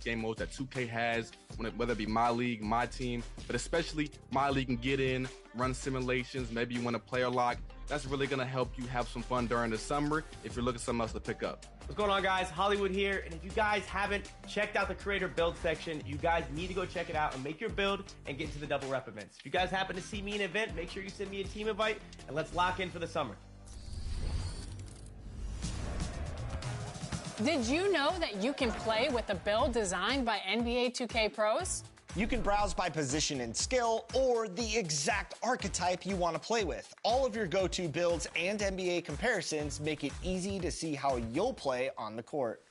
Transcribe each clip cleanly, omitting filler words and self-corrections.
game modes that 2K has, whether it be My League, My Team, but especially My League can get in, run simulations, maybe you want a player lock. That's really gonna help you have some fun during the summer if you're looking for something else to pick up. What's going on, guys? Hollywood here, and if you guys haven't checked out the creator build section, you guys need to go check it out and make your build and get into the double rep events. If you guys happen to see me in an event, make sure you send me a team invite, and let's lock in for the summer. Did you know that you can play with a build designed by NBA 2K pros? You can browse by position and skill, or the exact archetype you want to play with. All of your go-to builds and NBA comparisons make it easy to see how you'll play on the court.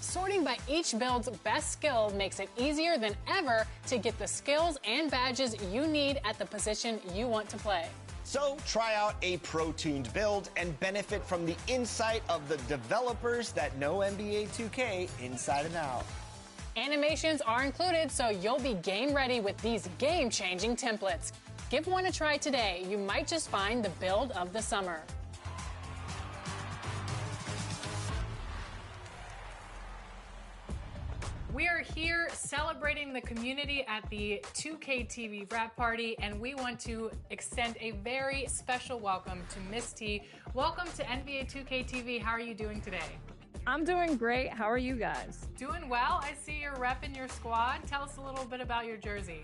Sorting by each build's best skill makes it easier than ever to get the skills and badges you need at the position you want to play. So try out a pro-tuned build and benefit from the insight of the developers that know NBA 2K inside and out. Animations are included, so you'll be game ready with these game-changing templates. Give one a try today. You might just find the build of the summer. We are here celebrating the community at the 2K TV wrap party, and we want to extend a very special welcome to Miss T. Welcome to NBA 2K TV. How are you doing today? I'm doing great. How are you guys? Doing well. I see you're repping your squad. Tell us a little bit about your jersey.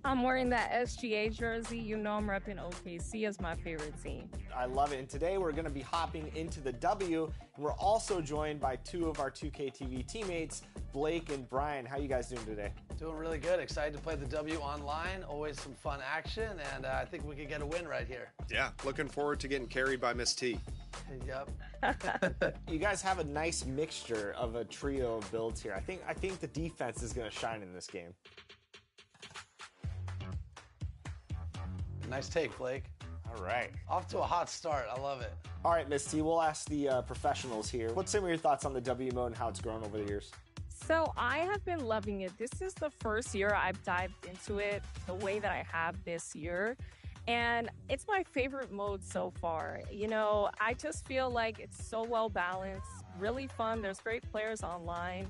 I'm wearing that SGA jersey. You know I'm repping OKC as my favorite team. I love it. And today we're going to be hopping into the W. And we're also joined by two of our 2K TV teammates, Blake and Brian. How you guys doing today? Doing really good. Excited to play the W online. Always some fun action, and I think we could get a win right here. Yeah, looking forward to getting carried by Miss T. Yep. You guys have a nice mixture of a trio of builds here. I think the defense is going to shine in this game. Nice take, Blake. All right. Off to a hot start. I love it. All right, Miss T, we'll ask the professionals here. What's some of your thoughts on the W mode and how it's grown over the years? So I have been loving it. This is the first year I've dived into it the way that I have this year. And it's my favorite mode so far. You know, I just feel like it's so well balanced, really fun. There's great players online.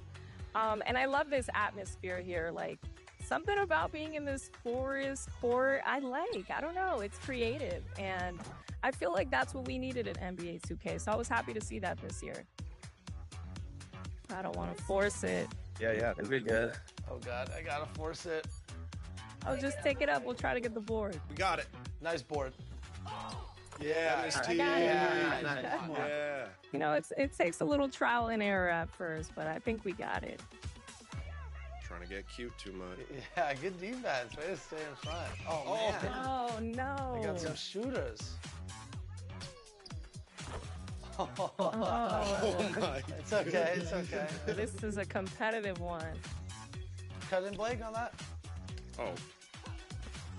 And I love this atmosphere here. Like, something about being in this forest court, I don't know, it's creative. And I feel like that's what we needed at NBA 2K. So I was happy to see that this year. I don't want to force it. Yeah, it'll be good. Oh, God, I got to force it. Oh, just take it up. We'll try to get the board. We got it. Nice board. Yeah, Miss T. Yeah. You know, it takes a little trial and error at first, but I think we got it. Trying to get cute too much. Yeah, good defense. Way to stay in front. Oh, man. Oh, no. I got some shooters. Oh my. It's okay, it's okay. This is a competitive one. Cut in, Blake, on that. Oh.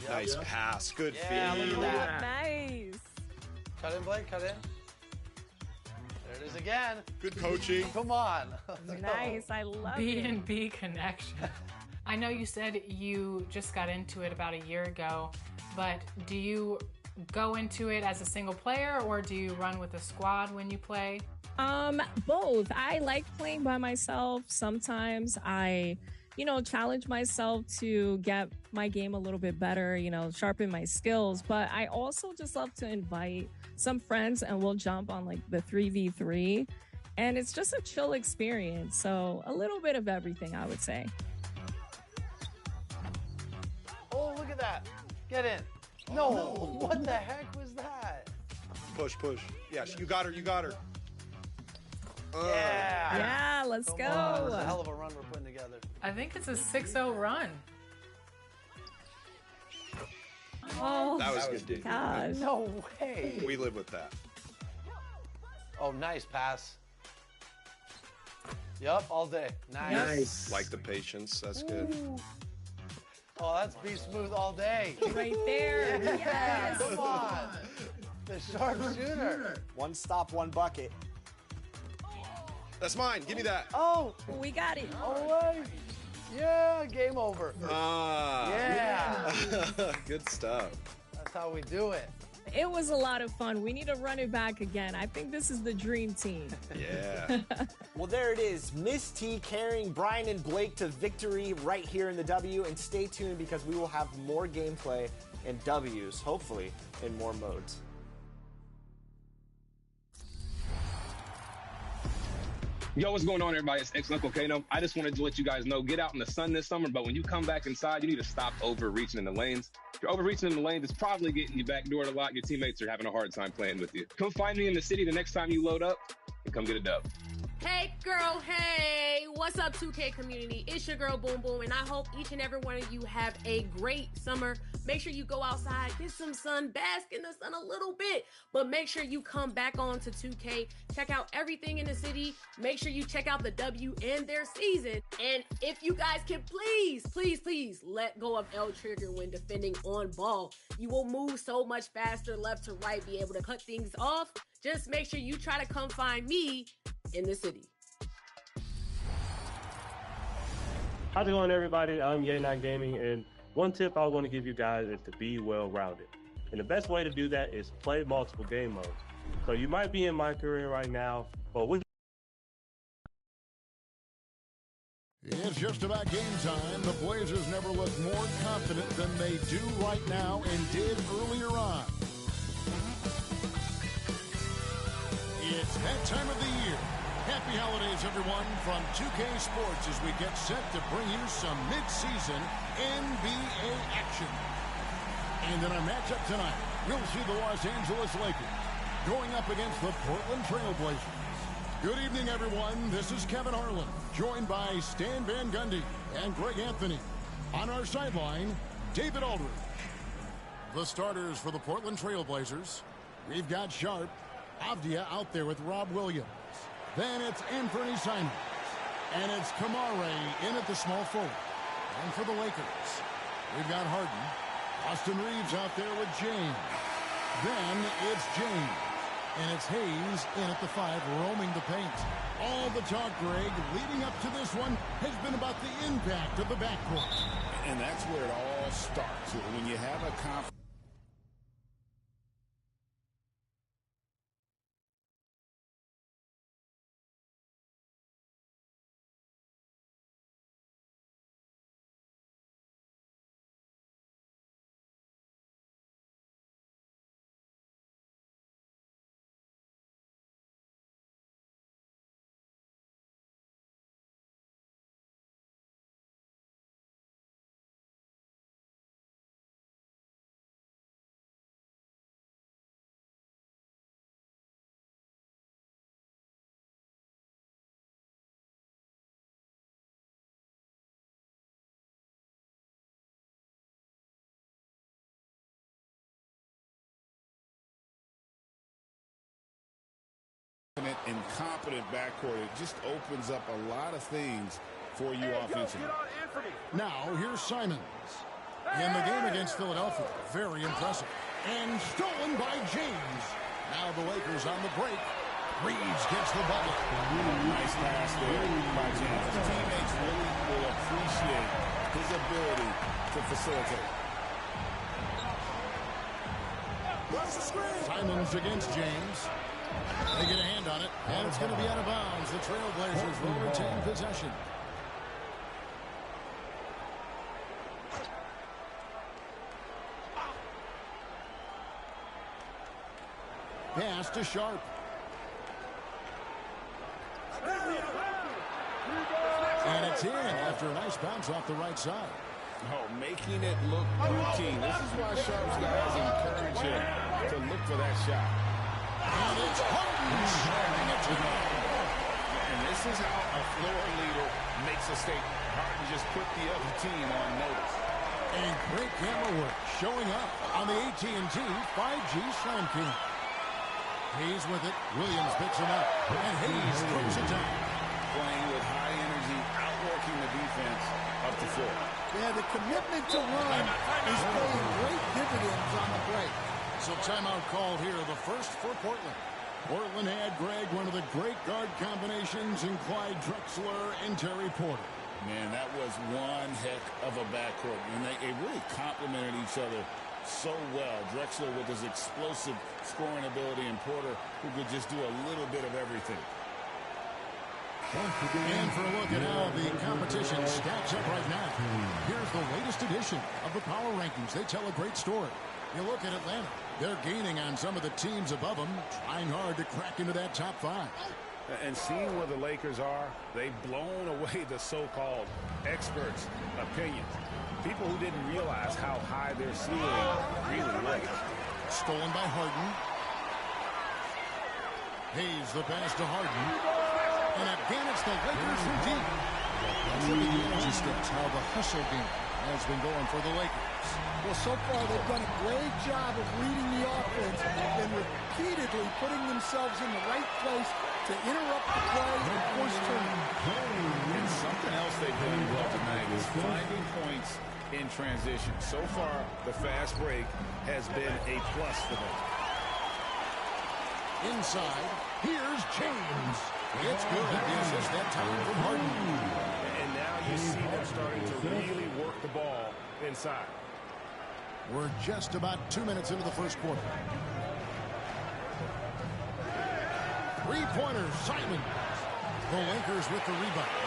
Yep. Nice pass. Good Yeah, feed. look at that. Nice. Cut in, Blake, cut in. There it is again. Good coaching. Come on. Let's go. Nice. I love it. B&B connection. I know you said you just got into it about a year ago, but do you go into it as a single player or do you run with a squad when you play? Both. I like playing by myself. Sometimes I, challenge myself to get my game a little bit better, sharpen my skills. But I also just love to invite some friends and we'll jump on like the 3v3. And it's just a chill experience. So a little bit of everything, I would say. Oh, look at that. Get in. No, what the heck was that? Push. Yes, you got her. Yeah. Yeah, let's go. That's a hell of a run we're putting together. I think it's a 6-0 run. Oh, That was good, dude. gosh. No way. We live with that. Oh, nice pass. Yup, all day. Nice. Like the patience. That's good. Oh, that's be smooth all day. Right there. Yes. Come on. The sharpshooter. One stop, one bucket. That's mine. Give me that. Oh, We got it. way. Yeah, game over. Ah. Yeah. Good stuff. That's how we do it. It was a lot of fun. We need to run it back again. I think this is the dream team. Yeah. Well, there it is. Miss T carrying Brian and Blake to victory right here in the W. And stay tuned because we will have more gameplay and W's, hopefully, in more modes. Yo, what's going on, everybody? It's ex-Uncle Kano. I just wanted to let you guys know, get out in the sun this summer, but when you come back inside, you need to stop overreaching in the lanes. If you're overreaching in the lanes, it's probably getting you backdoored a lot. Your teammates are having a hard time playing with you. Come find me in the city the next time you load up and come get a dub. Hey girl, hey, what's up 2K community? It's your girl Boom Boom, and I hope each and every one of you have a great summer. Make sure you go outside, get some sun, bask in the sun a little bit, but make sure you come back on to 2K, check out everything in the city, make sure you check out the W and their season, and if you guys can please let go of L trigger when defending on ball. You will move so much faster left to right, be able to cut things off. Just make sure you try to come find me in the city. How's it going, everybody? I'm Yay9 Gaming, and one tip I want to give you guys is to be well-rounded. And the best way to do that is play multiple game modes. So you might be in my career right now, but it's just about game time. The Blazers never looked more confident than they do right now and did earlier on. It's that time of the year. Happy holidays, everyone, from 2K Sports as we get set to bring you some mid-season NBA action. And in our matchup tonight, we'll see the Los Angeles Lakers going up against the Portland Trail Blazers. Good evening, everyone. This is Kevin Harlan, joined by Stan Van Gundy and Greg Anthony. On our sideline, David Aldridge. The starters for the Portland Trail Blazers. We've got Sharp, Avdia out there with Rob Williams. Then it's Anthony Simons. And it's Kamare in at the small forward. And for the Lakers, we've got Harden. Austin Reeves out there with James. Then it's James. And it's Hayes in at the 5, roaming the paint. All the talk, Greg, leading up to this one has been about the impact of the backcourt. And that's where it all starts. When you have a confidence. And competent backcourt, it just opens up a lot of things for you offensively. Now, here's Simons. In the game against Philadelphia, very impressive. And stolen by James. Now the Lakers on the break. Reeves gets the bucket. Nice pass there by James. His teammates really will appreciate his ability to facilitate. Simons against James. They get a hand on it, and it's going to be out of bounds. The Trailblazers will retain possession. Pass to Sharp. And it's in after a nice bounce off the right side. Oh, making it look routine. This is why Sharp's guys encourage him to look for that shot. And it's Harden sharing it to them. And this is how a floor leader makes a statement. Harden just put the other team on notice. And great camera work showing up on the AT&T 5G Slam King. Hayes with it. Williams picks him up. And Hayes throws it down. Playing with high energy, outworking the defense up the floor. Yeah, the commitment to run is paying great dividends on the play. So timeout called here, the first for Portland. Portland had, Greg, one of the great guard combinations in Clyde Drexler and Terry Porter. Man, that was one heck of a backcourt. And they really complemented each other so well. Drexler with his explosive scoring ability, and Porter who could just do a little bit of everything. And for a look at how the competition stacks up right now, here's the latest edition of the Power Rankings. They tell a great story. You look at Atlanta, they're gaining on some of the teams above them, trying hard to crack into that top 5. And seeing where the Lakers are, they've blown away the so-called experts' opinions. People who didn't realize how high their ceiling really was. Stolen by Harden. Hayes the pass to Harden. And again, it's the Lakers from deep. That's the energy stats, how the hustle game has been going for the Lakers. Well, so far they've done a great job of reading the offense and repeatedly putting themselves in the right place to interrupt the play and force turnovers. And something else they've done well tonight is finding points in transition. So far, the fast break has been a plus for them. Inside, here's James. It's good. The assist that time from Harden. And now you see them starting to really work the ball inside. We're just about 2 minutes into the first quarter. Three-pointer, Simon. The Lakers with the rebound.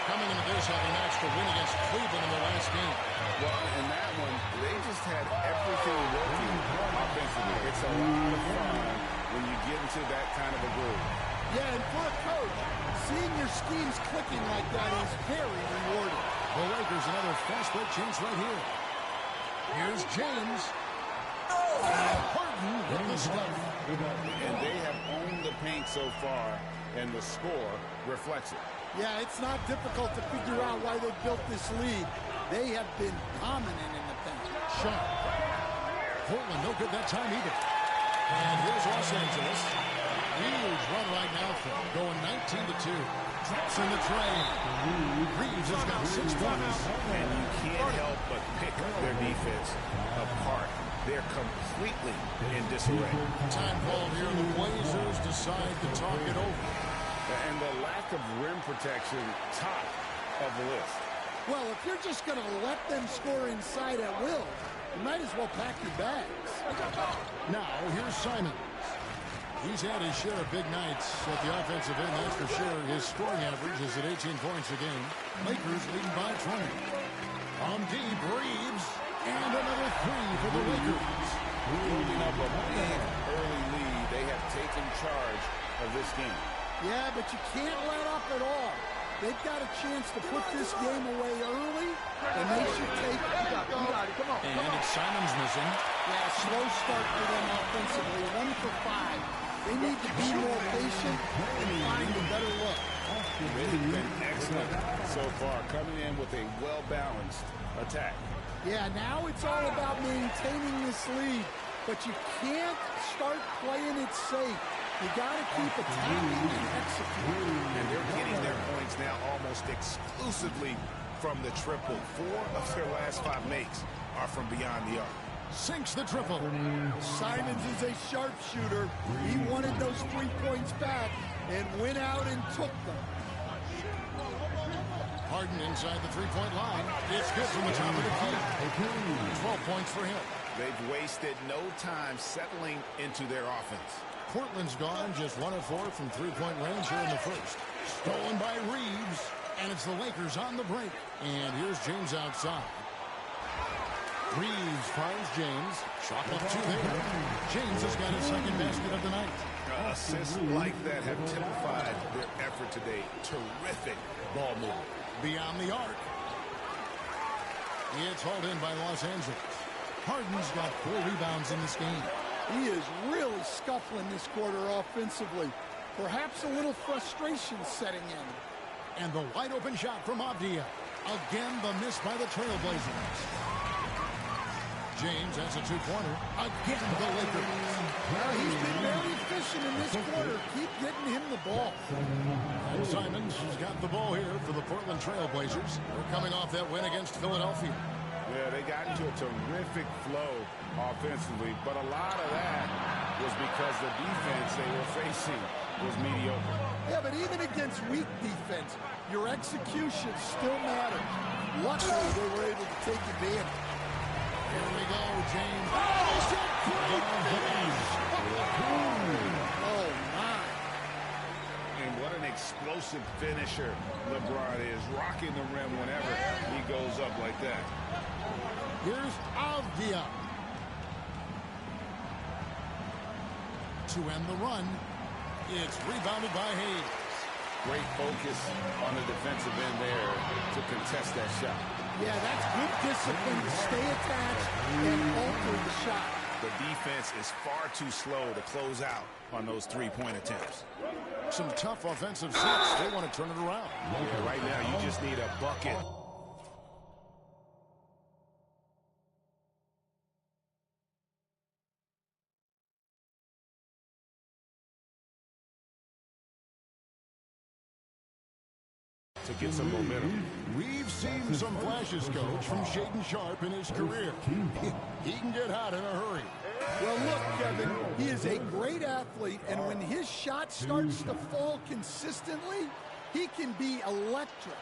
Coming into this, having matched a win against Cleveland in the last game. Well, in that one, they just had everything working offensively. It's a lot of fun when you get into that kind of a groove. Yeah, and for a coach, seeing your schemes clicking like that is very rewarding. The Lakers another fast break chance right here. Here's James. Harden with the stuff. And they have owned the paint so far, and the score reflects it. Yeah, it's not difficult to figure out why they built this lead. They have been dominant in the paint. Shot. Portland no good that time either. And here's Los Angeles. Huge run right now for them, going 19-2. Drops in the tray. Reeves has got 6 points. And you can't help but pick their defense apart. They're completely in disarray. Time call here. The Blazers decide to talk it over. And the lack of rim protection, top of the list. Well, if you're just going to let them score inside at will, you might as well pack your bags. Now, here's Simon. He's had his share of big nights at the offensive end, that's for sure. His scoring average is at 18 points a game. Lakers leading by 20. On deep, Reeves, and another 3 for the Lakers. Building up a big early lead, they have taken charge of this game. Yeah, but you can't let up at all. They've got a chance to put this game away early, and they should take it. You got it. Come on. And it's Simon's missing. Yeah, slow start for them offensively. 1 for 5. They need to be more patient and find a better look. They've been excellent so far, coming in with a well-balanced attack. Yeah, now it's all about maintaining this lead, but you can't start playing it safe. You got to keep attacking and executing. And they're getting their points now almost exclusively from the triple. 4 of their last 5 makes are from beyond the arc. Sinks the triple. Simons is a sharpshooter. He wanted those 3 points back and went out and took them. Harden inside the 3-point line. It's good from the top of the key. 12 points for him. They've wasted no time settling into their offense. Portland's gone just 1 of 4 from 3-point range here in the first. Stolen by Reeves. And it's the Lakers on the break. And here's James outside. Reeves finds James. Shot up 2 there. James has got his second basket of the night. Assists like that have typified their effort today. Terrific ball movement. Beyond the arc. It's hauled in by Los Angeles. Harden's got 4 rebounds in this game. He is really scuffling this quarter offensively. Perhaps a little frustration setting in. And the wide open shot from Avdia. Again, the miss by the Trailblazers. James has a 2-pointer. Again, the Lakers. Well, he's been very efficient in this quarter. Keep getting him the ball. And Simons has got the ball here for the Portland Trailblazers. They're coming off that win against Philadelphia. Yeah, they got into a terrific flow offensively, but a lot of that was because the defense they were facing was mediocre. Yeah, but even against weak defense, your execution still matters. Luckily, they were able to take advantage. Here we go, James. Oh, it's a great finish. Oh, my. And what an explosive finisher LeBron is, rocking the rim whenever he goes up like that. Here's Avdia. To end the run, it's rebounded by Hayes. Great focus on the defensive end there to contest that shot. Yeah, that's good discipline to stay attached and alter the shot. The defense is far too slow to close out on those three-point attempts. Some tough offensive sets. They want to turn it around. Yeah, right now you just need a bucket. To get some momentum. We've seen some flashes, Coach, from Shaden Sharp in his career. He can get hot in a hurry. Well, look, Kevin, he is a great athlete, and when his shot starts to fall consistently, he can be electric.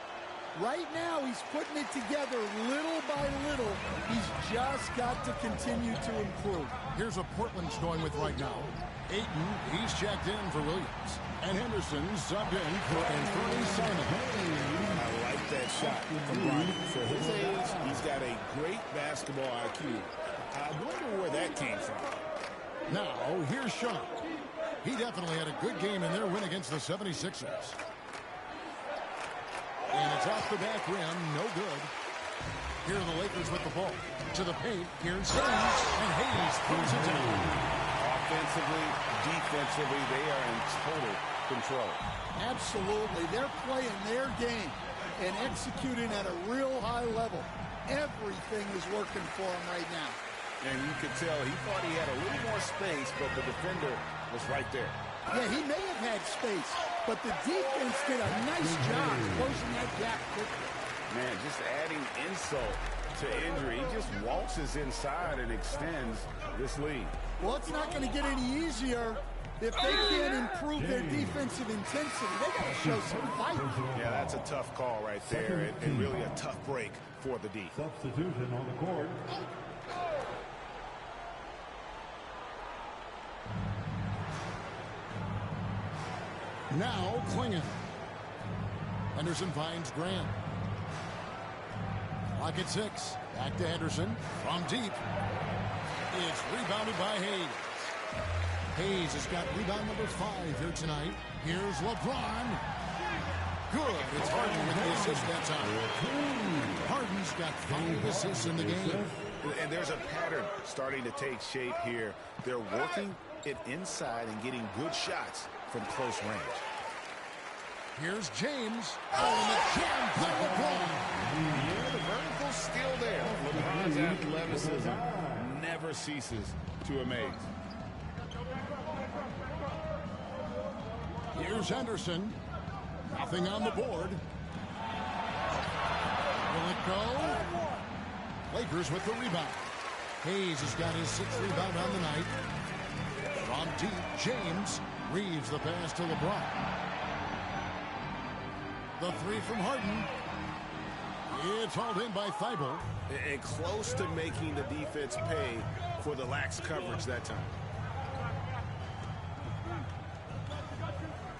Right now, he's putting it together little by little. He's just got to continue to improve. Here's what Portland's going with right now. Ayton, he's checked in for Williams. And Henderson subbed in for Anthony Simon. I like that shot from Bronny. For his age, he's got a great basketball IQ. I wonder where that came from. Now, here's Sean. He definitely had a good game in their win against the 76ers. And it's off the back rim, no good. Here are the Lakers with the ball. To the paint, here's Hayes, and Hayes throws it down. Offensively, defensively, they are in total control. Absolutely. They're playing their game and executing at a real high level. Everything is working for them right now. And you could tell he thought he had a little more space, but the defender was right there. Yeah, he may have had space, but the defense did a nice job closing that gap quickly. Man, just adding insult to injury. He just waltzes inside and extends this lead. Well, it's not going to get any easier if they can't improve their defensive intensity. They got to show some fight. Yeah, that's a tough call right there, and really a tough break for the D. Substitution on the court. Now Klingon. Henderson finds Grant. Clock at 6. Back to Henderson from deep. It's rebounded by Hayes. Hayes has got rebound number 5 here tonight. Here's LeBron. Good. It's Harden with the assist that time. Harden's got 5 assists in the game. And there's a pattern starting to take shape here. They're working it inside and getting good shots from close range. Here's James. Oh, and the jam by LeBron. Yeah, the vertical's still there. LeBron's athleticism never ceases to amaze. Here's Henderson. Nothing on the board. Will it go? Lakers with the rebound. Hayes has got his 6th rebound on the night. From deep, James. Reeves the pass to LeBron. The 3 from Harden. It's hauled in by Thibault. And close to making the defense pay for the lax coverage that time.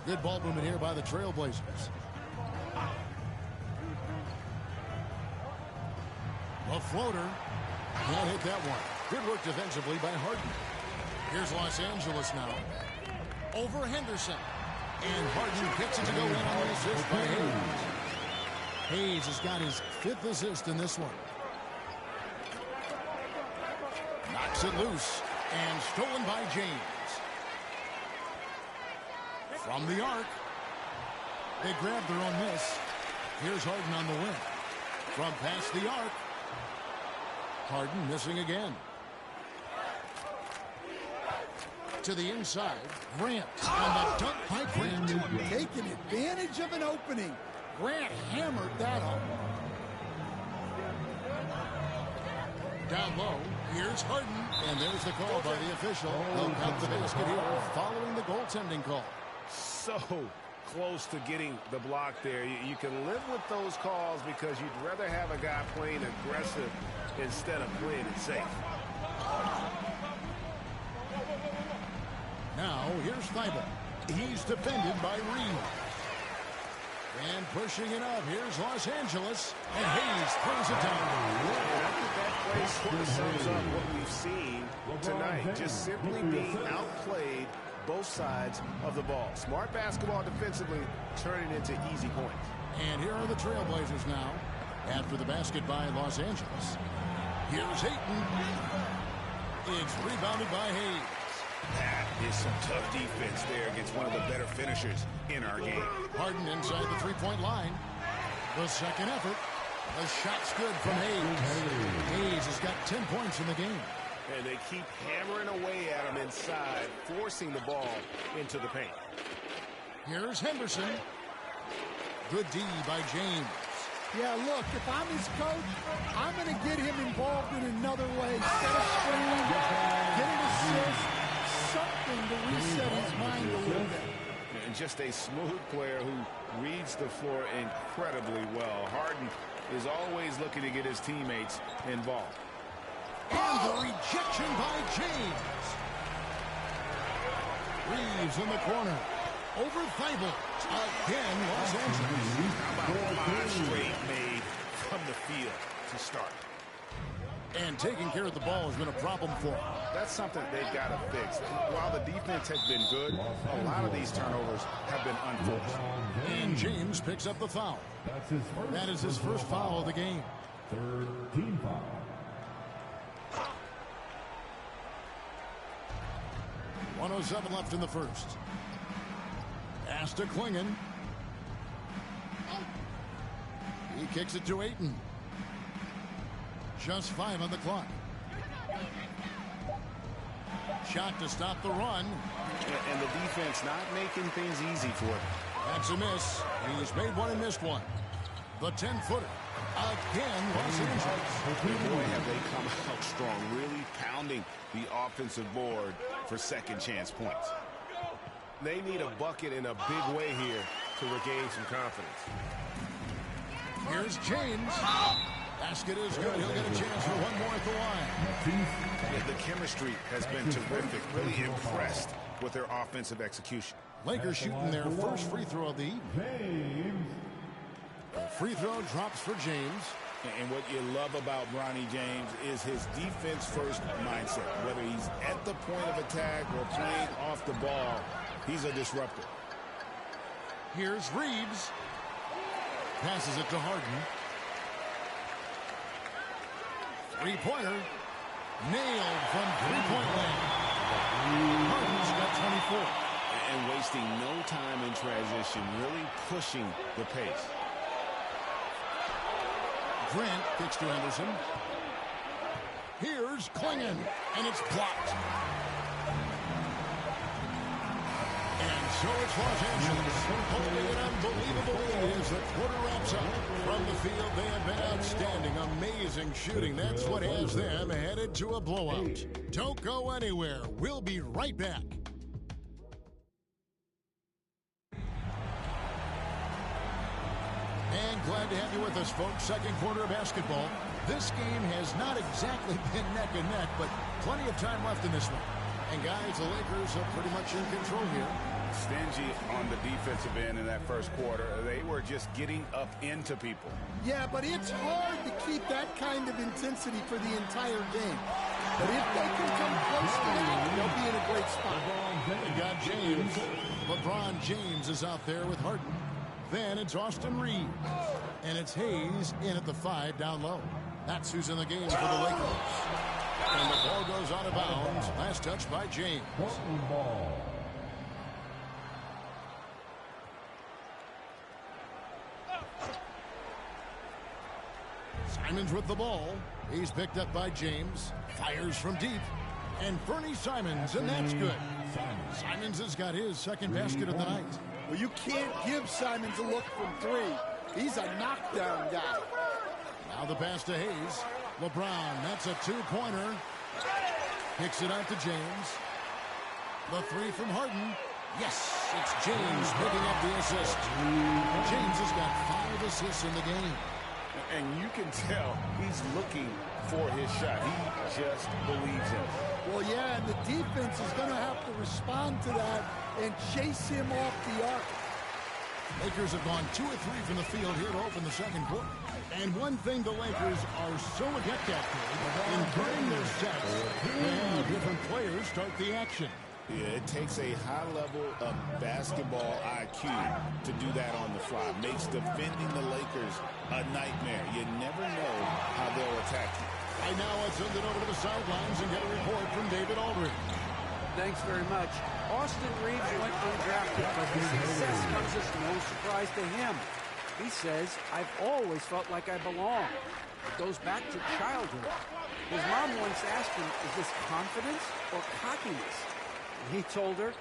Good ball movement here by the Trailblazers. A floater. Can't hit that one. Good work defensively by Harden. Here's Los Angeles now. Over Henderson. And Harden gets it to go in on the assist by Hayes. Hayes has got his 5th assist in this one. Knocks it loose. And stolen by James. From the arc. They grab their own miss. Here's Harden on the win. From past the arc. Harden missing again. To the inside. Grant on the dunk by Grant. Taking advantage of an opening. Grant hammered that home. Down low. Here's Harden. And there's the call by the official. He'll count the basket here following the goaltending call. So close to getting the block there. You can live with those calls because you'd rather have a guy playing aggressive instead of playing it safe. Now, here's Thibault. He's defended by Reed. And pushing it up, here's Los Angeles. And Hayes throws it down. And I think that play sort of sums up what we've seen tonight. Just simply being outplayed both sides of the ball. Smart basketball defensively, turning into easy points. And here are the Trailblazers now. After the basket by Los Angeles. Here's Ayton. It's rebounded by Hayes. That is some tough defense there against one of the better finishers in our game. Harden inside the three-point line. The second effort. The shot's good from Hayes. Hayes has got 10 points in the game. And they keep hammering away at him inside, forcing the ball into the paint. Here's Henderson. Good D by James. Yeah, look, if I'm his coach, I'm going to get him involved in another way. Set a screen, get an assist, something to reset his mind a little bit. And just a smooth player who reads the floor incredibly well. Harden is always looking to get his teammates involved. And the rejection by James. Reeves in the corner. Over Thibault. Again, Los Angeles. How about 5 straight made from the field to start? And taking care of the ball has been a problem for him. That's something they've got to fix. While the defense has been good, a lot of these turnovers have been unforced. And James picks up the foul. That is his first foul of the game. Third team foul. .107 left in the first. Pass to Klingon. He kicks it to Ayton. Just 5 on the clock. Shot to stop the run. And the defense not making things easy for him. That's a miss. He's made one and missed one. The 10-footer. Again, Los Angeles. Boy, have they come out strong, really pounding the offensive board for second chance points. They need a bucket in a big way here to regain some confidence. Here's James. Basket is good. He'll get a chance for one more at the line. Yeah, the chemistry has been terrific. Really impressed with their offensive execution. Lakers shooting their first free throw of the evening. The free throw drops for James. And what you love about Bronny James is his defense-first mindset. Whether he's at the point of attack or playing off the ball, he's a disruptor. Here's Reeves. Passes it to Harden. Three-pointer. Nailed from three-point land. Harden's got 24. And wasting no time in transition, really pushing the pace. Grant kicks to Henderson. Here's Klingon, and it's blocked. And so it's Los Angeles holding an unbelievable lead as the quarter wraps up. From the field, they have been outstanding, amazing shooting. That's what has them headed to a blowout. Don't go anywhere. We'll be right back. And glad to have you with us, folks. Second quarter of basketball. This game has not exactly been neck and neck, but plenty of time left in this one. And guys, the Lakers are pretty much in control here. Stingy on the defensive end in that first quarter. They were just getting up into people. Yeah, but it's hard to keep that kind of intensity for the entire game. But if they can come close to that, they'll be in a great spot. They got James. LeBron James is out there with Harden. Then it's Austin Reeves. And it's Hayes in at the 5 down low. That's who's in the game for the Lakers. And the ball goes out of bounds. Last touch by James. Simons with the ball. He's picked up by James. Fires from deep. And Fernie Simons, and that's good. Simons has got his second basket of the night. Well, you can't give Simons a look from 3. He's a knockdown guy. Now the pass to Hayes. LeBron, that's a 2-pointer. Kicks it out to James. The 3 from Harden. Yes, it's James picking up the assist. James has got 5 assists in the game. And you can tell he's looking for his shot. He just believes in it. Well, yeah, and the defense is going to have to respond to that and chase him off the arc. Lakers have gone 2 of 3 from the field here to open the second quarter. And one thing the Lakers are so adept at, in burning their sets, when different players start the action. Yeah, it takes a high level of basketball IQ to do that on the fly. Makes defending the Lakers a nightmare. You never know how they'll attack you. Right now, let's send it over to the sidelines and get a report from David Aldridge. Thanks very much. Austin Reeves went undrafted, but the success comes as no surprise to him. He says, I've always felt like I belong. It goes back to childhood. His mom once asked him, is this confidence or cockiness? And he told her,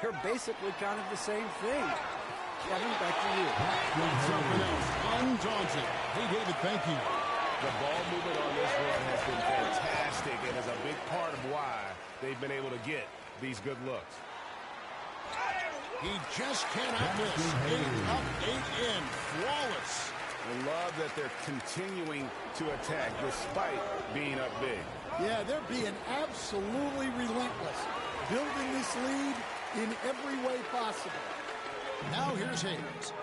you're basically kind of the same thing. Kevin, back to you. Something else, undaunted. Hey, David, thank you. The ball movement on this run has been fantastic and is a big part of why they've been able to get these good looks. He just cannot miss. 8 up, 8 in. Flawless. I love that they're continuing to attack despite being up big. Yeah, they're being absolutely relentless, building this lead in every way possible. Now here's Hayes.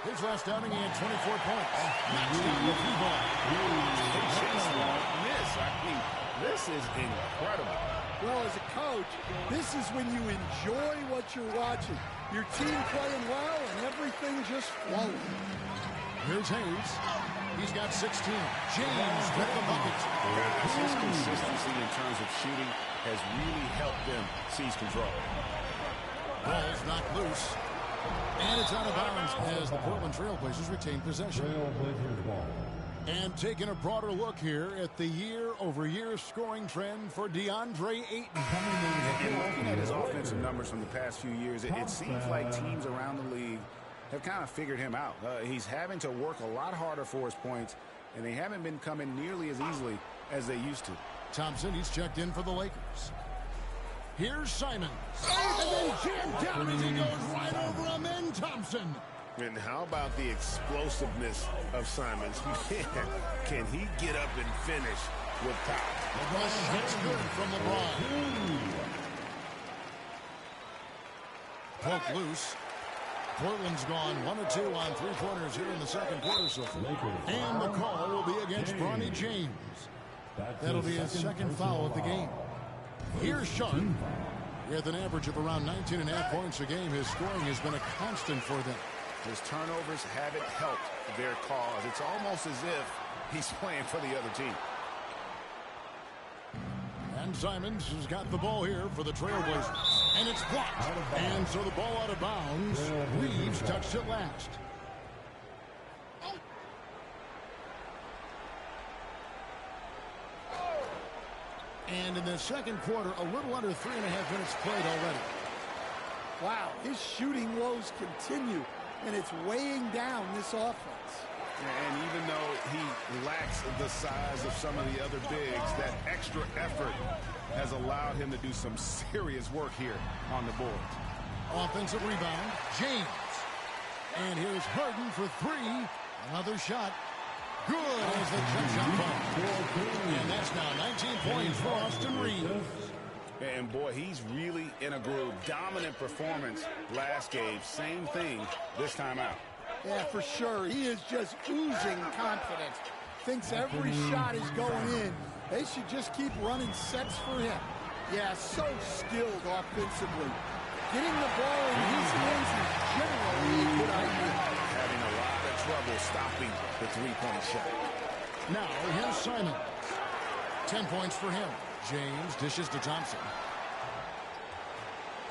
His last outing, he had 24 points. Knocks down the 3-ball. They just won't miss. I mean, this is incredible. Well, as a coach, this is when you enjoy what you're watching. Your team playing well and everything just flowing. Here's Hayes. He's got 16. James with the bucket. Guys, his consistency in terms of shooting has really helped them seize control. Ball's knocked loose. And it's out of bounds as the Portland Trailblazers retain possession. And taking a broader look here at the year-over-year scoring trend for DeAndre Ayton. And looking at his offensive numbers from the past few years, it seems like teams around the league have kind of figured him out. He's having to work a lot harder for his points, and they haven't been coming nearly as easily as they used to. Thompson, he's checked in for the Lakers. Here's Simons. And then jammed down as he goes right over him, and Thompson. And how about the explosiveness of Simons? Can he get up and finish with power? LeBron, that's good from LeBron. Poke loose. Portland's gone 1 of 2 on 3-pointers here in the second quarter so far. And the call will be against Bronny James. That'll be his second foul of the game. Here's Sharp. With an average of around 19.5 points a game, his scoring has been a constant for them. His turnovers haven't helped their cause. It's almost as if he's playing for the other team. And Simons has got the ball here for the Trailblazers. And it's blocked. And so the ball out of bounds. Reeves touched it last. And in the second quarter, a little under 3.5 minutes played already. Wow, his shooting woes continue, and it's weighing down this offense. And even though he lacks the size of some of the other bigs, that extra effort has allowed him to do some serious work here on the board. Offensive rebound, James. And here's Harden for 3. Another shot. Good as the jump shot ball. And that's now 19 points for Austin Reeves. And boy, he's really in a groove. Dominant performance last game. Same thing this time out. Yeah, for sure. He is just oozing confidence. Thinks every shot is going in. They should just keep running sets for him. Yeah, so skilled offensively. Getting the ball in his hands is generally a good idea. Having a lot of trouble stopping the three-point shot. Now, here's Simon. 10 points for him. James dishes to Thompson.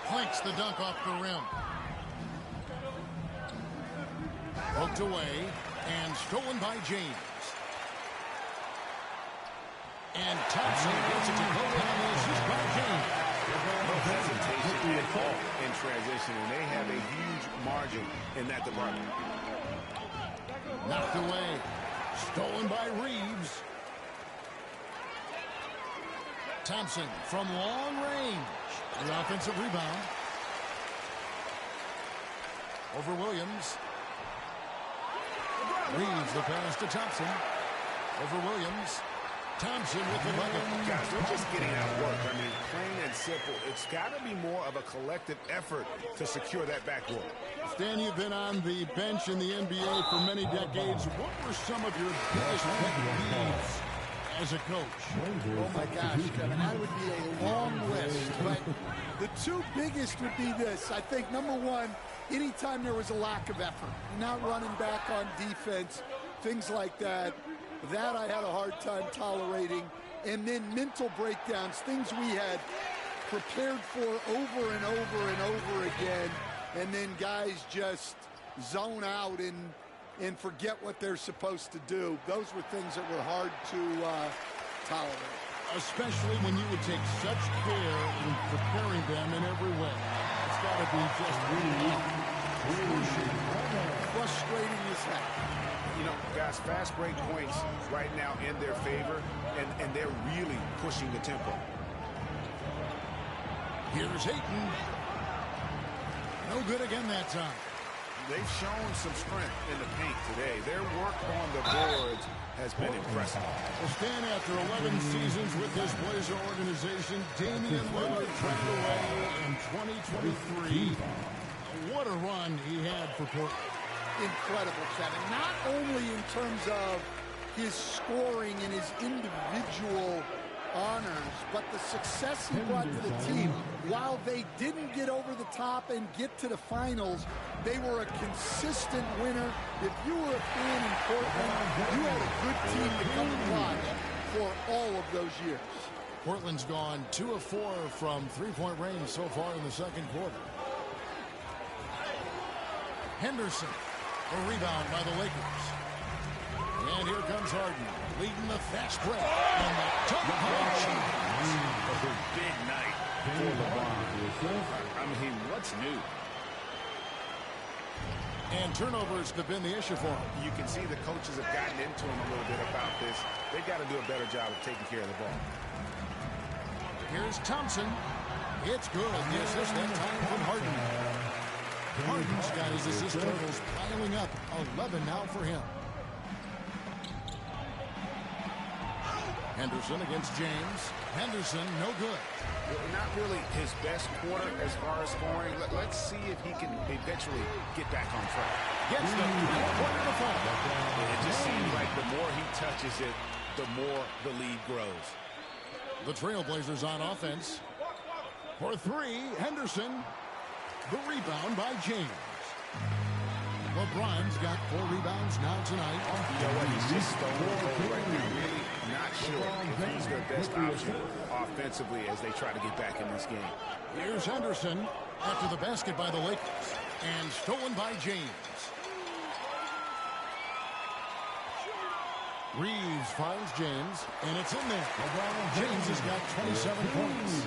Planks the dunk off the rim. Poked away and stolen by James. And Thompson gets it to go down the assist by James. No hesitation at all in transition, and they have a huge margin in that department. Knocked away. Stolen by Reeves. Thompson from long range. The offensive rebound. Over Williams. Reeves the pass to Thompson. Over Williams. Thompson with the bucket. Guys, they're just getting out work. I mean, plain and simple. It's got to be more of a collective effort to secure that backboard. Stan, you've been on the bench in the NBA for many decades. What were some of your biggest pet peeves as a coach? Oh my gosh, Kevin, that would be a long list. But the two biggest would be this. I think, number one, anytime there was a lack of effort, not running back on defense, things like that, that I had a hard time tolerating. And then mental breakdowns, things we had prepared for over and over and over again, and then guys just zone out and forget what they're supposed to do. Those were things that were hard to tolerate. Especially when you would take such care in preparing them in every way. It's got to be just really frustrating as heck. You know, guys, fast break points right now in their favor, and they're really pushing the tempo. Here's Ayton. No good again that time. They've shown some strength in the paint today. Their work on the boards has been impressive. Well, Stan, after 11 seasons with this Blazer organization, Damian Lillard traded away in 2023. What a run he had for Portland. Incredible, Kevin. Not only in terms of his scoring and his individual honors, but the success he brought to the team. While they didn't get over the top and get to the finals, they were a consistent winner. If you were a fan in Portland, you had a good team to come and watch for all of those years. Portland's gone 2 of 4 from three-point range so far in the second quarter. Henderson, a rebound by the Lakers. And here comes Harden, leading the fast break. And the tough punch. A big night for LeBron. I mean, what's new? And turnovers have been the issue for him. You can see the coaches have gotten into him a little bit about this. They've got to do a better job of taking care of the ball. Here's Thompson. It's good. The assist that time from Harden. Harden's got his assist totals piling up. 11 now for him. Henderson against James. Henderson, no good. Not really his best quarter as far as scoring. Let's see if he can eventually get back on track. Gets the quarter to fall. It just seems like the more he touches it, the more the lead grows. The Trailblazers on offense. For 3, Henderson. The rebound by James. LeBron's got 4 rebounds now tonight. You know what? He's just stolen right now. Really not sure if he's their best option offensively as they try to get back in this game. Here's Henderson after the basket by the Lakers. And stolen by James. Reeves finds James, and it's in there. James has got 27 points.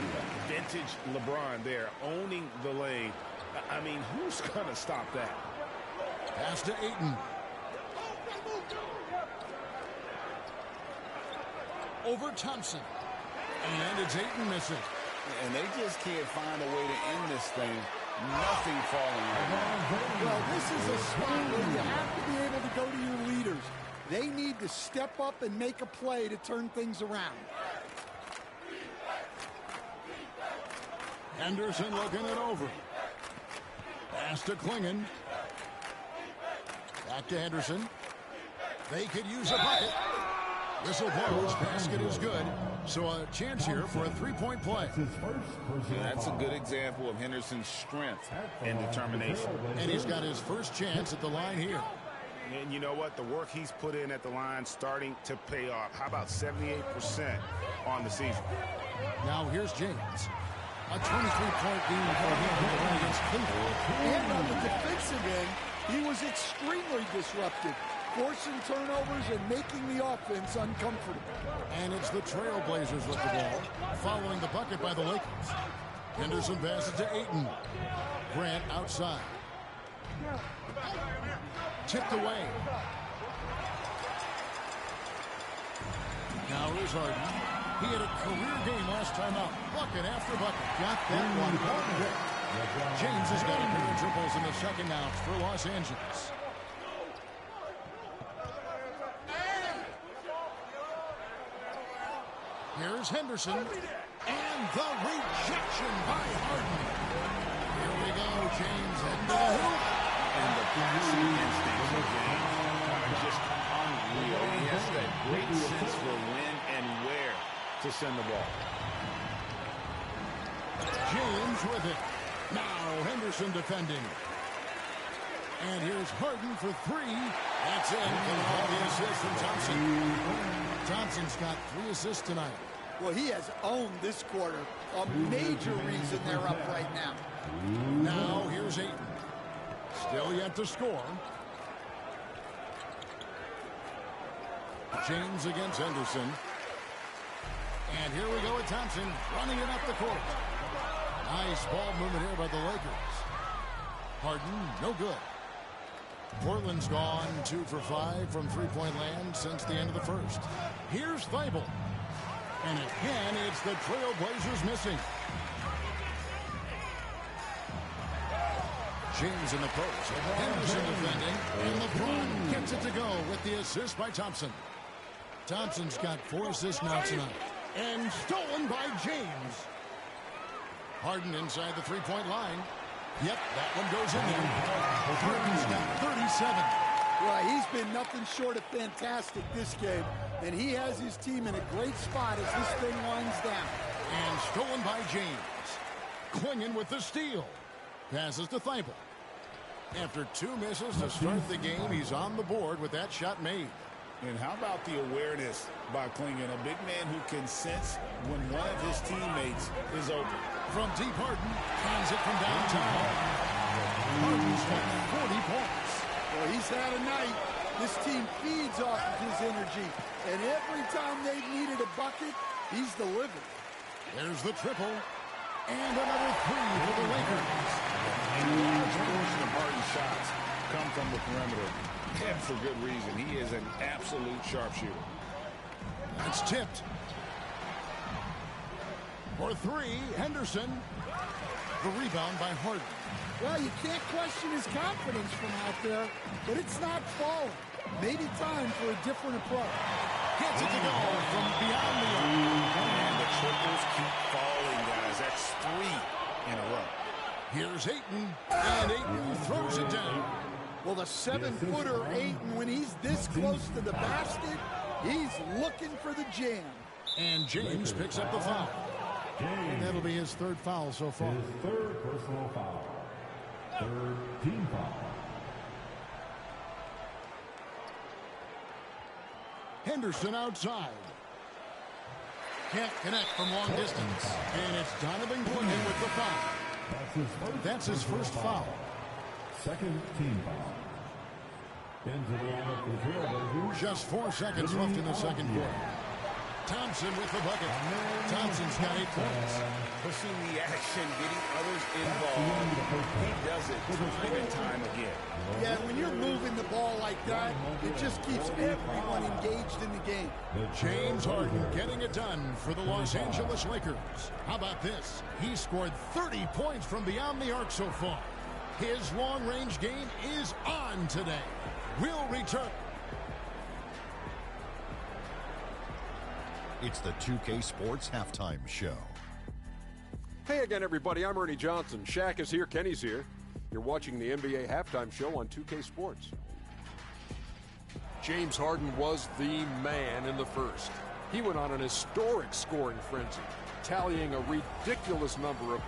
Vintage LeBron there, owning the lane. I mean, who's going to stop that? Pass to Ayton. Over Thompson. And it's Ayton missing. And they just can't find a way to end this thing. Nothing falling right. Well, this is a spot where you have to be able to go to your leaders. They need to step up and make a play to turn things around. Henderson looking it over. Pass to Klingon. Back to Henderson. They could use a bucket. Whistle blows. Basket is good. So a chance here for a three-point play. That's a good example of Henderson's strength and determination. And he's got his first chance at the line here. And you know what? The work he's put in at the line starting to pay off. How about 78% on the season? Now here's James. A 23-point lead for him against Cleveland. And on the defensive end, he was extremely disruptive, forcing turnovers and making the offense uncomfortable. And it's the Trailblazers with the ball, following the bucket by the Lakers. Henderson passes to Ayton. Grant outside. Tipped away. Now here's Harden. He had a career game last time out. Bucket after bucket. Got that one. James has got a pair of triples in the second ounce for Los Angeles. Here's Henderson, and the rejection by Harden. Here we go, James heading to the hoop. And the passing instincts of James are just unreal. He has that great sense for when and where to send the ball. James with it. Now Henderson defending. And here's Harden for three. That's it. And all the assists from Thompson. Thompson's got 3 assists tonight. Well, he has owned this quarter. A major reason they're up right now. Now here's Ayton. Still yet to score. James against Henderson. And here we go with Thompson running it up the court. Nice ball movement here by the Lakers. Harden, no good. Portland's gone 2 for 5 from three-point land since the end of the first. Here's Thibault. And again, it's the Trailblazers missing. James in the post. Henderson defending. And LeBron gets it to go with the assist by Thompson. Thompson's got 4 assists now tonight. And stolen by James. Harden inside the three-point line. Yep, that one goes in there. Harden's got 37. Right, he's been nothing short of fantastic this game. And he has his team in a great spot as this thing winds down. And stolen by James. Clinging with the steal. Passes to Thibault. After 2 misses to start the game, he's on the board with that shot made. And how about the awareness by Clingan, a big man who can sense when one of his teammates is open. From deep, Harden finds it from downtown. Harden's got 40 points. Well, he's had a night. This team feeds off of his energy. And every time they've needed a bucket, he's delivered. There's the triple. And another 3 for the Lakers. A large portion of Harden's shots come from the perimeter. And for good reason. He is an absolute sharpshooter. That's tipped. For 3, Henderson. The rebound by Harden. Well, you can't question his confidence from out there, but it's not falling. Maybe time for a different approach. Gets it to go from beyond the arc. And the triples keep falling, guys. That's 3 in a row. Here's Ayton, and Ayton throws it down. Well, the 7-footer Ayton, when he's this close to the basket, he's looking for the jam. And James picks up the foul. And that'll be his 3rd foul so far. His 3rd personal foul. 3rd team foul. Henderson outside. Can't connect from long distance. And it's Donovan Clingan with the foul. That's his first foul. 2nd team foul. Into the lineup for Trailblazers. Just 4 seconds left in the second quarter. Thompson with the bucket. Thompson's got 8 points. Pushing the action, getting others involved. He does it time and time again. Yeah, when you're moving the ball like that, it just keeps everyone engaged in the game. James Harden getting it done for the Los Angeles Lakers. How about this? He scored 30 points from beyond the arc so far. His long-range game is on today. We'll return. It's the 2K Sports Halftime Show. Hey again, everybody. I'm Ernie Johnson. Shaq is here. Kenny's here. You're watching the NBA Halftime Show on 2K Sports. James Harden was the man in the first. He went on an historic scoring frenzy, tallying a ridiculous number of...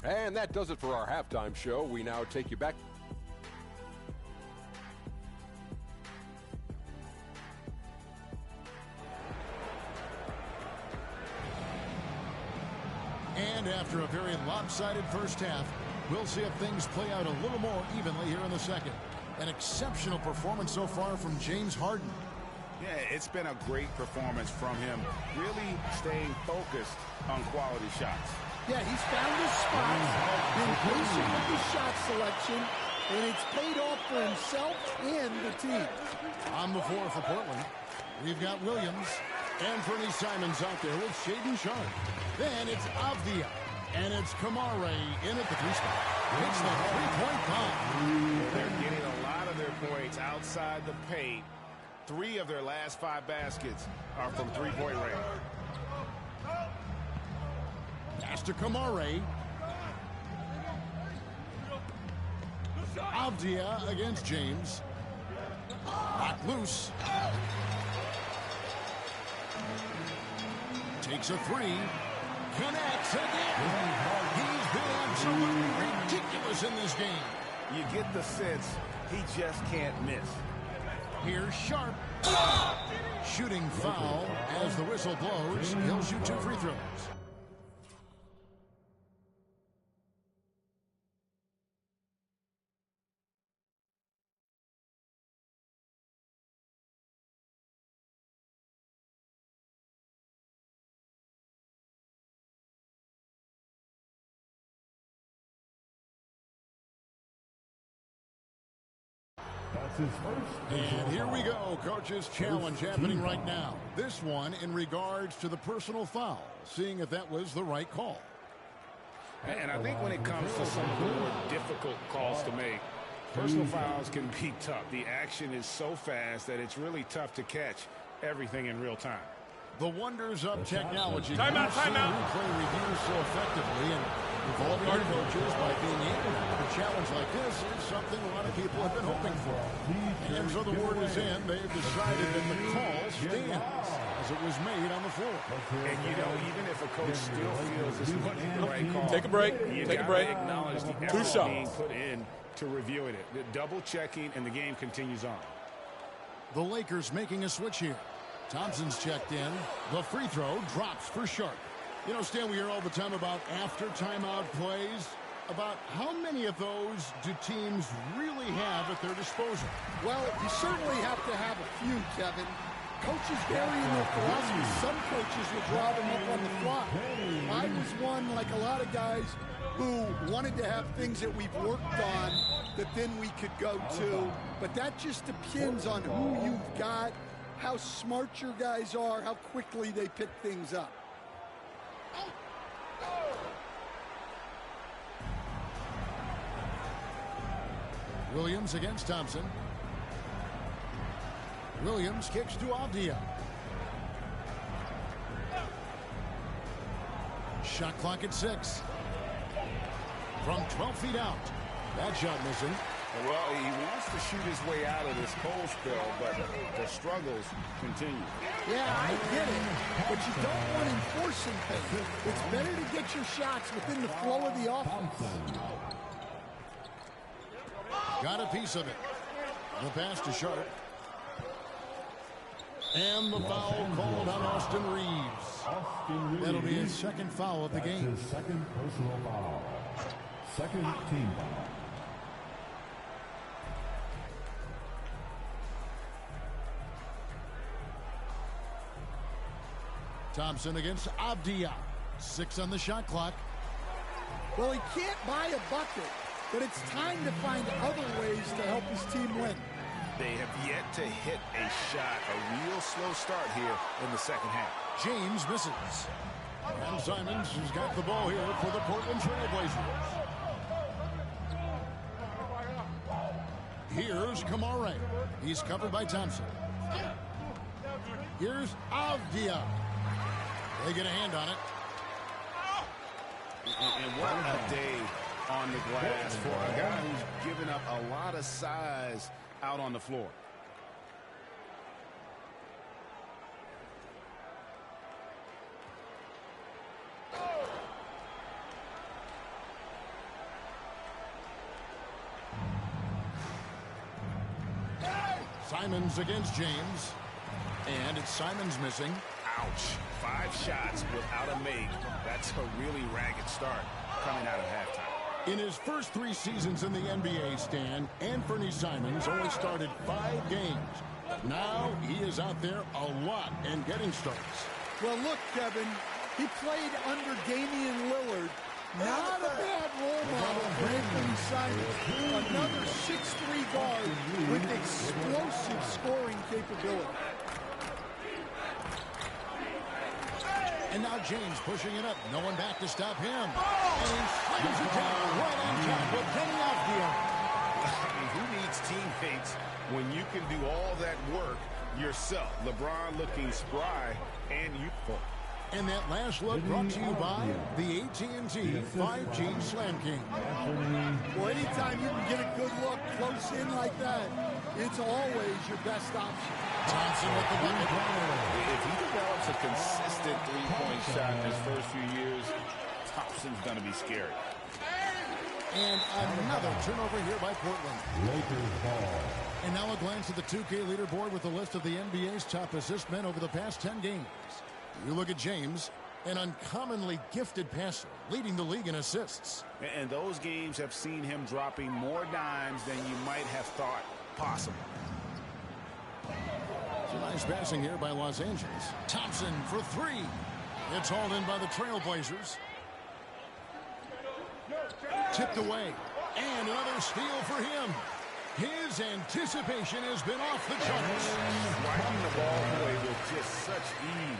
And that does it for our halftime show. We now take you back... And after a very lopsided first half, we'll see if things play out a little more evenly here in the second. An exceptional performance so far from James Harden. Yeah, it's been a great performance from him. Really staying focused on quality shots. Yeah, he's found his spots, been patient with his shot selection, and it's paid off for himself and the team. On the floor for Portland, we've got Williams. Anthony Simons out there with Shaden Sharp. Then it's Avdia. And it's Kamare in at the 3 spot. Hits the 3-point bomb. They're getting a lot of their points outside the paint. 3 of their last 5 baskets are from 3-point range. Pass to Kamare. Avdia against James. Knocked loose. Takes a 3. Connects again. He's been absolutely ridiculous in this game. You get the sense he just can't miss. Here's Sharp. Shooting foul as the whistle blows. He'll shoot 2 free throws. And here we go, coach's challenge happening right now. This one in regards to the personal foul, seeing if that was the right call. And I think when it comes to some of the more difficult calls to make, personal fouls can be tough. The action is so fast that it's really tough to catch everything in real time. The wonders of technology. Timeout, timeout. Replay reviews so effectively and involving our coaches by being able to have a challenge like this is something a lot of people have been hoping for. And so the word is in. They've decided that the call stands as it was made on the floor. And you know, even if a coach still feels this wasn't the right call, take a break. Take a break. Acknowledge the effort being put in to reviewing it. The double checking, and the game continues on. The Lakers making a switch here. Thompson's checked in. The free throw drops for Sharp. You know, Stan, we hear all the time about after timeout plays. About how many of those do teams really have at their disposal? Well, you certainly have to have a few, Kevin. Coaches vary in their philosophy. Some coaches will draw them up on the fly. I was one, like a lot of guys, who wanted to have things that we've worked on that then we could go to. But that just depends on who you've got, how smart your guys are, how quickly they pick things up. Williams against Thompson. Williams kicks to Avdia. Shot clock at 6. From 12 feet out. That shot missing. Well, he wants to shoot his way out of this cold spell, but the struggles continue. Yeah, I get it, but you don't want enforcing things. It's better to get your shots within the flow of the offense. Got a piece of it. The pass to Sharp. And the foul called on Austin Reeves. That'll be his second foul of the game. His second personal foul. Second team foul. Thompson against Avdia. 6 on the shot clock. Well, he can't buy a bucket, but it's time to find other ways to help his team win. They have yet to hit a shot, a real slow start here in the second half. James misses. And Simons has got the ball here for the Portland Trail Blazers. Here's Kamare. He's covered by Thompson. Here's Avdia. They get a hand on it. And what a day on the glass for a guy who's given up a lot of size out on the floor. Simons against James. And it's Simons missing. Ouch. 5 shots without a make. That's a really ragged start coming out of halftime. In his first 3 seasons in the NBA, Stan, Anthony Simons only started 5 games. Now he is out there a lot and getting starts. Well, look, Kevin, he played under Damian Lillard. Not a bad role model for Anthony Simons. Another 6'3" guard with explosive scoring capability. And now James pushing it up. No one back to stop him. And he slams it down right on top of Kenny Avdia. I mean, who needs teammates when you can do all that work yourself? LeBron looking spry and youthful. And that last look brought to you by the AT&T 5G Slam King. Well, anytime you can get a good look close in like that, it's always your best option. Thompson with the bucket. If he develops a consistent three-point shot in his first few years, Thompson's going to be scary. And another turnover here by Portland. Lakers ball. And now a glance at the 2K leaderboard with a list of the NBA's top assist men over the past 10 games. You look at James, an uncommonly gifted passer, leading the league in assists. And those games have seen him dropping more dimes than you might have thought possible. So nice passing here by Los Angeles. Thompson for three. It's hauled in by the Trailblazers. Tipped away. And another steal for him. His anticipation has been off the charts. Wiping the ball away with just such ease.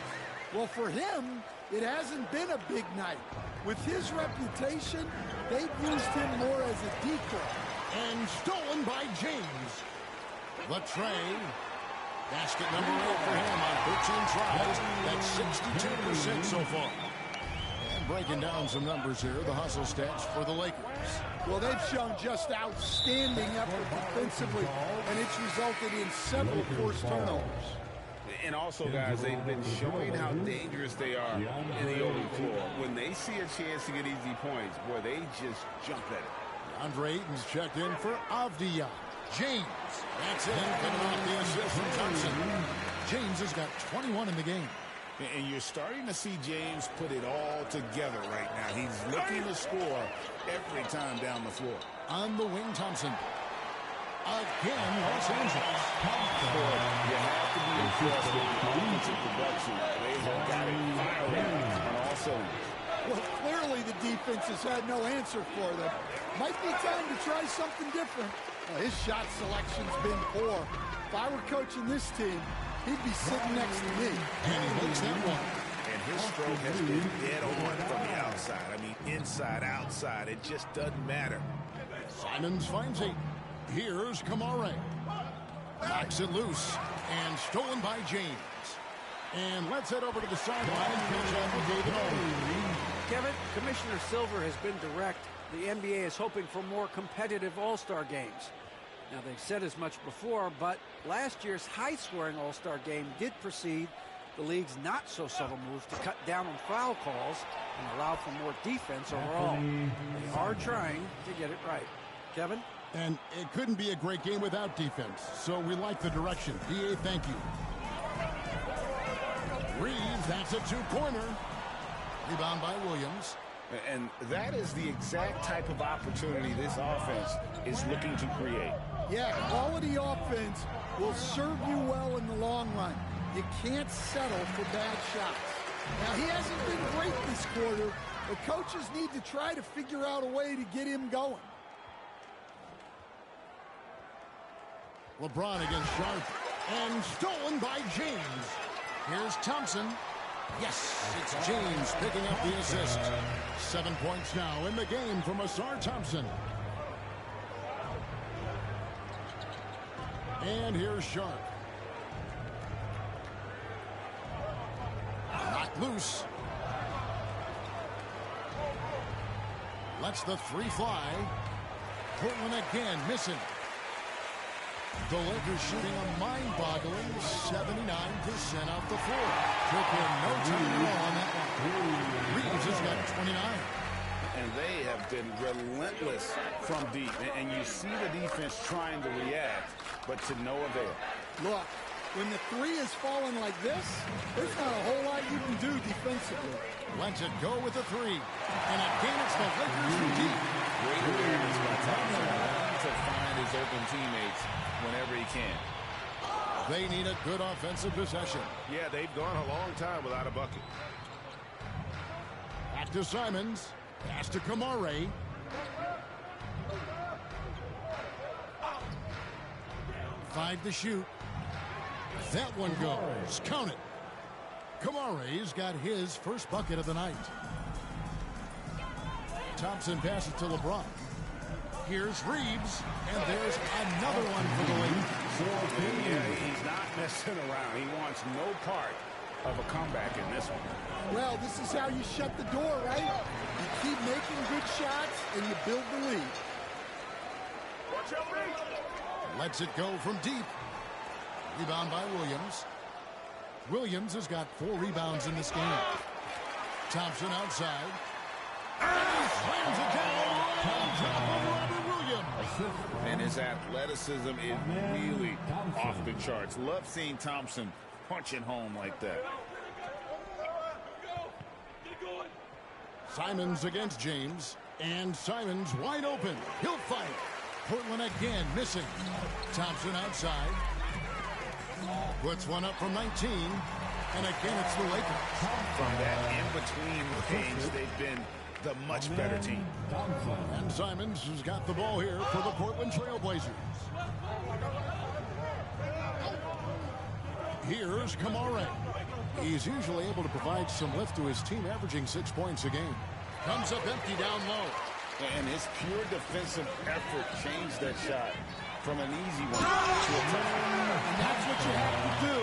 Well, for him, it hasn't been a big night. With his reputation, they've used him more as a decoy. And stolen by James. Latrey. Basket number 8 for him on 13 tries. That's 62% so far. And breaking down some numbers here, the hustle stats for the Lakers. Well, they've shown just outstanding effort defensively, and it's resulted in several forced turnovers. And also, guys, they've been showing how dangerous they are in the open floor. When they see a chance to get easy points, boy, they just jump at it. Andre Ayton's checked in for Avdia. James. That's it. Coming off the assist from Thompson. James has got 21 in the game. And you're starting to see James put it all together right now. He's looking to score every time down the floor. On the wing, Thompson. Again, Los Angeles. You have to be impressed with the offensive production. They have got it firing on all cylinders. Well, clearly the defense has had no answer for them. Might be time to try something different. His shot selection's been poor. If I were coaching this team, he'd be sitting next to me. And he makes that one. And his stroke has been dead on from the outside. I mean, inside, outside. It just doesn't matter. Simons finds it. Here's Kamare. Knocks it loose. And stolen by James. And let's head over to the sideline and catch up with David Olney. Kevin, Commissioner Silver has been direct. The NBA is hoping for more competitive All-Star games. Now, they've said as much before, but last year's high-scoring All-Star game did precede the league's not-so-subtle moves to cut down on foul calls and allow for more defense overall. They are trying to get it right. Kevin? And it couldn't be a great game without defense, so we like the direction. DA, thank you. Reeves, that's a two-pointer. Rebound by Williams. And that is the exact type of opportunity this offense is looking to create. Yeah, quality offense will serve you well in the long run. You can't settle for bad shots. Now, he hasn't been great this quarter, but coaches need to try to figure out a way to get him going. LeBron against Sharp. And stolen by James. Here's Thompson. Yes, it's James picking up the assist. 7 points now in the game from Asar Thompson. And here's Sharp. Knocked loose. Lets the three fly. Portland again missing. The Lakers shooting a mind-boggling 79% off the floor. Took him no time at all on that one. Reeves has got 29. And they have been relentless from deep. And you see the defense trying to react, but to no avail. Look, when the three is falling like this, there's not a whole lot you can do defensively. Lets it go with the three. And again, it's the Lakers from deep. Great awareness by Thompson to find his open teammates whenever he can. They need a good offensive possession. Yeah, they've gone a long time without a bucket. Back to Simons. Pass to Kamare. Five to shoot. That one goes. Count it. Kamare's got his first bucket of the night. Thompson passes to LeBron. Here's Reeves, and there's another one for the Lakers. Yeah, he's not messing around. He wants no part of a comeback in this one. Well, this is how you shut the door, right? You keep making good shots, and you build the lead. Lets it go from deep. Rebound by Williams. Williams has got 4 rebounds in this game. Thompson outside. And he slams it down on top of Robert Williams. And his athleticism is really off the charts. Love seeing Thompson punching home like that. Simons against James. And Simons wide open. He'll fight. Portland again missing. Thompson outside. Puts one up from 19. And again, it's the Lakers. From that in-between range, they've been the much better team. And Simons has got the ball here for the Portland Trailblazers. Here's Kamare. He's usually able to provide some lift to his team, averaging 6 points a game. Comes up empty down low. And his pure defensive effort changed that shot from an easy one to a tough one. And that's what you have to do.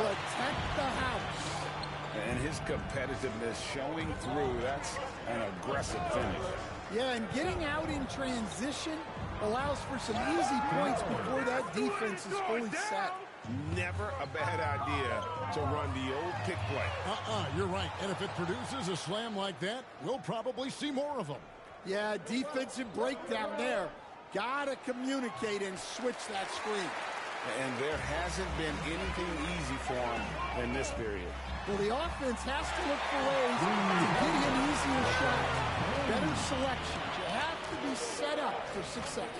Protect the house. And his competitiveness showing through. That's an aggressive finish. Yeah, and getting out in transition allows for some easy points before that defense is fully set. Never a bad idea to run the old pick play. You're right. And if it produces a slam like that, we'll probably see more of them. Yeah, defensive breakdown there. Gotta communicate and switch that screen. And there hasn't been anything easy for him in this period. Well, the offense has to look for ways to get him easier shots. Better selections. You have to be set up for success.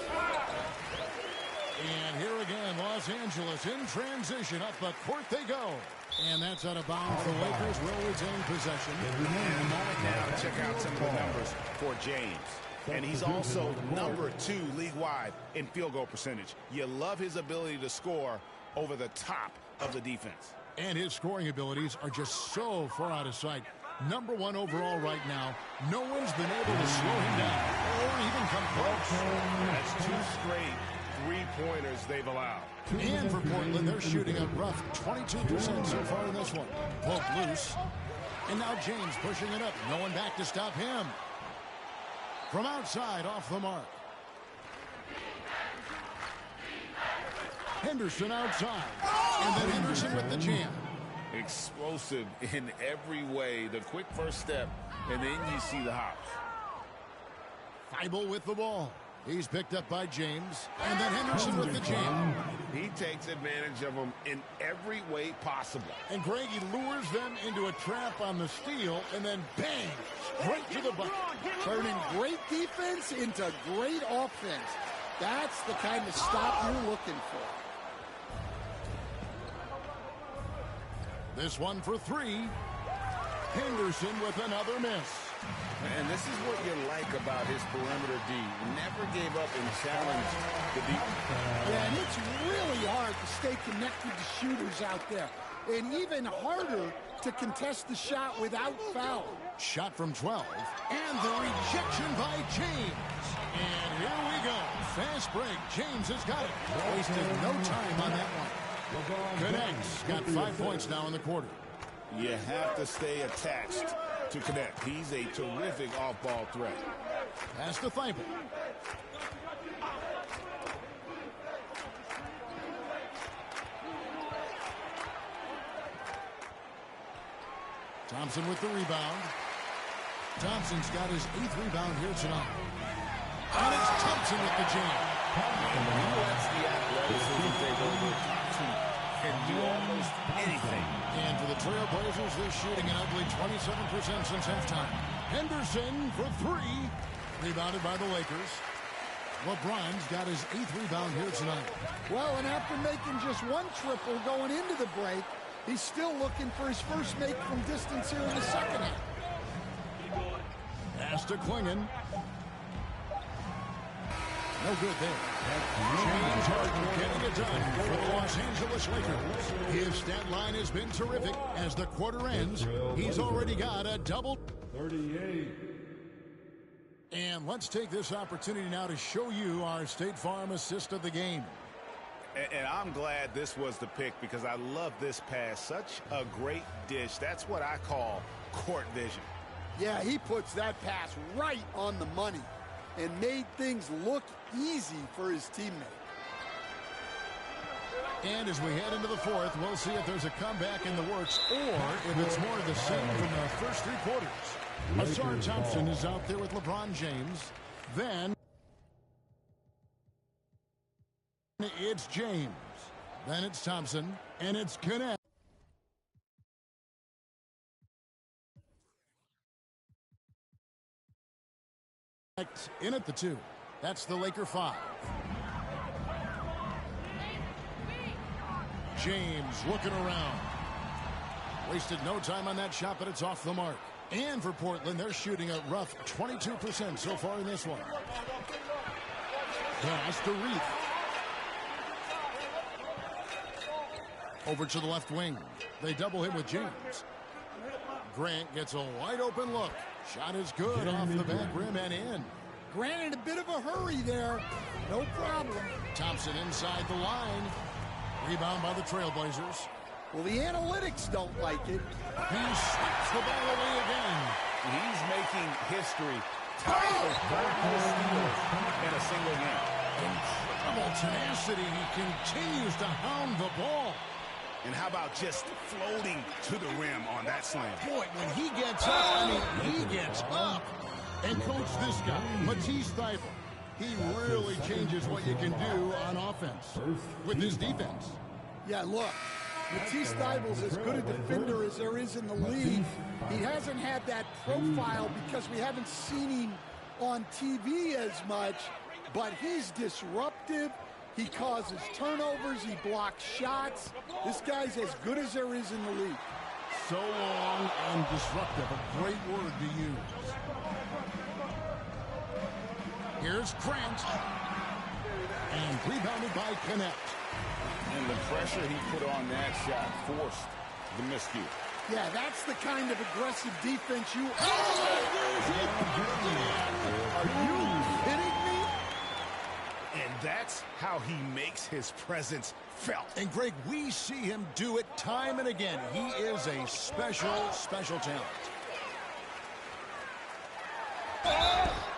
And here again, Los Angeles in transition. Up the court they go. And that's out of bounds. The Lakers will retain possession. And a moment now to check out some of the numbers for James. And he's also number 2 league-wide in field goal percentage. You love his ability to score over the top of the defense. And his scoring abilities are just so far out of sight. Number 1 overall right now. No one's been able to slow him down or even come close. That's 2 straight three-pointers they've allowed. And for Portland, they're shooting a rough 22% so far in this one. Poke loose. And now James pushing it up. No one back to stop him. From outside, off the mark. Henderson outside. And then Henderson with the jam. Explosive in every way. The quick first step, and then you see the hops. Feibel with the ball. He's picked up by James. And then Henderson with the jam. He takes advantage of them in every way possible. And Greg, he lures them into a trap on the steal, and then bang, straight to the bucket. Turning great defense into great offense. That's the kind of stop you're looking for. This one for 3. Henderson with another miss. And this is what you like about his perimeter D. Never gave up and challenged the defense. Yeah, and it's really hard to stay connected to shooters out there. And even harder to contest the shot without foul. Shot from 12. And the rejection by James. And here we go. Fast break. James has got it. Wasted no time on that one. Connects. Got 5 points now in the quarter. You have to stay attached to connect. He's a terrific off-ball threat. Pass to Feibel. Thompson with the rebound. Thompson's got his 8th rebound here tonight. And it's Thompson with the jam. He lets the athleticism take over. Can do almost anything. And for the Trailblazers, they're shooting an ugly 27% since halftime. Henderson for 3. Rebounded by the Lakers. LeBron's got his 8th rebound here tonight. Well, and after making just 1 triple going into the break, he's still looking for his first make from distance here in the second half. Pass to Klingon. No good there. James Harden getting it done for the Los Angeles Lakers. His stat line has been terrific. As the quarter ends, he's already got a double. 38. And let's take this opportunity now to show you our State Farm assist of the game. And I'm glad this was the pick because I love this pass. Such a great dish. That's what I call court vision. Yeah, he puts that pass right on the money and made things look easy for his teammate. And as we head into the fourth, we'll see if there's a comeback in the works or if it's more of the same from the first three quarters. Asar Thompson is out there with LeBron James. Then it's James. Then it's Thompson. And it's Connect. In at the 2. That's the Laker 5. James looking around. Wasted no time on that shot, but it's off the mark. And for Portland, they're shooting a rough 22% so far in this one. Pass to Reith. Over to the left wing. They double him with James. Grant gets a wide open look. Shot is good off the back rim and in. Grant in a bit of a hurry there. No problem. Thompson inside the line. Rebound by the Trailblazers. Well, the analytics don't like it. He slaps the ball away again. He's making history. Tyler steals in a single game. Incredible tenacity. He continues to hound the ball. And how about just floating to the rim on that slam? Boy, when he gets up, he gets up. And coach, this guy, Matisse Thybulle, he really changes what you can do on offense with his defense. Yeah, look, Matisse Thybulle's as good a defender as there is in the league. He hasn't had that profile because we haven't seen him on TV as much, but he's disruptive. He causes turnovers. He blocks shots. This guy's as good as there is in the league. So long and disruptive, a great word to use. Here's Grant. And rebounded by Connect. And the pressure he put on that shot forced the miscue. Yeah, that's the kind of aggressive defense you... Are you kidding me? And that's how he makes his presence felt. And Greg, we see him do it time and again. He is a special, special talent.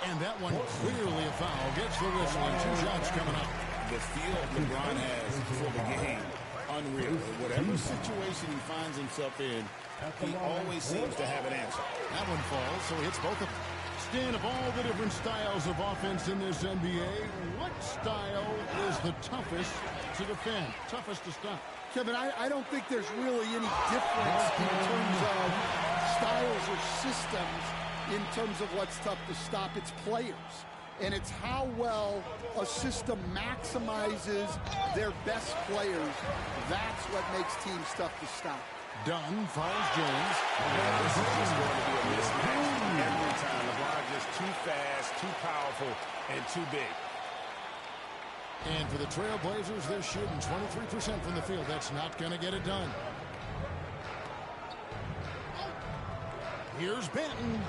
And that one clearly a foul. Gets the whistle and 2 shots coming up. The feel LeBron has for the game, unreal. Whatever situation he finds himself in, he always seems to have an answer. That one falls, so he hits both of them. Stan, of all the different styles of offense in this NBA, what style is the toughest to defend, toughest to stop? Kevin, I don't think there's really any difference in terms of styles or systems in terms of what's tough to stop. It's players. And it's how well a system maximizes their best players. That's what makes teams tough to stop. Dunn fouls James. This is just going to be a mismatch every time. LeBron just too fast, too powerful, and too big. And for the Trailblazers, they're shooting 23% from the field. That's not going to get it done. Here's Benton.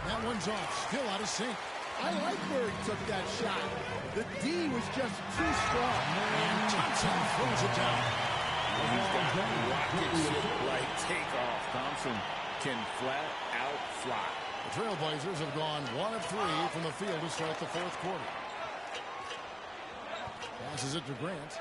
That one's off. Still out of sync. I like where he took that shot. The D was just too strong. And Thompson throws it down. He's got rocket ship-like takeoff. Thompson can flat out fly. The Trailblazers have gone 1 of 3 from the field to start the fourth quarter. Passes it to Grant.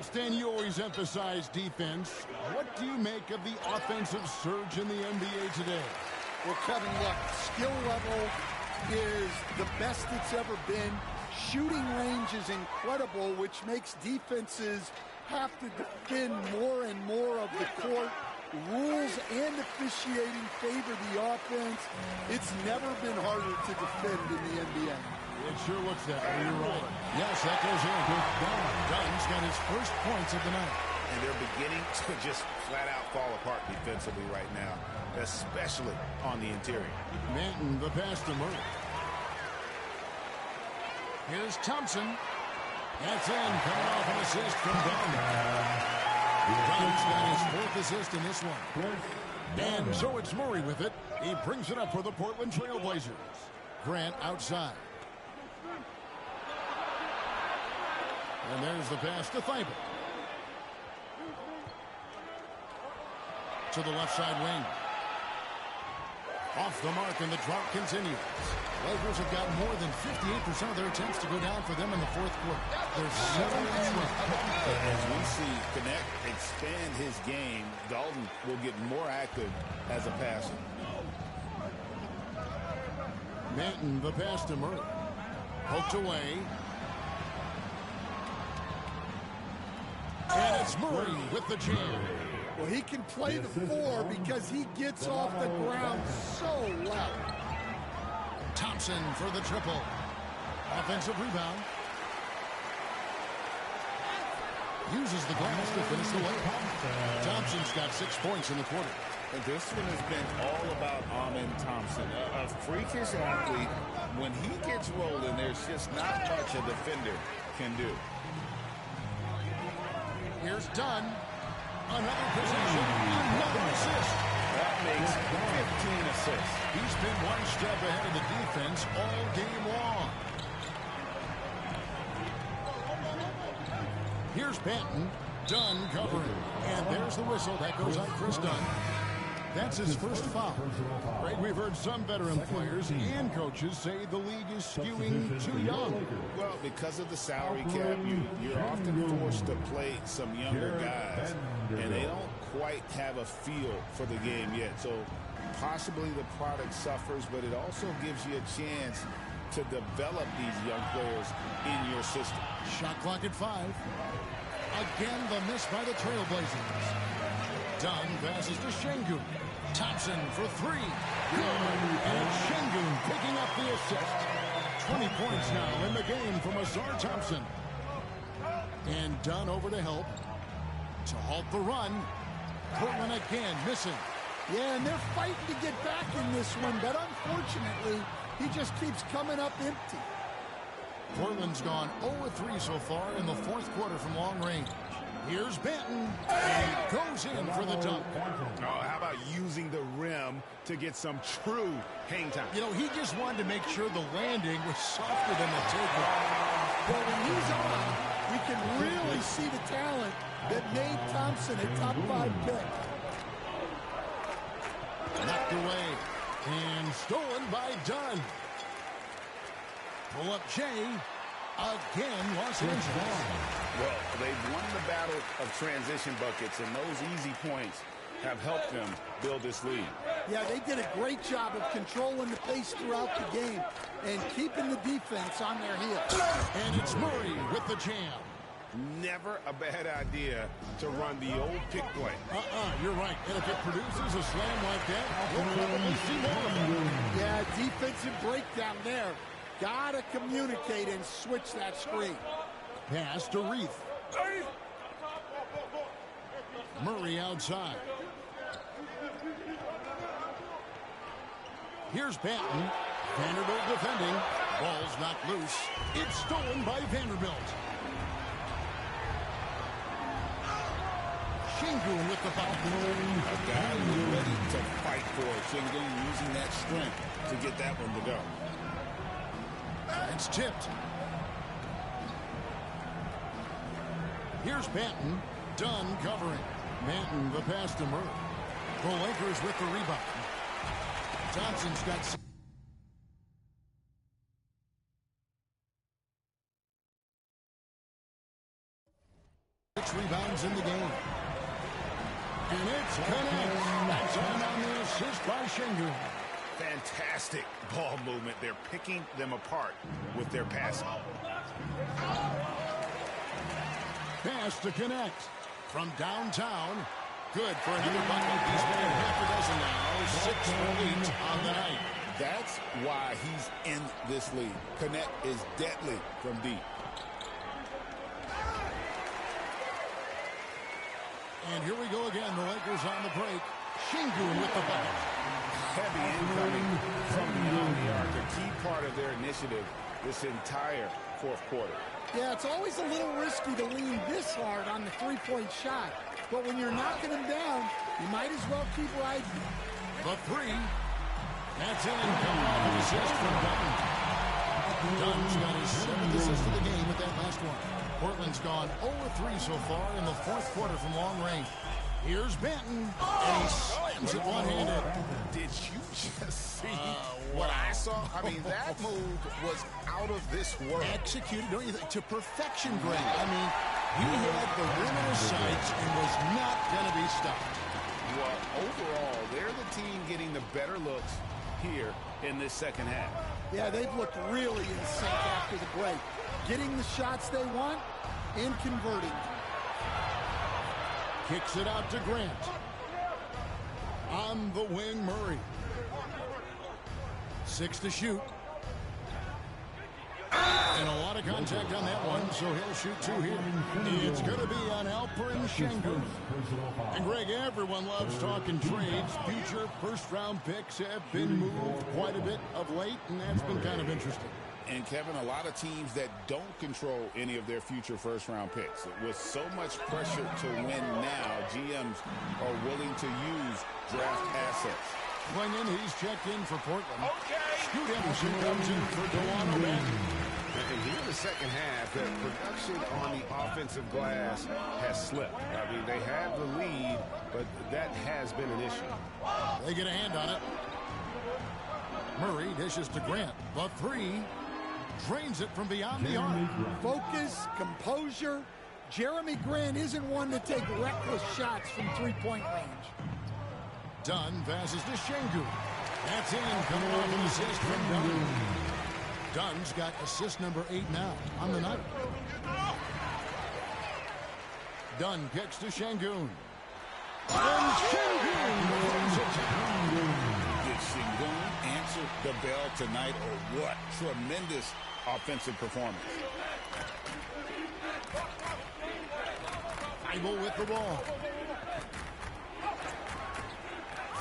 Stan, you always emphasize defense. What do you make of the offensive surge in the NBA today? Well, Kevin, look, skill level is the best it's ever been. Shooting range is incredible, which makes defenses have to defend more and more of the court. Rules and officiating favor the offense. It's never been harder to defend in the NBA. It sure looks that way. You're right. Yes, that goes in. Dunn's got his first points of the night. and they're beginning to just flat out fall apart defensively right now, especially on the interior. Manton, the pass to Murray. Here's Thompson. That's in, coming off an assist from Dunn. Dunn's got his 4th assist in this one. And so it's Murray with it. He brings it up for the Portland Trail Blazers. Grant outside. And there's the pass to Thibault. To the left side wing. Off the mark, and the drought continues. Lakers have got more than 58% of their attempts to go down for them in the 4th quarter. They're 7-12. As we see Connect expand his game, Dalton will get more active as a passer. Manton, the pass to Murray. Poked away. And it's Murray with the jam. Well, he can play the 4 because he gets off the ground so well. Thompson for the triple. Offensive rebound. Uses the glass to finish the way. Thompson's got 6 points in the quarter. And this one has been all about Amen Thompson. A freakish athlete. When he gets rolling, there's just not much a defender can do. Here's Dunn. Another possession, another assist. That makes 15 assists. He's been one step ahead of the defense all game long. Here's Banton. Dunn covering. And there's the whistle. That goes on Chris Dunn. That's his first foul. Right, we've heard some veteran players and coaches say the league is skewing too young. Well, because of the salary cap, you're often forced to play some younger guys, and they don't quite have a feel for the game yet. So possibly the product suffers, but it also gives you a chance to develop these young players in your system. Shot clock at 5. Again, the miss by the Trailblazers. Dunn passes to Şengün. Thompson for 3. And Şengün picking up the assist. 20 points now in the game from Azar Thompson. And Dunn over to help. To halt the run. Portland again missing. Yeah, and they're fighting to get back in this one, but unfortunately, he just keeps coming up empty. Portland's gone 0-3 so far in the 4th quarter from long range. Here's Banton. He goes in for the dunk. Oh, how about using the rim to get some true hang time? You know, he just wanted to make sure the landing was softer than the takeover. But when he's on, we can really see the talent that made Thompson a top 5 pick. Knocked away and stolen by Dunn. Pull up Jay. Again, Los Angeles. Well, they've won the battle of transition buckets, and those easy points have helped them build this lead. Yeah, they did a great job of controlling the pace throughout the game and keeping the defense on their heels. And it's Murray with the jam. Never a bad idea to run the old pick play. You're right. And if it produces a slam like that, we'll probably see more of it. Yeah, defensive breakdown there. Gotta communicate and switch that screen. Pass to Reith. Murray outside. Here's Banton. Vanderbilt defending. Ball's knocked loose. It's stolen by Vanderbilt. Şengün with the foul. A guy who's ready to fight for it. Şengün using that strength to get that one to go. It's tipped. Here's Banton. Dunn covering. Banton the pass to Murray. The Lakers with the rebound. Thompson's got 6 rebounds in the game. And it's Connect. That's on the assist by Şengün. Fantastic ball movement. They're picking them apart with their passing. Pass to Connect. From downtown. Good for another bucket. He's made half a dozen now. 6 for 8 on the night. That's why he's in this league. Connect is deadly from deep. And here we go again. The Lakers on the break. Şengün with the bucket. Heavy incoming from beyond the arc. A key part of their initiative this entire fourth quarter. Yeah, it's always a little risky to lean this hard on the three-point shot. But when you're knocking him down, you might as well keep riding. The three. That's in. Coming off an assist from Dunn. Dunn's got his 7th assist of the game with that last one. Portland's gone 0-3 so far in the fourth quarter from long range. Here's Benton, and he slams it one-handed. Did you just see what I saw? I mean, that move was out of this world. Executed, don't you think, to perfection, Greg. I mean, he had the rim in his sights and was not going to be stopped. Well, overall, they're the team getting the better looks here in this second half. Yeah, they've looked really in sync after the break. Getting the shots they want and converting. Kicks it out to Grant. On the wing, Murray. 6 to shoot. And a lot of contact on that one, so he'll shoot 2 here. It's going to be on Alperen Şengün. And Greg, everyone loves talking trades. Future first-round picks have been moved quite a bit of late, and that's been kind of interesting. And, Kevin, a lot of teams that don't control any of their future first-round picks. With so much pressure to win now, GMs are willing to use draft assets. Clingan, he's checked in for Portland. Scoot Henderson comes in for DeWan O'Bannon. And here in the second half, the production on the offensive glass has slipped. I mean, they have the lead, but that has been an issue. They get a hand on it. Murray dishes to Grant. The three. Drains it from beyond the arc. Focus, composure. Jeremy Grant isn't one to take reckless shots from three-point range. Dunn passes to Şengün. That's in, coming off an assist from Dunn. Dunn's got assist number 8 now on the night. Dunn kicks to Şengün. And Şengün throws it down. Did Şengün answer the bell tonight, or what? Tremendous offensive performance. Bible with the ball.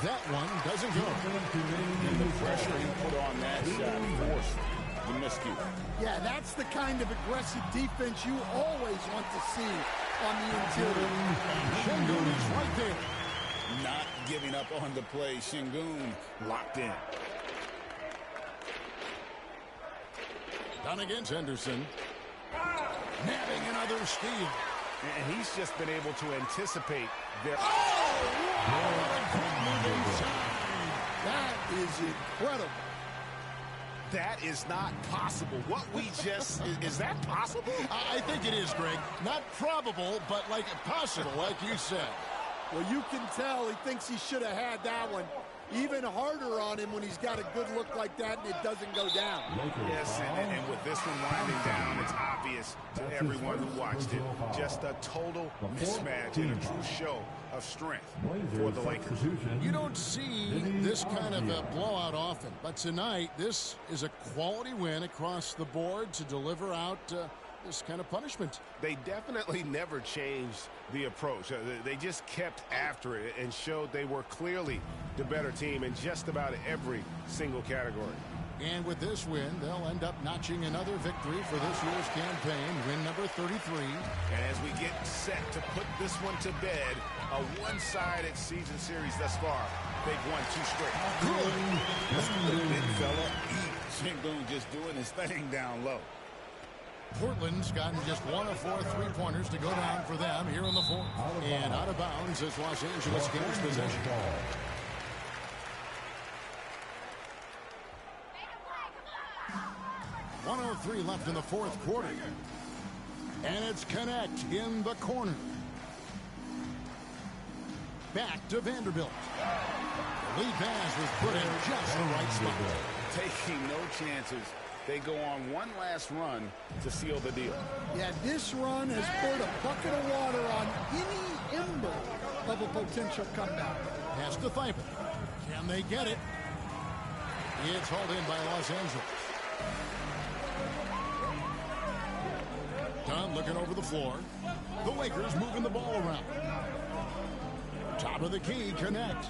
That one doesn't go. And the pressure he put on that shot forced the miscue. Yeah, that's the kind of aggressive defense you always want to see on the interior. Şengün is right there. Not giving up on the play. Şengün locked in. Done against Henderson. Nabbing another steal. And he's just been able to anticipate their... That is incredible. That is not possible. What we just... is that possible? I think it is, Greg. Not probable, but like possible, like you said. Well, you can tell he thinks he should have had that one. Even harder on him when he's got a good look like that and it doesn't go down. Yes, and with this one winding down, it's obvious to everyone who watched it. Just a total mismatch and a true show of strength for the Lakers. You don't see this kind of a blowout often, but tonight this is a quality win across the board to deliver out this kind of punishment. They definitely never changed the approach. They just kept after it and showed they were clearly the better team in just about every single category. And with this win, they'll end up notching another victory for this year's campaign, win number 33. And as we get set to put this one to bed, a one-sided season series thus far. They've won 2 straight. The big fella, Şengün just doing his thing down low. Portland's gotten just 1 of 4 3-pointers to go down for them here in the fourth. And out of bounds as Los Angeles gains possession. .103 left in the fourth quarter. And it's Connect in the corner. Back to Vanderbilt. The lead pass was put in just the right spot. Taking no chances. They go on one last run to seal the deal. Yeah, this run has poured a bucket of water on any ember of a potential comeback. Pass to Thibault. Can they get it? It's hauled in by Los Angeles. Dunn looking over the floor. The Lakers moving the ball around. Top of the key, connect.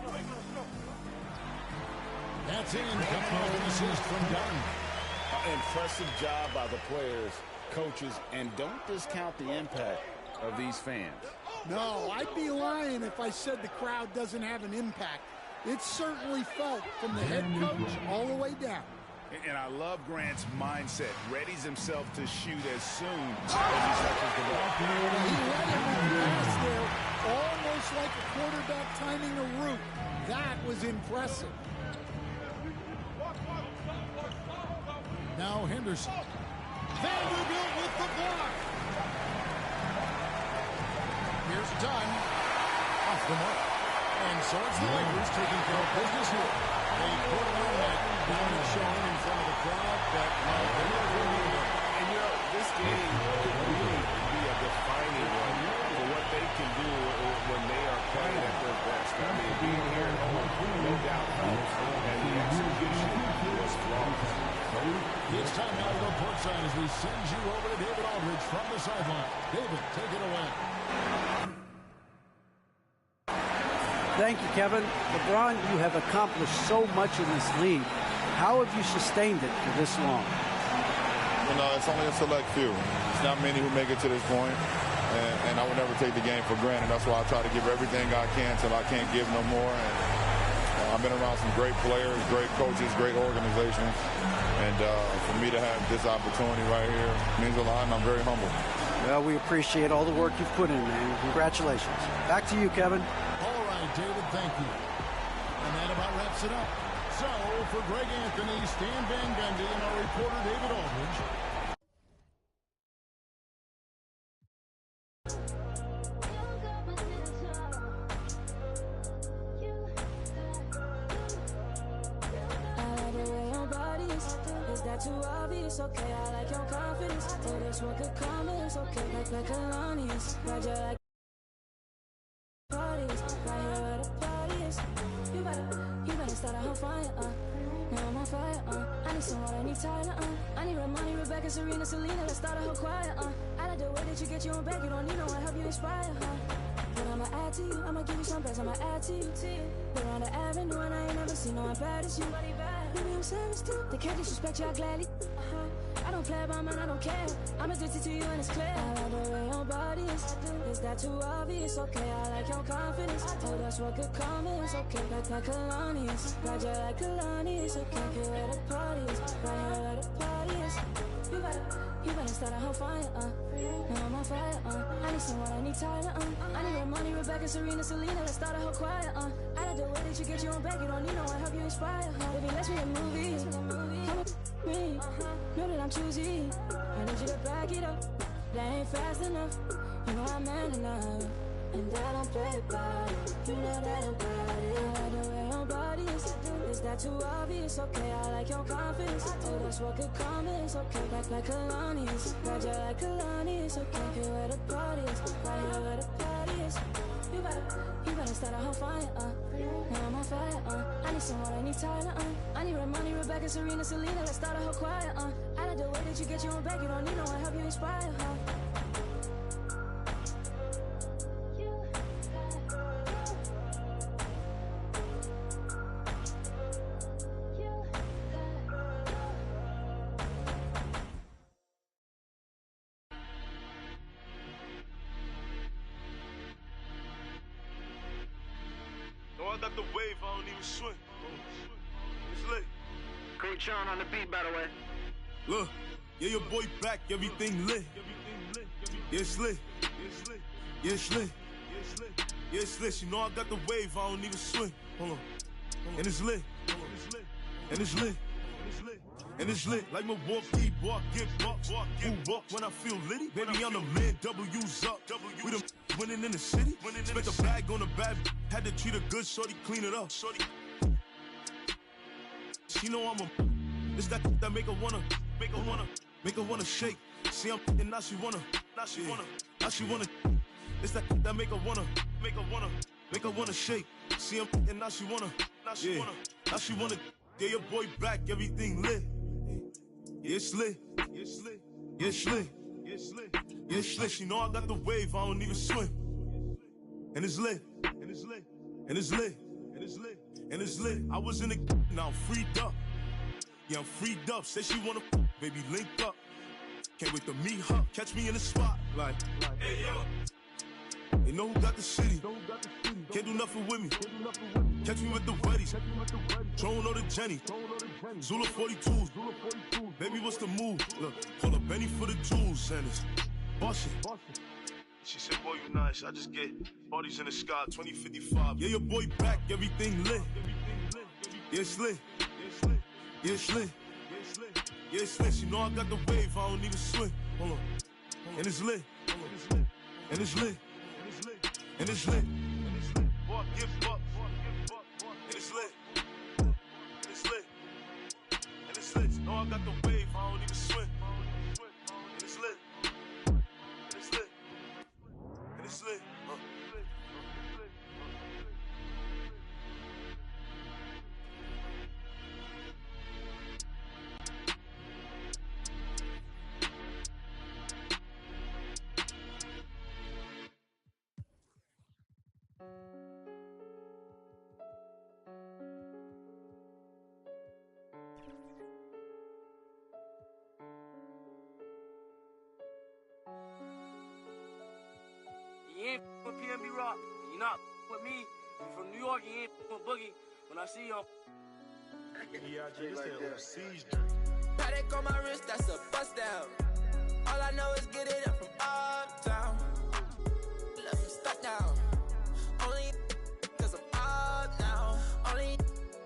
That's in. Coming off an assist from Gunn. Impressive job by the players, coaches, and don't discount the impact of these fans. No, I'd be lying if I said the crowd doesn't have an impact. It's certainly felt from the head coach all the way down. And I love Grant's mindset. Readies himself to shoot as soon as he touches the ball. He led him with the pass there, almost like a quarterback timing a route. That was impressive. Now Henderson. Vanderbilt with the block. Here's Dunn. Off the mark. And so it's the Lakers taking care of business here. They put on that down and showing in front of the crowd, but no, they're not going to need it. And you know, this game could really be a defining one for what they can do when they are playing at their best. I mean, being here at home, no doubt helps, and the execution was flawless. It's time now to go courtside as we send you over to David Aldridge from the sideline. David, take it away. Thank you, Kevin. LeBron, you have accomplished so much in this league. How have you sustained it for this long? You know, it's only a select few. It's not many who make it to this point, and I would never take the game for granted. That's why I try to give everything I can till I can't give no more. And I've been around some great players, great coaches, great organizations, and for me to have this opportunity right here means a lot, and I'm very humble. Well, we appreciate all the work you've put in, man. Congratulations. Back to you, Kevin. All right, David, thank you. And that about wraps it up. So, for Greg Anthony, Stan Van Gundy, and our reporter, David Aldridge, too obvious, okay, I like your confidence. Oh, that's what could come is okay, like Kalani's. Roger like parties, right here where the party is. You better start a whole fire, now I'm on fire, I need someone, I need Tyler, I need Ramani, Rebecca, Serena, Selena, let's start a whole choir, I like the way that you get you on back, you don't need no one, help you inspire, But I'ma add to you, I'ma give you some best, I'ma add to you. We're on the avenue and I ain't never seen no one bad as you. Maybe I'm savage too, they can't disrespect you, I gladly. I don't play about mine, I don't care. I'm addicted to you and it's clear. I like the way your body is that too obvious? Okay, I like your confidence. Oh, that's what could come is okay, like Kalani's. Roger like Kalani's, okay, get where the party is. Right here where the party is. You better start a whole fire, now I'm on fire, I need someone, I need Tyler, I need Ramani, Rebecca, Serena, Selena, let's start a whole choir, I like the way that you get you on back, you don't need no one, help you inspire, Baby, let's make a movie, come with me, know that I'm choosy, I need you to back it up, that ain't fast enough, you know I'm man enough, and I don't play about it, you know that about it, I like the way your body is that too obvious? Okay, I like your confidence. Oh, that's what could come is okay, like Kalani's. Roger like Kalani's. Okay, here where the party is. Right here where the party is. You better start a whole fire, now I'm on fire, I need someone, I need Tyler, I need Ramani, Rebecca, Serena, Selena, let's start a whole choir, I like the way that you get you on back, you don't need no one, help you inspire, I got the wave, I don't even swim. It's lit. Coach Sean on the beat, by the way. Look, yeah, your boy back, everything lit. Yeah, it's lit. Yeah, it's lit. Yeah, it's lit. You know I got the wave, I don't even swim. Hold on. And it's lit. And it's lit. And it's lit. Like Milwaukee, walk, get bucks. Who walk when I feel litty? Baby, I'm the man, W's up. We the winning in the city. Spent the bag on the bad. Had to treat her good, shorty, clean it up. She know I'm a. It's that make her wanna shake. See I'm and now she wanna. It's that make her wanna shake. See I'm and now she wanna. Now she wanna. Yeah, your boy back, everything lit. Yeah, it's lit. Yeah, it's lit. Yeah, it's lit. Yeah, it's lit. Yeah, it's lit. You know I got the wave, I don't even swim. And it's lit. And it's lit. And it's lit. And it's lit. And it's lit. I was in the now I'm freed up. Yeah, I'm freed up. Say she wanna baby link up. Can't wait to meet her. Catch me in the spot. Like hey yo. They know who got the city. Can't do nothing with me. Catch me with the weddies. Throwing on the Jenny. Zula 42s. Baby, what's the move? Look, call up Benny for the jewels. And it's bustin'. She said, boy, you nice. I just get bodies in the sky, 2055. Yeah, your boy back, everything lit. Yeah, it's lit. Yeah, it's lit. Yeah, it's lit. You know I got the wave, I don't even swim. Hold on. And it's lit. And it's lit. And it's lit. Boy, give up. And it's lit. And it's lit. And it's lit. You know I got the wave, I don't even swim. And it's lit. And it's lit. And it's lit. You ain't with PNB Rock. You not with me. You from New York. You ain't with Boogie. When I see you, siege. Paddock on my wrist, that's a bust down. All I know is get it up from uptown. Left him stuck down. Only because I'm up now. Only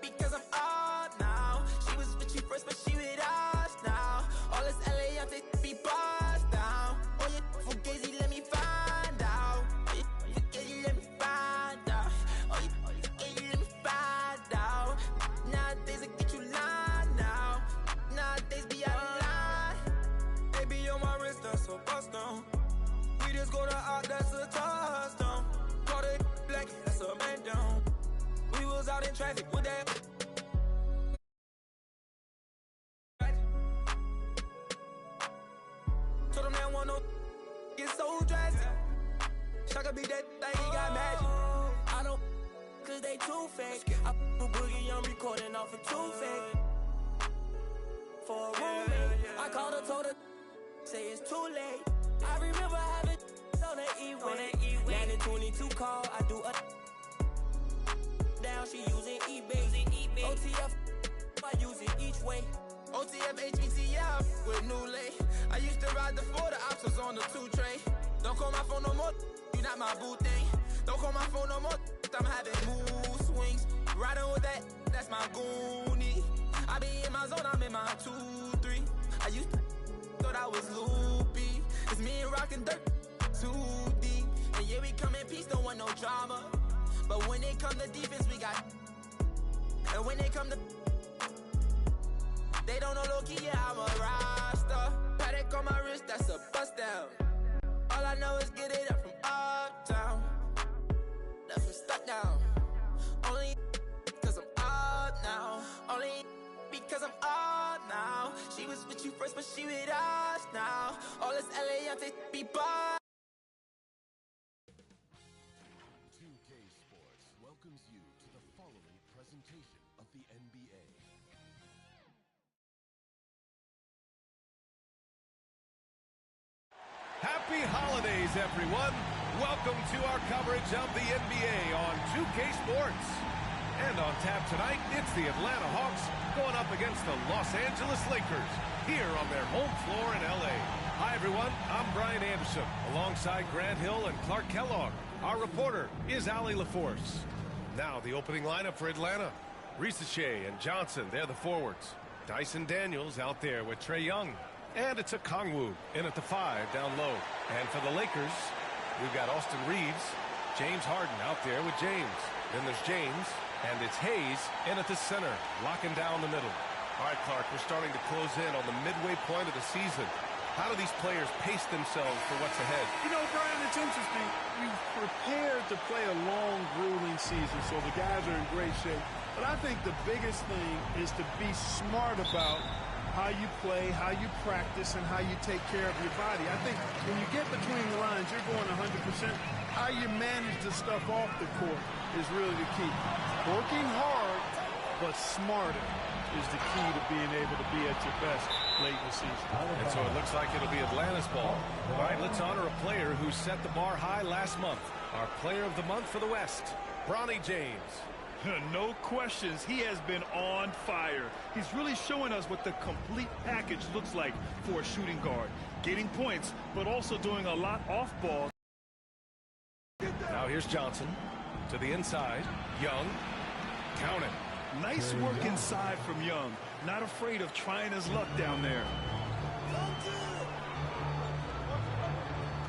because I'm up now. She was with you first, but she with us now. All this LA, I'm to be bust down. Oh, you fugazi, let me find out. Oh, you fugazi, let me find out. Oh, you fugazi, let me find out. Nowadays, I get you lying now. Nowadays, be out of line. Baby on my wrist, that's a bust down. We just go to out, that's a touchdown. Caught it black, that's a man down. We was out in traffic with that. Told them that one no get so drastic. Shaka be that thing, got magic. I don't, cause they too fake. I put Boogie, I'm recording off of too fake. For a roommate, I called her, told her, say it's too late. I remember having on the E-way. Landing 22 call, I do a down, she using eBay. OTF, I use it each way. OTF, HETF with new lay. I used to ride the 4, the ops was on the 2 tray. Don't call my phone no more, you not my boo thing. Don't call my phone no more, I'm having mood swings. Riding with that, that's my goonie. I be in my zone, I'm in my 2-3. I used to thought I was loopy. It's me and rockin' dirt, too deep. And yeah, we come in peace, don't want no drama. But when it come to defense, we got. And when they come to, they don't know low-key, yeah, I'm a roster. Paddock on my wrist, that's a bust down. All I know is get it up from uptown. Left him stuck down. Only because I'm up now. Only because I'm up now. She was with you first, but she with us now. All this LA, I'm to be by. 2K Sports welcomes you to the following presentation of the NBA. Happy holidays, everyone. Welcome to our coverage of the NBA on 2K Sports. And on tap tonight, it's the Atlanta Hawks going up against the Los Angeles Lakers here on their home floor in LA. Hi, everyone. I'm Brian Anderson alongside Grant Hill and Clark Kellogg. Our reporter is Allie LaForce. Now the opening lineup for Atlanta. Risache and Johnson, they're the forwards. Dyson Daniels out there with Trae Young. And it's a Kongwu in at the 5 down low. And for the Lakers, we've got Austin Reeves, James Harden out there with James. Then there's James, and it's Hayes in at the center, locking down the middle. All right, Clark, we're starting to close in on the midway point of the season. How do these players pace themselves for what's ahead? You know, Brian, it's interesting. You've prepared to play a long, grueling season, so the guys are in great shape. But I think the biggest thing is to be smart about how you play, how you practice, and how you take care of your body. I think when you get between the lines, you're going 100%. How you manage the stuff off the court is really the key. Working hard, but smarter is the key to being able to be at your best late in the season. And so it looks like it'll be Atlanta's ball. All right, let's honor a player who set the bar high last month. Our player of the month for the West, Bronny James. No questions. He has been on fire. He's really showing us what the complete package looks like for a shooting guard. Getting points, but also doing a lot off ball. Now here's Johnson to the inside. Young, count it. Nice work inside from Young. Not afraid of trying his luck down there.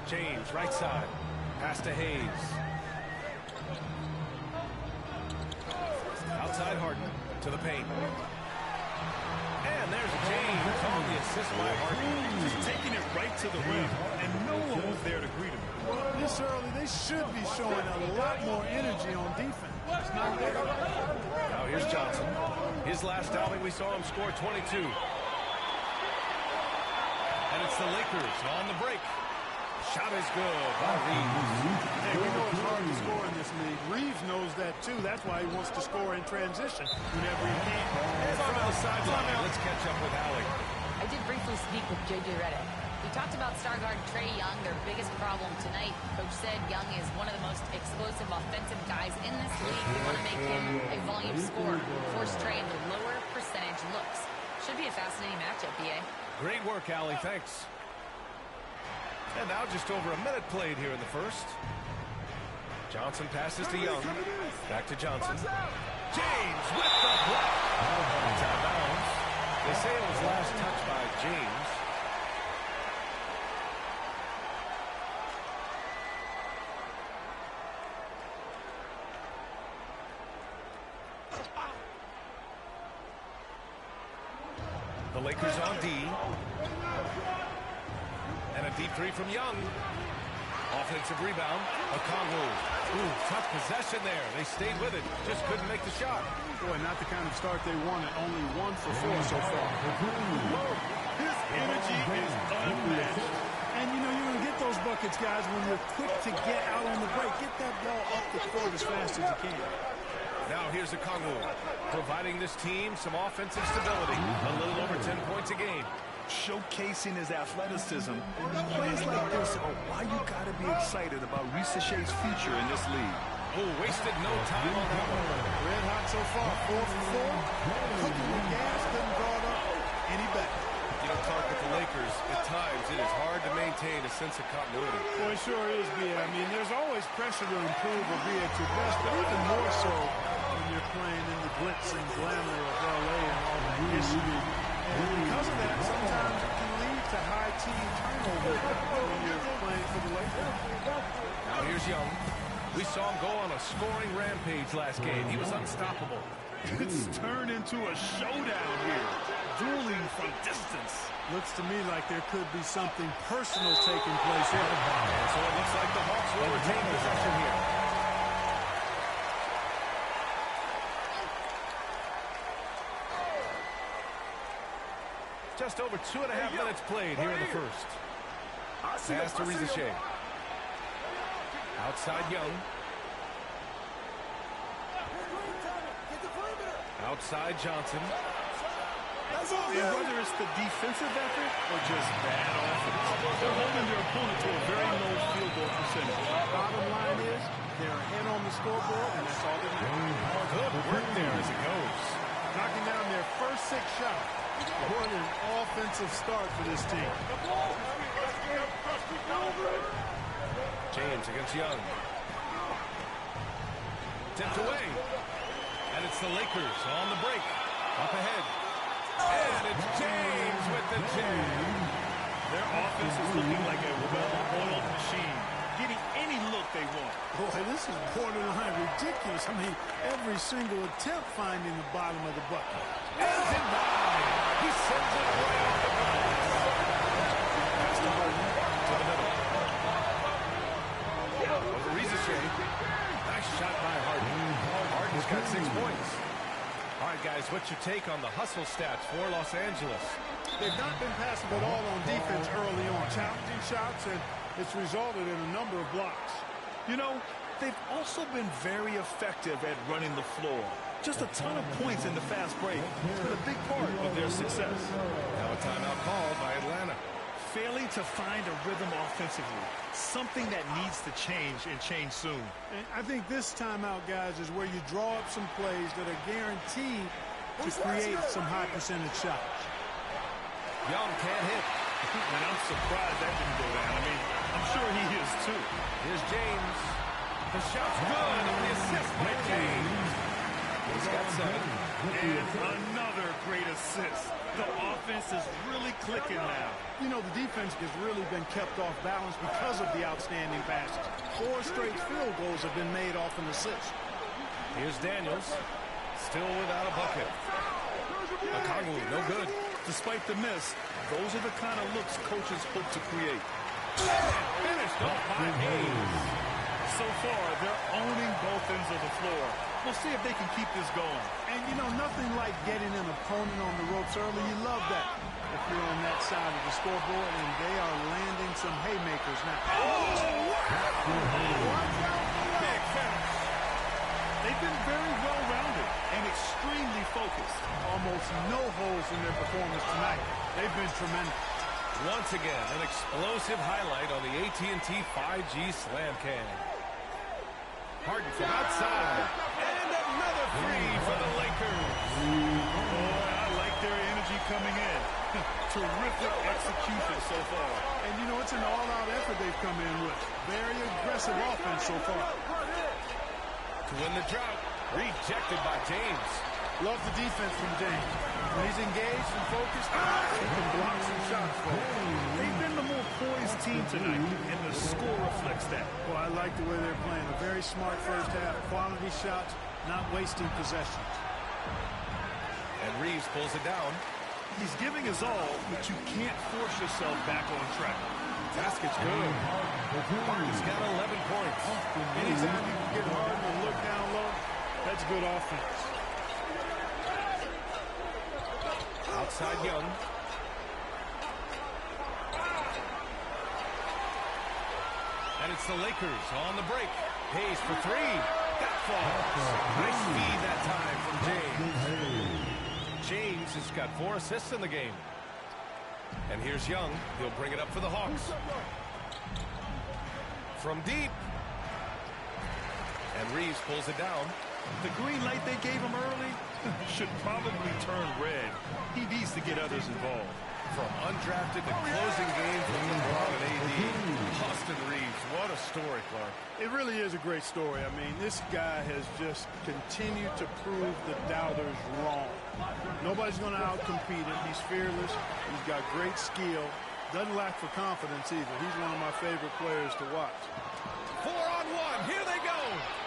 James, right side. Pass to Hayes. Outside Harden to the paint. And there's James on the assist by Harden. Just taking it right to the rim, and no one was there to greet him. Well, this early, they should be showing a lot more energy on defense. It's not there. Now here's Johnson. His last outing, we saw him score 22. And it's the Lakers on the break. Shot is good by Reeves. Hey, we know it's hard to score in this league. Reeves knows that, too. That's why he wants to score in transition whenever he can. From the sideline, let's catch up with Allie. I did briefly speak with J.J. Redick. He talked about star guard Trae Young, their biggest problem tonight. Coach said Young is one of the most explosive offensive guys in this league. They want to make him a volume scorer, force Trae into lower percentage looks. Should be a fascinating matchup, B.A. Great work, Allie. Thanks. And now just over a minute played here in the first. Johnson passes to Young. Back to Johnson. James with the block. It's out of bounds. They say it was last touched by James. The Lakers on D. And a deep three from Young. Offensive rebound. Okongwu. Ooh, tough possession there. They stayed with it. Just couldn't make the shot. Boy, not the kind of start they wanted. Only 1 for 4 so far. His energy is unmatched. And, you know, you're going to get those buckets, guys, when you're quick to get out on the break. Get that ball up the court as fast as you can. Now here's Okongwu, providing this team some offensive stability. A little over 10 points a game. Showcasing his athleticism. Plays like this are why you got to be excited about Risache's future in this league. Oh, wasted no time on that one. Red hot so far, 4 for 4. Cooking with gas, couldn't draw it up any better. You know, Clark, with the Lakers, at times it is hard to maintain a sense of continuity. Well, it sure is, B.A. I mean, there's always pressure to improve or be at your best, but even more so when you're playing in the glitz and glamour of L.A. and all the issues. And because of that, sometimes it can lead to high team turnover when you're playing for the Lakers. Now here's Young. We saw him go on a scoring rampage last game. He was unstoppable. It's turned into a showdown here. Dueling from distance. Looks to me like there could be something personal taking place here. And so it looks like the Hawks will retain possession here. Just over 2.5 minutes played here in the first. Pass to Risache. Outside Young. Outside Johnson. And whether it's the defensive effort or just bad offense, they're holding their opponent to a very low field goal percentage. Bottom line is, they're ahead on the scoreboard, and that's all they're doing. Good work there as it goes. Knocking down their first 6 shots. What an offensive start for this team. James against Young. Tipped away. And it's the Lakers on the break. Up ahead. And it's James with the jam. Their offense is looking like a well-oiled machine. Getting any look they want. Boy, this is borderline ridiculous. I mean, every single attempt finding the bottom of the bucket. And denied. He sends it right off the glass. Pass to Harden to the middle. Over Risache. Nice shot by Harden. Harden's got 6 points. All right, guys, what's your take on the hustle stats for Los Angeles? They've not been passive at all on defense early on. Challenging shots, and it's resulted in a number of blocks. You know, they've also been very effective at running the floor. Just a ton of points in the fast break. It's been a big part of their success. Now a timeout called by Atlanta. Failing to find a rhythm offensively. Something that needs to change and change soon. And I think this timeout, guys, is where you draw up some plays that are guaranteed to create some high percentage shots. Young can't hit. And I'm surprised that didn't go down. I mean, I'm sure he is too. Here's James. The shot's good on the assist by James. He's got 7. And another great assist. The offense is really clicking now. You know, the defense has really been kept off balance because of the outstanding passes. 4 straight field goals have been made off an assist. Here's Daniels. Still without a bucket. Okongwu, no good. Despite the miss, those are the kind of looks coaches hope to create. Finished off by Hayes. So far, they're owning both ends of the floor. We'll see if they can keep this going. And, you know, nothing like getting an opponent on the ropes early. You love that if you're on that side of the scoreboard, and they are landing some haymakers now. Oh! Big finish. They've been very well-rounded and extremely focused. Almost no holes in their performance tonight. They've been tremendous. Once again, an explosive highlight on the AT&T 5G Slam Cam. Harden from outside. And another three for the Lakers. Boy, I like their energy coming in. Terrific execution so far. And, you know, it's an all-out effort they've come in with. Very aggressive offense so far. To win the drought, rejected by James. Love the defense from James. When he's engaged and focused, he can block some shots for him. They've been the more poised team tonight, and the score reflects that. Well, I like the way they're playing. A very smart first half. Quality shots, not wasting possessions. And Reeves pulls it down. He's giving his all, but you can't force yourself back on track. Basket's good. He's got 11 points. Anytime you can get Harden and look down low, that's good offense. Outside Young. And it's the Lakers on the break. Hayes for 3. That falls. Nice feed that time from James. James has got 4 assists in the game. And here's Young. He'll bring it up for the Hawks. From deep. And Reeves pulls it down. The green light they gave him early should probably turn red. He needs to get others involved. From undrafted to closing games with LeBron and AD. Austin Reeves, what a story, Clark. It really is a great story. I mean, this guy has just continued to prove the doubters wrong. Nobody's going to outcompete him. He's fearless. He's got great skill. Doesn't lack for confidence either. He's one of my favorite players to watch. 4-on-1. Here they go.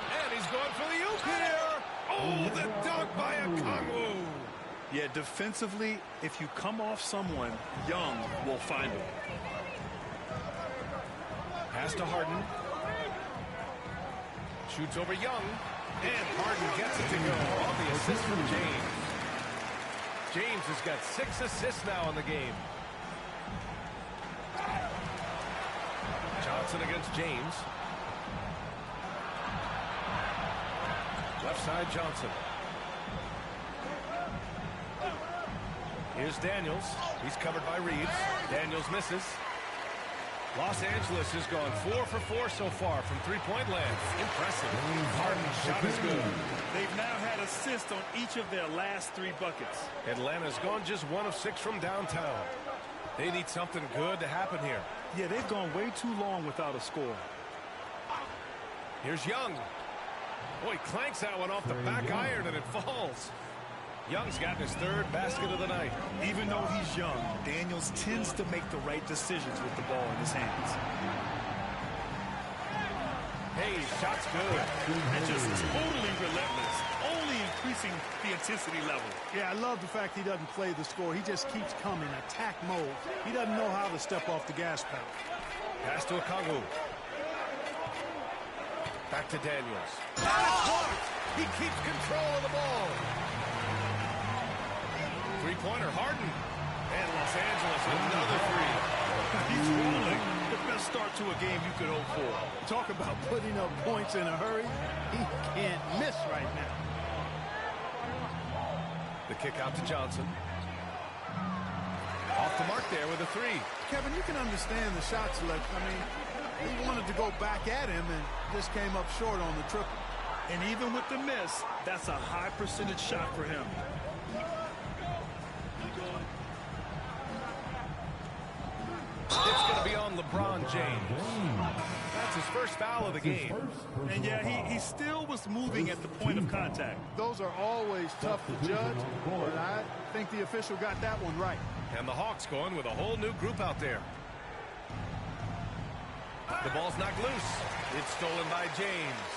And he's going for the oop here. Oh, the dunk by Okongwu. Yeah, defensively, if you come off someone, Young will find him. Pass to Harden. Shoots over Young. And Harden gets it to go on the assist from James. James has got 6 assists now in the game. Johnson against James. Left side Johnson. Here's Daniels. He's covered by Reeves. Daniels misses. Los Angeles has gone 4 for 4 so far from three-point land. Impressive. Harden's shot is good. They've now had assists on each of their last 3 buckets. Atlanta's gone just 1 of 6 from downtown. They need something good to happen here. Yeah, they've gone way too long without a score. Here's Young. Boy, he clanks that one off the back iron and it falls. Young's gotten his 3rd basket of the night. Even though he's young, Daniels tends to make the right decisions with the ball in his hands. Hey, shot's good. And just totally relentless, only increasing the intensity level. Yeah, I love the fact he doesn't play the score. He just keeps coming, attack mode. He doesn't know how to step off the gas pedal. Pass to Okongwu. Back to Daniels. He keeps control of the ball. Three-pointer, Harden. And Los Angeles, another three. He's rolling. The best start to a game you could hope for. Talk about putting up points in a hurry. He can't miss right now. The kick out to Johnson. Off the mark there with a three. Kevin, you can understand the shot selection. I mean, he wanted to go back at him and just came up short on the triple. And even with the miss, that's a high percentage shot for him. It's going to be on LeBron James. That's his first foul of the game. And yeah, he still was moving at the point of contact. Those are always tough to judge, but I think the official got that one right. And the Hawks going with a whole new group out there. The ball's knocked loose. It's stolen by James.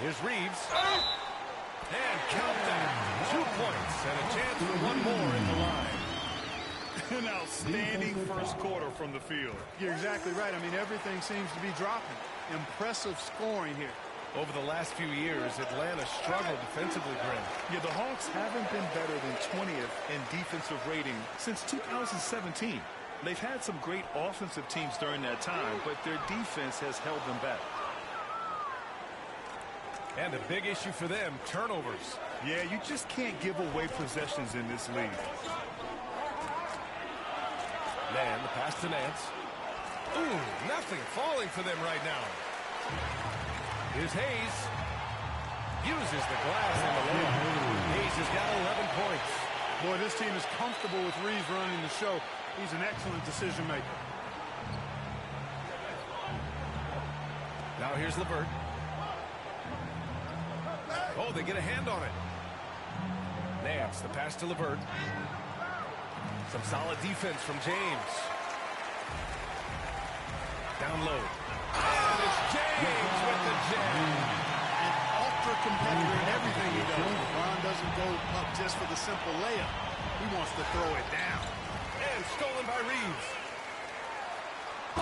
Here's Reeves. And count that. 2 points and a chance for one more in the line. An outstanding first quarter from the field. You're exactly right. I mean, everything seems to be dropping. Impressive scoring here. Over the last few years, Atlanta struggled defensively, Grim. Yeah, the Hawks haven't been better than 20th in defensive rating since 2017. They've had some great offensive teams during that time, but their defense has held them back. And a big issue for them, turnovers. Yeah, you just can't give away possessions in this league. Man, the pass to Nance. Ooh, nothing falling for them right now. Here's Hayes. Uses the glass on the wall. Hayes has got 11 points. Boy, this team is comfortable with Reeves running the show. He's an excellent decision maker. Now here's LeVert. Oh, they get a hand on it. Nance, the pass to LeVert. Some solid defense from James. Down low. And it's James with the jam. An ultra competitor in everything he does. LeBron doesn't go up just for the simple layup. He wants to throw it down. And stolen by Reeves.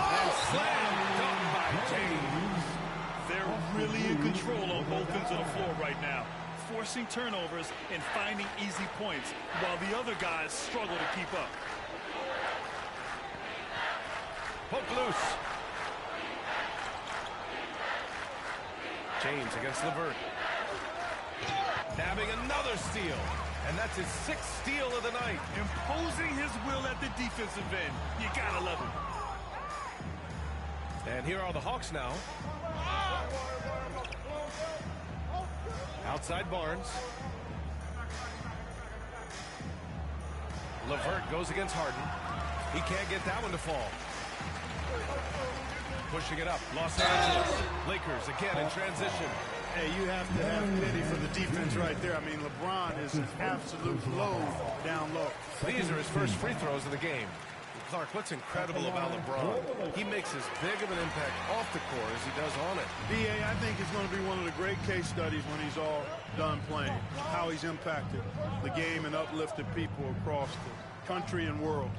And slammed dunk by James. They're really in control on both ends of the floor right now, forcing turnovers and finding easy points while the other guys struggle to keep up. Poke loose. James against LeVert. Nabbing another steal. And that's his 6th steal of the night. Imposing his will at the defensive end. You gotta love him. And here are the Hawks now. Outside Barnes. LeVert goes against Harden. He can't get that one to fall. Pushing it up. Los Angeles. Lakers again in transition. Hey, you have to have pity for the defense right there. I mean, LeBron is an absolute load down low. These are his first free throws of the game. Clark, what's incredible about LeBron? He makes as big of an impact off the court as he does on it. B.A., I think it's going to be one of the great case studies when he's all done playing, how he's impacted the game and uplifted people across the country and world.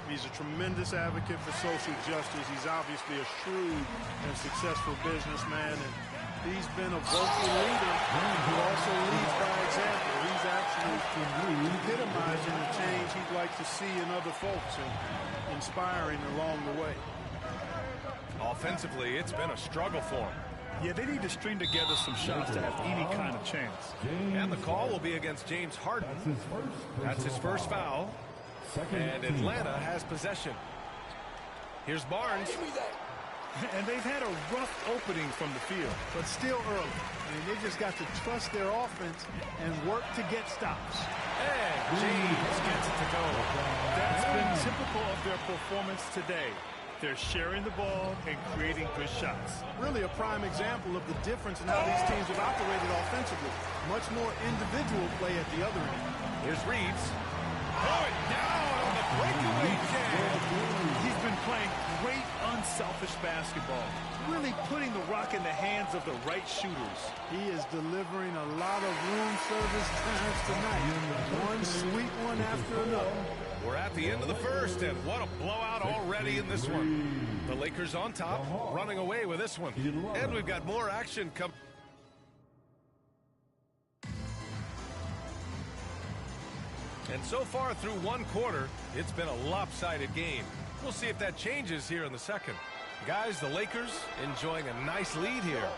He's a tremendous advocate for social justice. He's obviously a shrewd and successful businessman, and he's been a vocal leader who also leads by example. He's actually epitomizing the change he'd like to see in other folks and inspiring along the way. Offensively, it's been a struggle for him. Yeah, they need to string together some shots to have any kind of chance. And the call will be against James Harden. That's his first foul. And Atlanta has possession. Here's Barnes. And they've had a rough opening from the field, but still early. I mean, they just got to trust their offense and work to get stops. And James gets it to go. That's been typical of their performance today. They're sharing the ball and creating good shots. Really a prime example of the difference in how these teams have operated offensively. Much more individual play at the other end. Here's Reeves. Throw it down on the breakaway jam. He's been playing great unselfish basketball, really putting the rock in the hands of the right shooters. He is delivering a lot of room service times tonight. One sweet one after another. We're at the end of the first, and what a blowout already in this one. The Lakers on top, running away with this one. And we've got more action coming. And so far through one quarter, it's been a lopsided game. We'll see if that changes here in the second. Guys, the Lakers enjoying a nice lead here.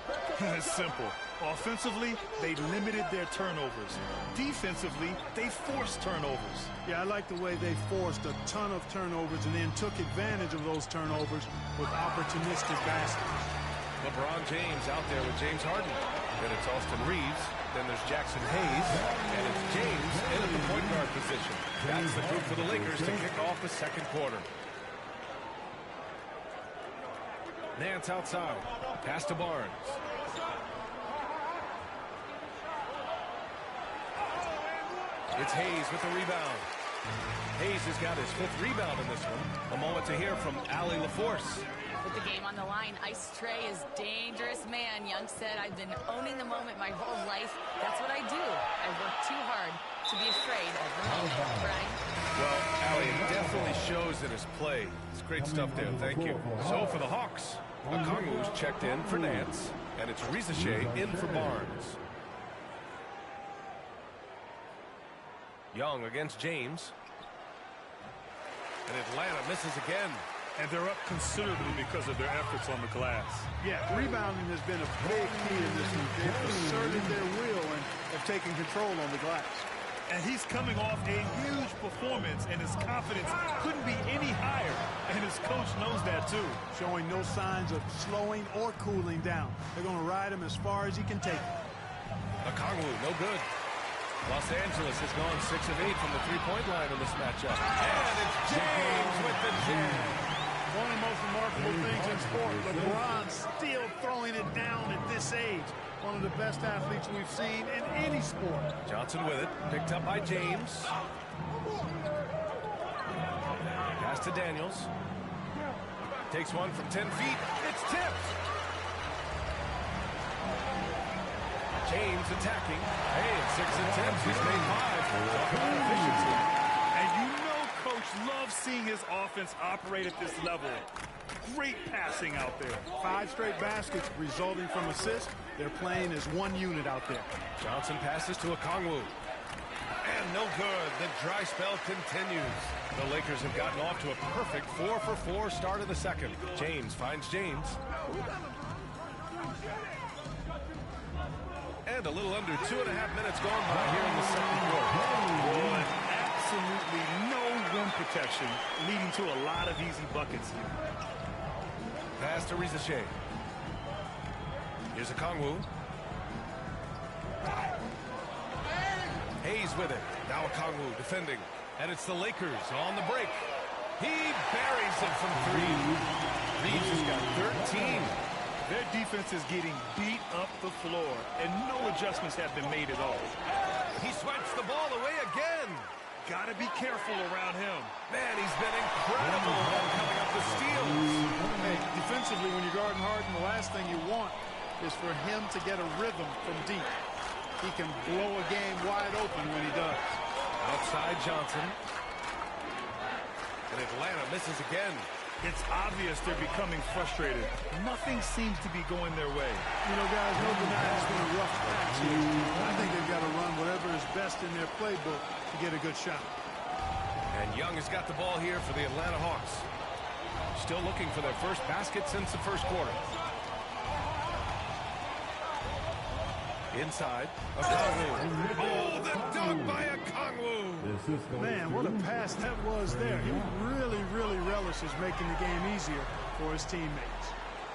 It's simple. Offensively, they limited their turnovers. Defensively, they forced turnovers. Yeah, I like the way they forced a ton of turnovers and then took advantage of those turnovers with opportunistic baskets. LeBron James out there with James Harden. Then it's Austin Reeves. Then there's Jackson Hayes. And it's James in at the point guard position. That's the group for the Lakers to kick off the second quarter. Nance outside. Pass to Barnes. It's Hayes with the rebound. Hayes has got his 5th rebound in this one. A moment to hear from Allie LaForce. With the game on the line, Ice Trey is dangerous man. Young said, I've been owning the moment my whole life. That's what I do. I work too hard to be afraid of the moment. Brian? Well, Allie, it definitely shows in his play. It's great stuff there. Thank you. So for the Hawks, Okongwu's checked in for Nance, and it's Rizachet in for Barnes. Young against James. And Atlanta misses again. And they're up considerably because of their efforts on the glass. Yeah, rebounding has been a big key in this one. They've asserted their will and have taken control on the glass. And he's coming off a huge performance, and his confidence couldn't be any higher. And his coach knows that, too. Showing no signs of slowing or cooling down. They're going to ride him as far as he can take it. Okongwu, no good. Los Angeles has gone 6 of 8 from the three-point line in this matchup. And it's James with the jam. One of the most remarkable things in sport, LeBron still throwing it down at this age. One of the best athletes we've seen in any sport. Johnson with it, picked up by James. Pass to Daniels. Takes one from 10 feet. It's tipped. James attacking. Hey, in 6 attempts, he's made 5. Talk about efficiency. And you know Coach loves seeing his offense operate at this level. Great passing out there. 5 straight baskets resulting from assists. They're playing as one unit out there. Johnson passes to Okongwu. And no good. The dry spell continues. The Lakers have gotten off to a perfect 4-for-4 start of the second. James finds James. And a little under 2.5 minutes gone by here in the second quarter. Absolutely no rim protection, leading to a lot of easy buckets here. Pass to Rizachet. Here's Okongwu. Hayes with it. Now Okongwu defending. And it's the Lakers on the break. He buries it from 3. Reeves has got 13. Their defense is getting beat up the floor, and no adjustments have been made at all. He swipes the ball away again. Got to be careful around him. Man, he's been incredible coming up with steals. Hey, defensively, when you're guarding Harden, the last thing you want is for him to get a rhythm from deep. He can blow a game wide open when he does. Outside Johnson. And Atlanta misses again. It's obvious they're becoming frustrated. Nothing seems to be going their way. You know, guys, no denying it's been a rough patch here. I think they've got to run whatever is best in their playbook to get a good shot. And Young has got the ball here for the Atlanta Hawks. Still looking for their first basket since the first quarter. Inside, Okongwu. Oh, the dunk by Okongwu! Man, what a pass that was there. He really, really relishes making the game easier for his teammates.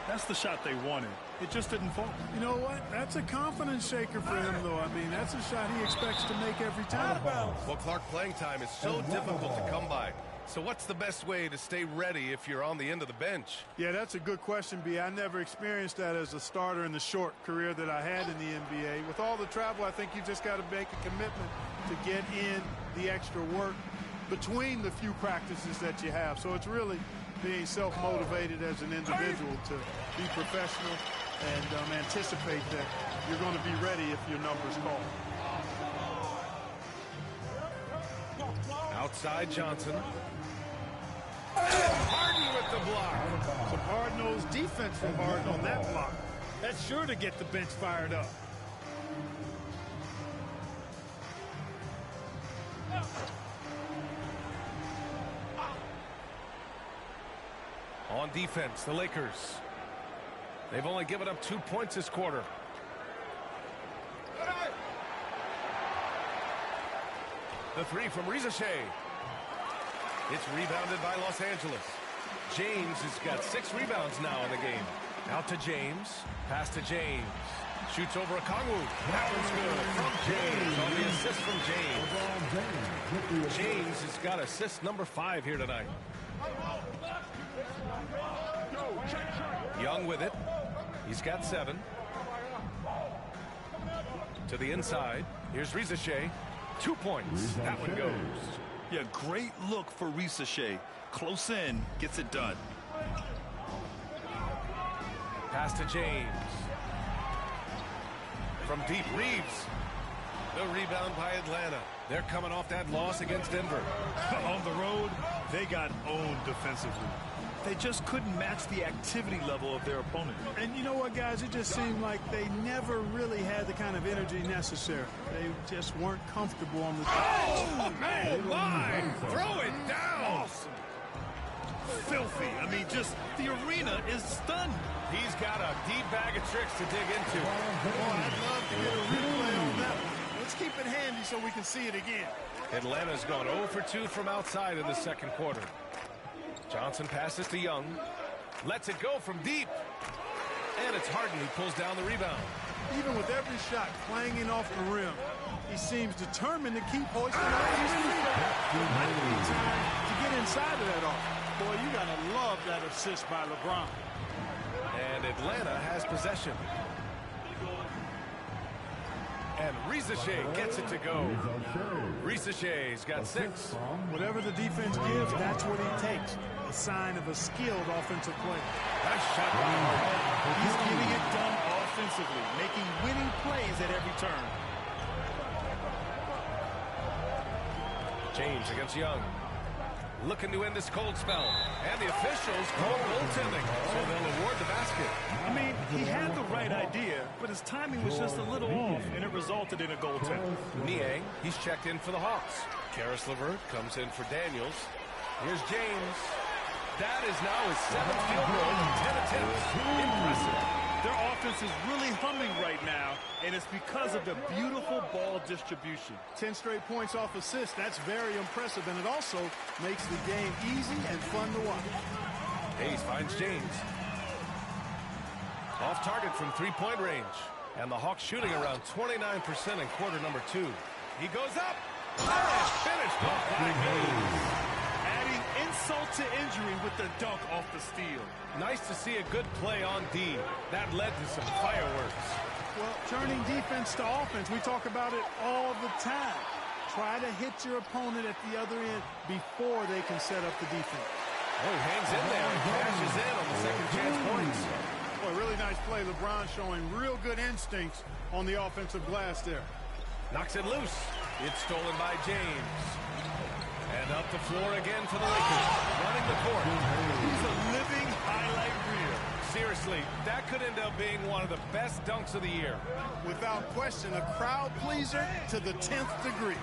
That's the shot they wanted. It just didn't fall. You know what? That's a confidence shaker for him, though. I mean, that's a shot he expects to make every time. Well, Clark, playing time is so difficult to come by. So what's the best way to stay ready if you're on the end of the bench? Yeah, that's a good question, B. I never experienced that as a starter in the short career that I had in the NBA. With all the travel, I think you just got to make a commitment to get in the extra work between the few practices that you have. So it's really being self-motivated as an individual to be professional and anticipate that you're going to be ready if your number's called. Outside Johnson. And Harden with the block. Some hard-nosed defense from Harden on that block. That's sure to get the bench fired up. on defense, the Lakers. They've only given up 2 points this quarter. The three from Rizashea. It's rebounded by Los Angeles. James has got 6 rebounds now in the game. Out to James. Pass to James. Shoots over a Kongwu. That one's good from James on the assist from James. James has got assist number 5 here tonight. Young with it. He's got 7. To the inside. Here's Rizashea. 2 points. That one goes. Yeah, great look for Rizashea. Close in, gets it done. Pass to James. From deep, Reeves. The rebound by Atlanta. They're coming off that loss against Denver. On the road, they got owned defensively. They just couldn't match the activity level of their opponent. And you know what, guys? It just seemed like they never really had the kind of energy necessary. They just weren't comfortable on the... Oh, man! Oh, my! Throw it down! Awesome. Filthy. I mean, just the arena is stunned. He's got a deep bag of tricks to dig into. Oh, I'd love to get a replay on that one. Let's keep it handy so we can see it again. Atlanta's gone 0 for 2 from outside in the second quarter. Johnson passes to Young. Lets it go from deep. And it's Harden who pulls down the rebound. Even with every shot clanging off the rim, he seems determined to keep hoisting up his rebound. It might be time to get inside of that offense. Boy, you got to love that assist by LeBron. And Atlanta has possession. And Rizashea gets it to go. Rizashea's got 6. Whatever the defense gives, that's what he takes. A sign of a skilled offensive player. Nice shot by Harden. He's getting it done offensively, making winning plays at every turn. James against Young. Looking to end this cold spell. And the officials call goaltending, so they'll award the basket. I mean, he had the right idea, but his timing was just a little off, and it resulted in a goaltending. Niang, he's checked in for the Hawks. Karis LeVert comes in for Daniels. Here's James. That is now his 7th field goal in 10 attempts. Impressive. Their offense is really humming right now, and it's because of the beautiful ball distribution. 10 straight points off assists. That's very impressive, and it also makes the game easy and fun to watch. Hayes finds James. Off target from 3-point range. And the Hawks shooting around 29% in quarter number 2. He goes up. And finished off by Hayes. Adding insult to injury with the dunk off the steal. Nice to see a good play on D. That led to some fireworks. Well, turning defense to offense, we talk about it all the time. Try to hit your opponent at the other end before they can set up the defense. Oh, he hangs in there and cashes in on the second chance points. Boy, really nice play. LeBron showing real good instincts on the offensive glass there. Knocks it loose. It's stolen by James. And up the floor again for the Lakers. Running the court. He's a living highlight reel. Seriously, that could end up being one of the best dunks of the year. Without question, a crowd pleaser to the 10th degree.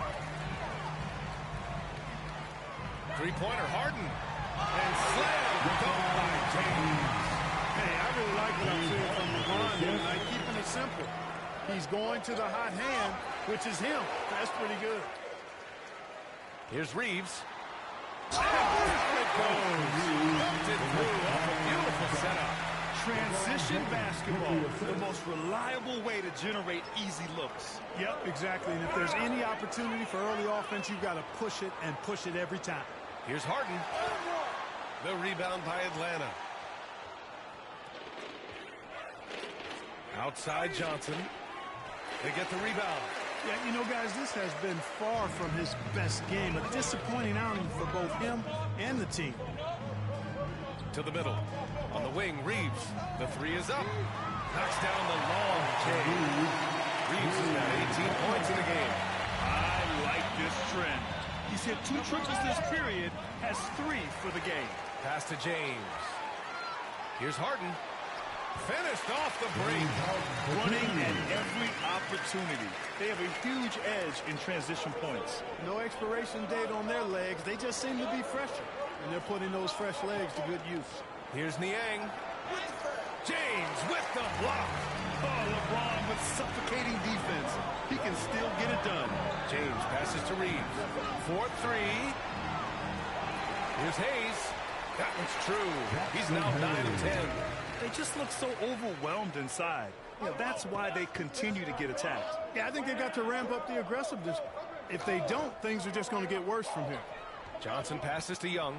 Three-pointer, Harden. And slam dunk by James. Hey, I really like what I'm seeing from LeBron here tonight, keeping it simple. He's going to the hot hand, which is him. That's pretty good. Here's Reeves. And there it goes. Dumped it through off a beautiful setup. Transition basketball, the most reliable way to generate easy looks. Yep, exactly. And if there's any opportunity for early offense, you've got to push it and push it every time. Here's Harden. The rebound by Atlanta. Outside Johnson. They get the rebound. Yeah, you know, guys, this has been far from his best game. A disappointing outing for both him and the team. To the middle. On the wing, Reeves. The three is up. Knocks down the long J. Reeves has got 18 points in the game. I like this trend. He's hit 2 triples this period, has 3 for the game. Pass to James. Here's Harden. Finished off the break. Running at every opportunity. They have a huge edge in transition points. No expiration date on their legs. They just seem to be fresher. And they're putting those fresh legs to good use. Here's Niang. James with the block. Oh, LeBron with suffocating defense. He can still get it done. James passes to Reeves. 4-3. Here's Hayes. That one's true. He's now 9-10. They just look so overwhelmed inside. Yeah, that's why they continue to get attacked. Yeah, I think they've got to ramp up the aggressiveness. If they don't, things are just going to get worse from here. Johnson passes to Young.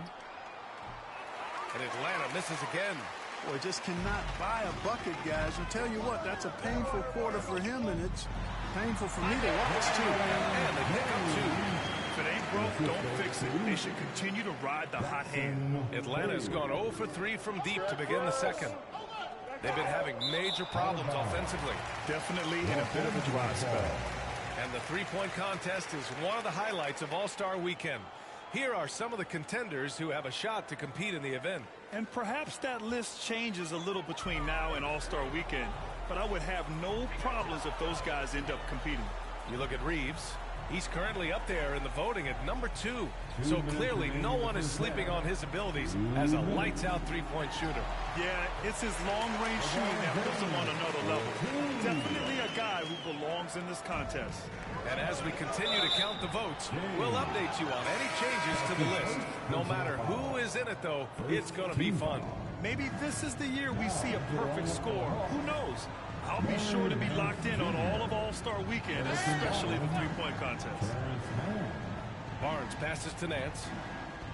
And Atlanta misses again. Boy, just cannot buy a bucket, guys. I tell you what, that's a painful quarter for him, and it's painful for me to watch, too. And they pick up 2. If it ain't broke, don't fix it. They should continue to ride the hot hand. Atlanta's gone 0 for 3 from deep to begin the second. They've been having major problems offensively. Definitely in a bit of a dry spell. And the three-point contest is one of the highlights of All-Star Weekend. Here are some of the contenders who have a shot to compete in the event. And perhaps that list changes a little between now and All-Star Weekend, but I would have no problems if those guys end up competing. You look at Reeves. He's currently up there in the voting at number 2. So clearly no one is sleeping on his abilities as a lights-out three-point shooter. Yeah, it's his long-range shooting that puts him on another level. Definitely a guy who belongs in this contest. And as we continue to count the votes, we'll update you on any changes to the list. No matter who is in it, though, it's going to be fun. Maybe this is the year we see a perfect score. Who knows? I'll be sure to be locked in on all of All-Star Weekend, especially the three-point contest. Barnes passes to Nance.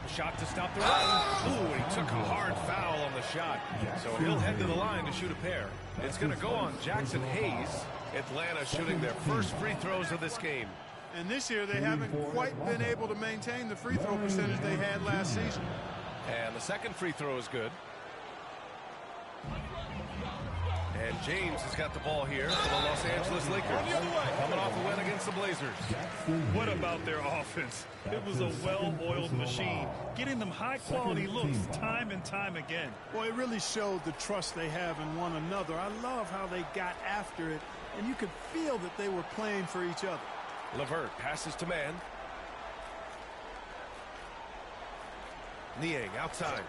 A shot to stop the run. Ooh, he took a hard foul on the shot. So he'll head to the line to shoot a pair. It's going to go on Jackson Hayes. Atlanta shooting their first free throws of this game. And this year they haven't quite been able to maintain the free throw percentage they had last season. And the second free throw is good. And James has got the ball here for the Los Angeles Lakers. Coming off a win against the Blazers. What about their offense? It was a well-oiled machine, getting them high-quality looks time and time again. Boy, it really showed the trust they have in one another. I love how they got after it, and you could feel that they were playing for each other. LeVert passes to man. Niang outside.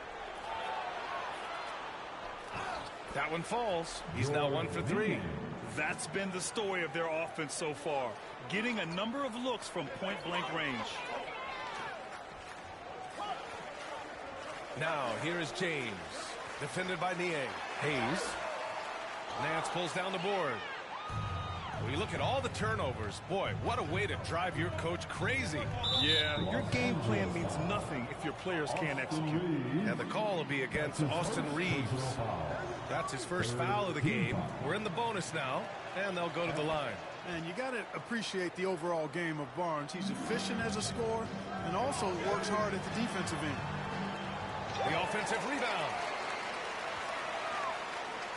That one falls. He's now 1 for 3. That's been the story of their offense so far, getting a number of looks from point-blank range. Now, here is James, defended by Niang. Hayes. Nance pulls down the board. When you look at all the turnovers, boy, what a way to drive your coach crazy. Yeah, your game plan means nothing if your players can't execute. And the call will be against Austin Reeves. That's his first foul of the game. We're in the bonus now, and they'll go to the line. And you got to appreciate the overall game of Barnes. He's efficient as a scorer and also works hard at the defensive end. The offensive rebound.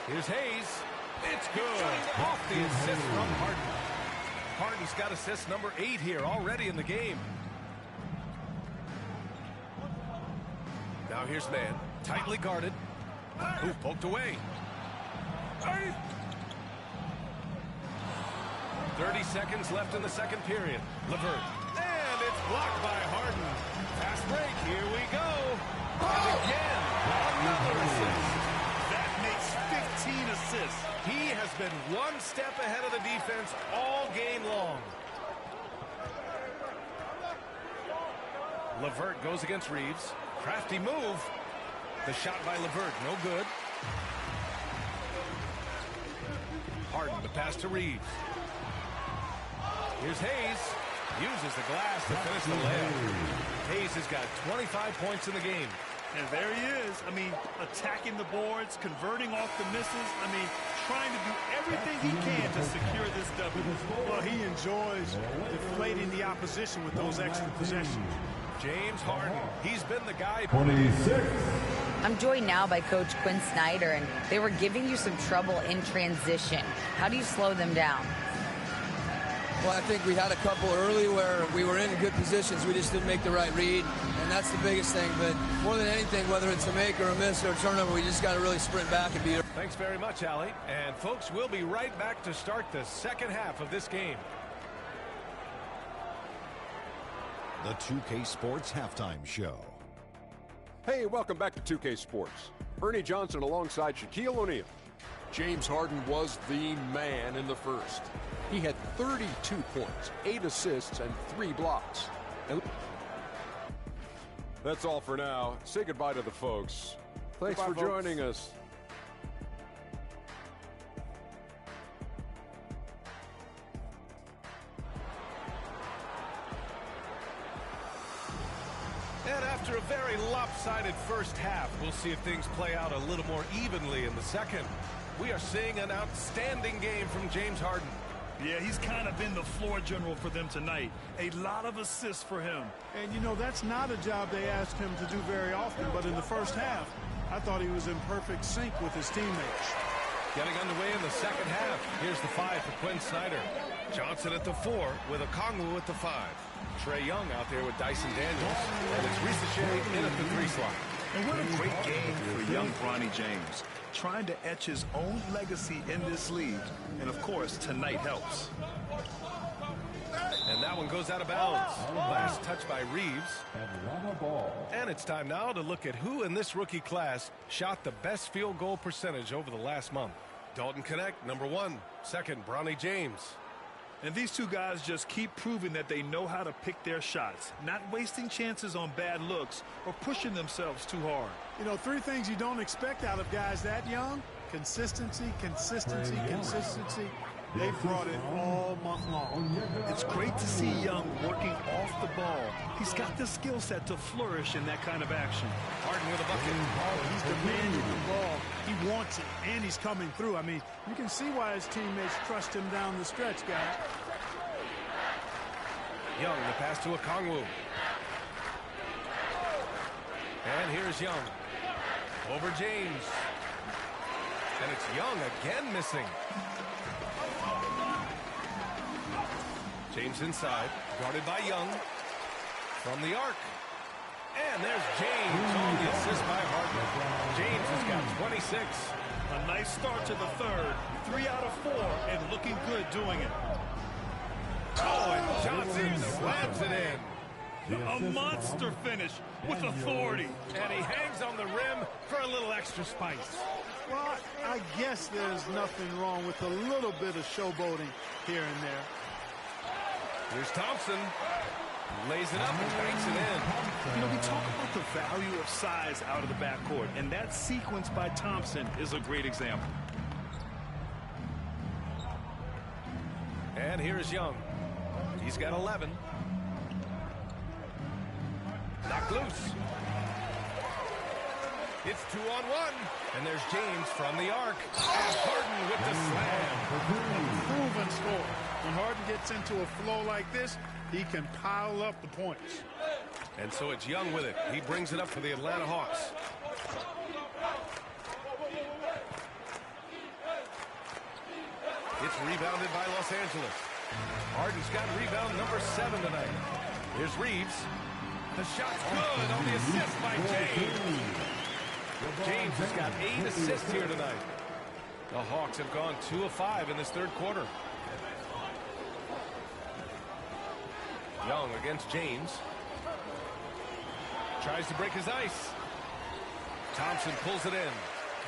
Here's Hayes. It's good. Off the assist from Harden. Harden's got assist number 8 here already in the game. Now here's man. Tightly guarded. Ooh, poked away. 30 seconds left in the second period. LeVert. And it's blocked by Harden. Fast break. Here we go. And again, another assist. That makes 15 assists. He has been one step ahead of the defense all game long. LeVert goes against Reeves. Crafty move. The shot by LeVert, no good. Harden, the pass to Reeves. Here's Hayes. Uses the glass to finish the layup. Hayes has got 25 points in the game. And there he is. I mean, attacking the boards, converting off the misses. I mean, trying to do everything he can to secure this W. Well, he enjoys deflating the opposition with those extra possessions. James Harden, he's been the guy. 26. I'm joined now by Coach Quinn Snyder, and they were giving you some trouble in transition. How do you slow them down? Well, I think we had a couple early where we were in good positions. We just didn't make the right read, and that's the biggest thing. But more than anything, whether it's a make or a miss or a turnover, we just got to really sprint back and beat it. Thanks very much, Allie. And, folks, we'll be right back to start the second half of this game. The 2K Sports Halftime Show. Hey, welcome back to 2K Sports. Ernie Johnson alongside Shaquille O'Neal. James Harden was the man in the first. He had 32 points, 8 assists, and 3 blocks. And that's all for now. Say goodbye to the folks. Thanks for joining us. And after a very lopsided first half, we'll see if things play out a little more evenly in the second. We are seeing an outstanding game from James Harden. Yeah, he's kind of been the floor general for them tonight. A lot of assists for him. And, you know, that's not a job they ask him to do very often, but in the first half, I thought he was in perfect sync with his teammates. Getting underway in the second half. Here's the 5 for Quinn Snyder. Johnson at the 4 with Okongwu at the 5. Trae Young out there with Dyson Daniels. And it's Ricochet in at the 3 slot. And what a great game for young Bronny James. Trying to etch his own legacy in this league. And, of course, tonight helps. And that one goes out of bounds. Last touch by Reeves. And it's time now to look at who in this rookie class shot the best field goal percentage over the last month. Dalton Connect, number 1. Second, Bronny James. And these two guys just keep proving that they know how to pick their shots, not wasting chances on bad looks or pushing themselves too hard. You know, 3 things you don't expect out of guys that young: consistency, consistency, consistency. They brought it all month long. It's great to see Young working off the ball. He's got the skill set to flourish in that kind of action. Harden with a bucket. He's demanding the ball. He wants it, and he's coming through. I mean, you can see why his teammates trust him down the stretch, guys. Young, the pass to Okongwu. And here's Young. Over James. And it's Young again missing. James inside, guarded by Young. From the arc. And there's James on the assist by Harden. James has got 26. A nice start to the third. 3 out of 4, and looking good doing it. Oh, and Johnson slams it in. A monster finish with authority. And he hangs on the rim for a little extra spice. Well, I guess there's nothing wrong with a little bit of showboating here and there. Here's Thompson. Lays it up and banks it in. You know, we talk about the value of size out of the backcourt, and that sequence by Thompson is a great example. And here's Young. He's got 11. Knocked loose. It's 2-on-1. And there's James from the arc. And Harden with the slam. A proven score. When Harden gets into a flow like this, he can pile up the points. And so it's Young with it. He brings it up for the Atlanta Hawks. It's rebounded by Los Angeles. Harden's got rebound number 7 tonight. Here's Reeves. The shot's good on the assist by James. James has got 8 assists here tonight. The Hawks have gone 2 of 5 in this third quarter. Young against James. Tries to break his ice. Thompson pulls it in.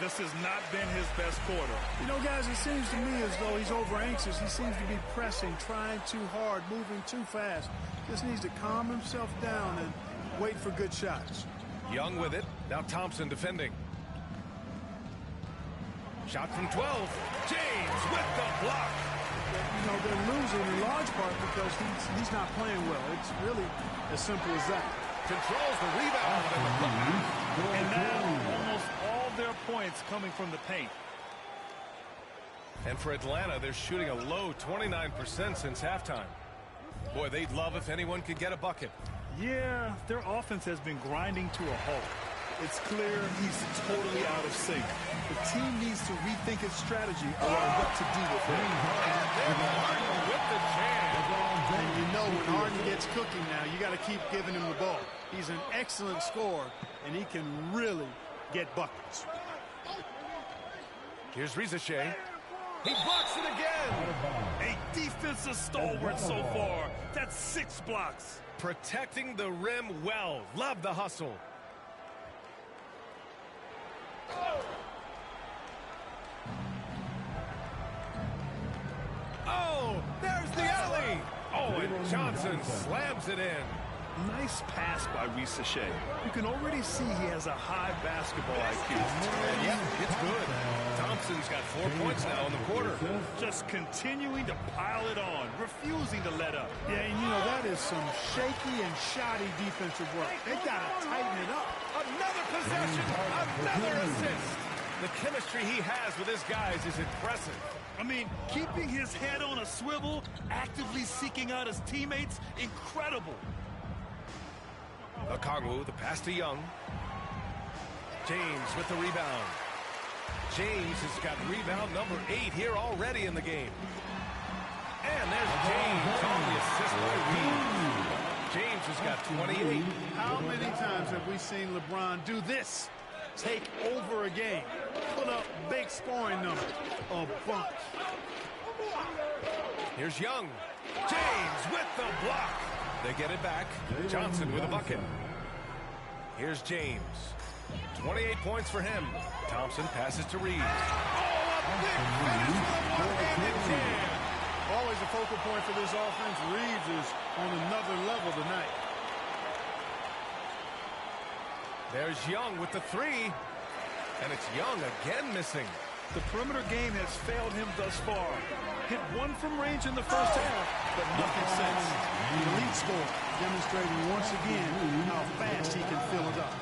This has not been his best quarter. You know, guys, it seems to me as though he's over anxious. He seems to be pressing, trying too hard, moving too fast. Just needs to calm himself down and wait for good shots. Young with it. Now Thompson defending. Shot from 12. James with the block. You know, they're losing in large part because he's not playing well. It's really as simple as that. Controls the rebound and the block. And now almost all their points coming from the paint. And for Atlanta, they're shooting a low 29% since halftime. Boy, they'd love if anyone could get a bucket. Yeah, their offense has been grinding to a halt. It's clear he's totally out of sync. The team needs to rethink its strategy around what to do with him. And then Harden with the jam. And you know when Harden gets cooking now, you got to keep giving him the ball. He's an excellent scorer, and he can really get buckets. Here's Ricochet. He blocks it again. A defensive stalwart so far. That's 6 blocks. Protecting the rim well. Love the hustle. Oh, there's the alley. Oh, and Johnson slams it in. Nice pass by Risache. You can already see he has a high basketball IQ. And yeah, it's good. Thompson's got 4 points now in the quarter. Just continuing to pile it on, refusing to let up. Yeah, and you know, that is some shaky and shoddy defensive work. They got to tighten it up. Another possession, another assist. The chemistry he has with his guys is impressive. I mean, keeping his head on a swivel, actively seeking out his teammates, incredible. Okongwu, the pass to Young. James with the rebound. James has got rebound number 8 here already in the game. And there's James on the assist by Reeves. James has got 28. How many times have we seen LeBron do this? Take over a game. Put up big scoring numbers. A bunch. Here's Young. James with the block. They get it back. Johnson with a bucket. Here's James. 28 points for him. Thompson passes to Reeves. Oh, a big finish with a one-handed jam. Always a focal point for this offense. Reeves is on another level tonight. There's Young with the 3. And it's Young again missing. The perimeter game has failed him thus far. Hit 1 from range in the first half, but nothing since. The elite scorer demonstrating once again how fast he can fill it up.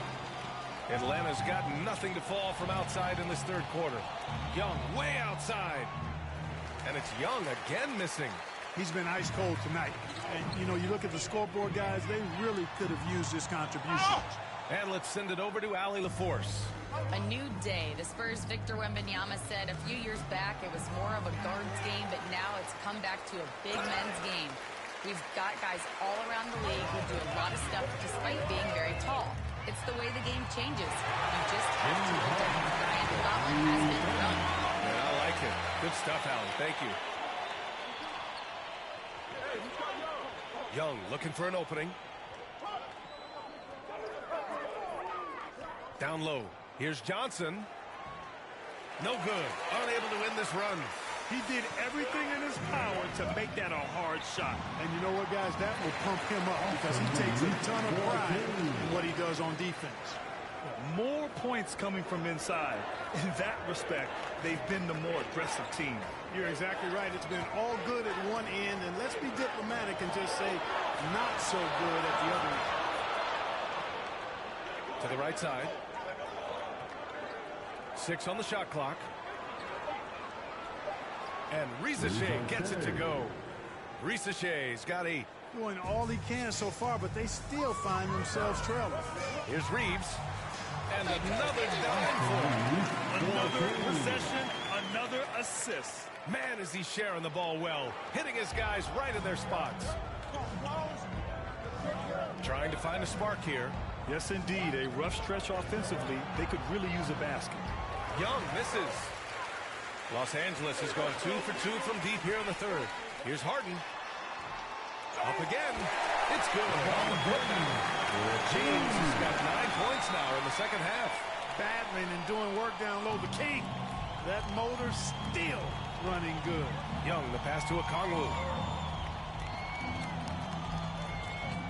Atlanta's got nothing to fall from outside in this third quarter. Young way outside. And it's Young again missing. He's been ice cold tonight. And, you know, you look at the scoreboard, guys, they really could have used this contribution. And let's send it over to Allie LaForce. A new day. The Spurs' Victor Wembanyama said a few years back it was more of a guards game, but now it's come back to a big men's game. We've got guys all around the league who do a lot of stuff despite being very tall. It's the way the game changes. You just have to adapt. Brian Gottlieb has been run. Yeah, I like it. Good stuff, Allen. Thank you. Young looking for an opening. Down low. Here's Johnson. No good. Unable to win this run. He did everything in his power to make that a hard shot. And you know what, guys? That will pump him up because he takes a ton of pride in what he does on defense. More points coming from inside. In that respect, they've been the more aggressive team. You're exactly right. It's been all good at one end, and let's be diplomatic and just say not so good at the other end. To the right side. 6 on the shot clock. And Risache gets it to go. Risache's got 8. Doing all he can so far, but they still find themselves trailing. Here's Reeves. And another dime for him. Another possession, another assist. Man, is he sharing the ball well. Hitting his guys right in their spots. Trying to find a spark here. Yes, indeed. A rough stretch offensively. They could really use a basket. Young misses. Los Angeles has gone 2 for 2 from deep here in the third. Here's Harden. Up again. It's good. James has got 9 points now in the second half. Battling and doing work down low. The king. That motor still running good. Young, the pass to Okongwu.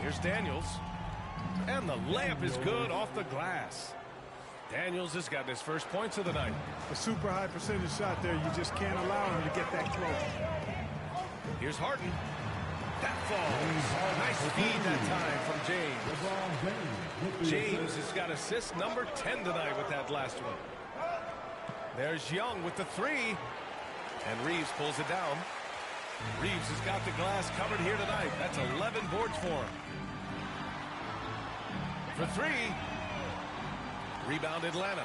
Here's Daniels. And the layup is good off the glass. Daniels has gotten his first points of the night. A super high percentage shot there. You just can't allow him to get that close. Here's Harden. That falls. Nice speed that time from James. James has got assist number 10 tonight with that last one. There's Young with the 3. And Reeves pulls it down. Reeves has got the glass covered here tonight. That's 11 boards for him. For 3. Rebound Atlanta.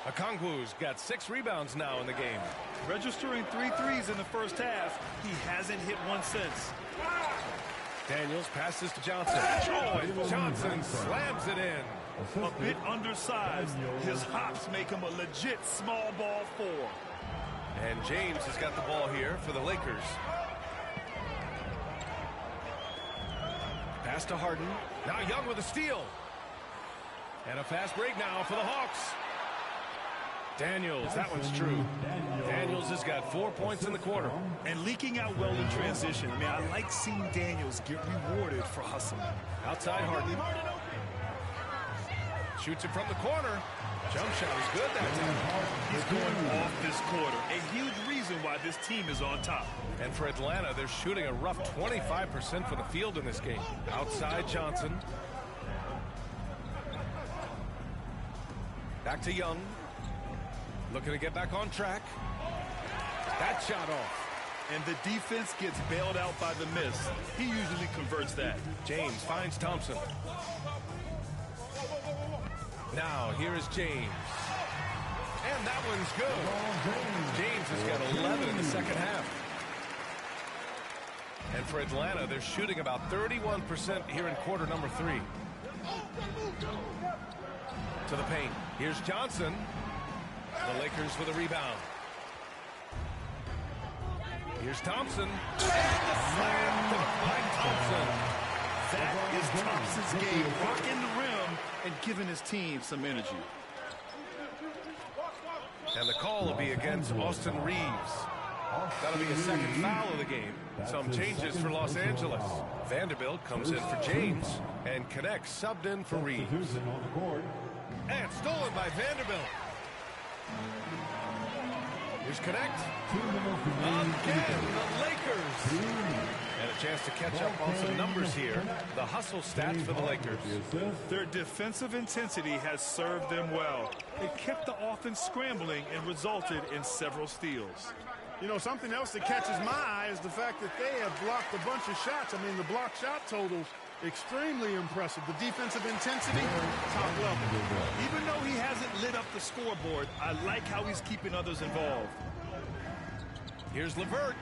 Okongwu's got 6 rebounds now in the game. Registering 3 threes in the first half. He hasn't hit one since. Daniels passes to Johnson. Oh, and Johnson slams it in. A bit undersized. His hops make him a legit small ball 4. And James has got the ball here for the Lakers. Pass to Harden. Now Young with a steal. And a fast break now for the Hawks. Daniels, that one's true. Daniels has got 4 points in the quarter. And leaking out well in transition. I mean, I like seeing Daniels get rewarded for hustling. Outside Harden. Shoots it from the corner. Jump shot is good that time. He's going off this quarter. A huge reason why this team is on top. And for Atlanta, they're shooting a rough 25% from the field in this game. Outside Johnson. Back to Young. Looking to get back on track. That shot off. And the defense gets bailed out by the miss. He usually converts that. James finds Thompson. Now, here is James. And that one's good. James has got 11 in the second half. And for Atlanta, they're shooting about 31% here in quarter number 3. To the paint. Here's Johnson. The Lakers with a rebound. Here's Thompson. And the slam dunk by Thompson. That is Thompson's game, rocking the rim and giving his team some energy. And the call will be against Austin Reeves. That'll be a second foul of the game. Some changes for Los Angeles. Vanderbilt comes in for James and connects, subbed in for Reeves. And stolen by Vanderbilt. Here's Connect. Again, the Lakers. And a chance to catch up on some numbers here. The hustle stats for the Lakers. Their defensive intensity has served them well. It kept the offense scrambling and resulted in several steals. You know, something else that catches my eye is the fact that they have blocked a bunch of shots. I mean, the block shot totals, extremely impressive. The defensive intensity, top level. Even though he hasn't lit up the scoreboard, I like how he's keeping others involved. Here's LeVert.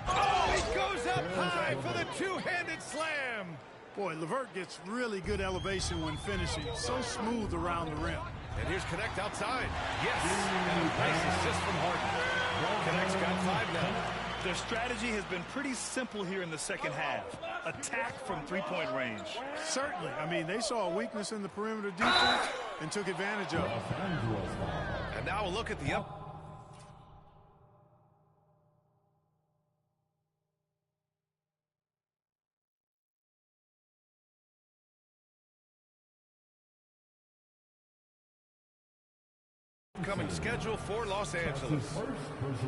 Oh, he goes up high for the two-handed slam. Boy, LeVert gets really good elevation when finishing. So smooth around the rim. And here's Connect outside. Yes, and a nice assist from Harden. Connect's got 5 now. Their strategy has been pretty simple here in the second half. Attack from three-point range. Certainly. I mean, they saw a weakness in the perimeter defense and took advantage of it. And now a look at the up. Upcoming schedule for Los Angeles.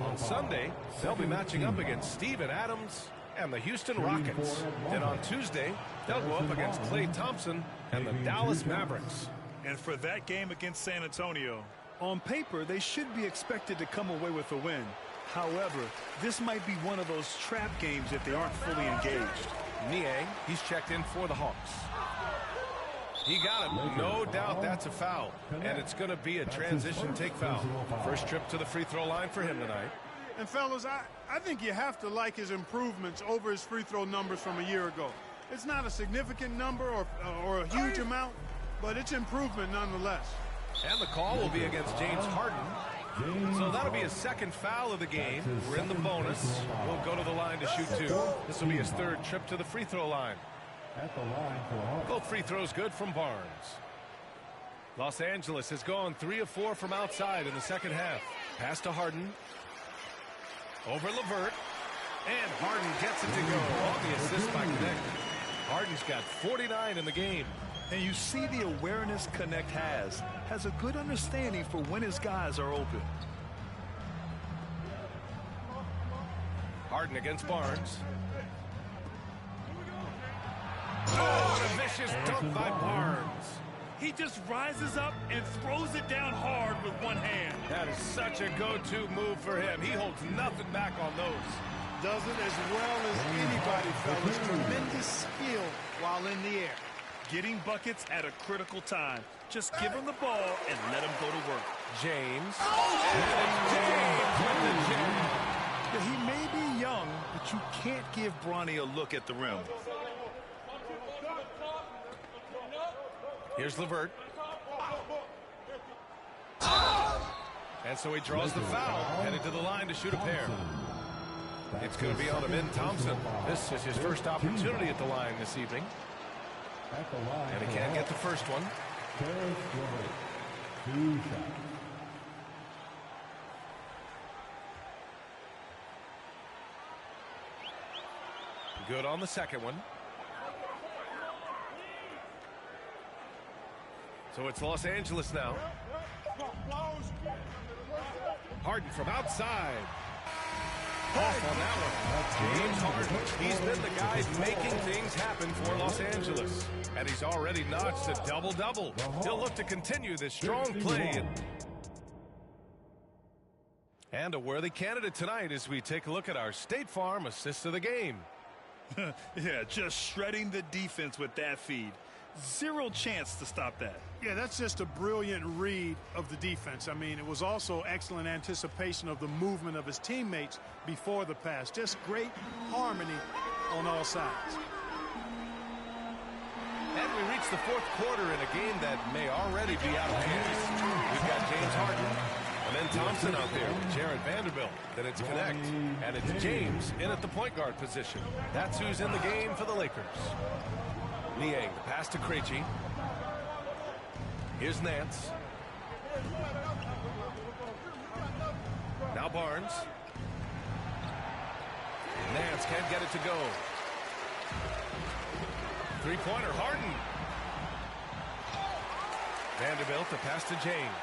On Sunday, they'll be matching up against Steven Adams and the Houston Rockets. Then on Tuesday, they'll go up against Klay Thompson and the Dallas Mavericks. And for that game against San Antonio, on paper, they should be expected to come away with a win. However, this might be one of those trap games if they aren't fully engaged. Niang, he's checked in for the Hawks. He got him. No doubt that's a foul. And it's going to be a transition take foul. First trip to the free throw line for him tonight. And fellas, I think you have to like his improvements over his free throw numbers from a year ago. It's not a significant number or a huge amount, but it's improvement nonetheless. And the call will be against James Harden. So that'll be his second foul of the game. We're in the bonus. We'll go to the line to shoot 2. This will be his third trip to the free throw line. At the line for both free throws good from Barnes. Los Angeles has gone 3 of 4 from outside in the second half. Pass to Harden. Over LeVert. And Harden gets it to go on the assist by Connect. Harden's got 49 in the game. And you see the awareness Connect has a good understanding for when his guys are open. Harden against Barnes. Oh, and a vicious dunk by Barnes. He just rises up and throws it down hard with one hand. That is such a go-to move for him. He holds nothing back on those. Does it as well as anybody, fellas. Tremendous skill while in the air. Getting buckets at a critical time. Just give him the ball and let him go to work. James. And it's James with the jam. Yeah, he may be young, but you can't give Bronny a look at the rim. Here's LeVert. And so he draws the foul, headed to the line to shoot a pair. It's going to be on Amin Thompson. This is his first opportunity at the line this evening. And he can't get the first one. Good on the second one. So it's Los Angeles now. Harden from outside. Off on that one. James Harden. He's been the guy making things happen for Los Angeles. And he's already notched a double-double. He'll look to continue this strong play. And a worthy candidate tonight as we take a look at our State Farm assist of the game. Yeah, just shredding the defense with that feed. Zero chance to stop that. Yeah, that's just a brilliant read of the defense. I mean, it was also excellent anticipation of the movement of his teammates before the pass. Just great harmony on all sides. And we reach the fourth quarter in a game that may already be out of hands. We've got James Harden and then Thompson out there with Jared Vanderbilt. Then it's Connect, and it's James in at the point guard position. That's who's in the game for the Lakers. Niang, the pass to Krejci. Here's Nance. Now Barnes. Nance can't get it to go. Three-pointer, Harden. Vanderbilt, the pass to James.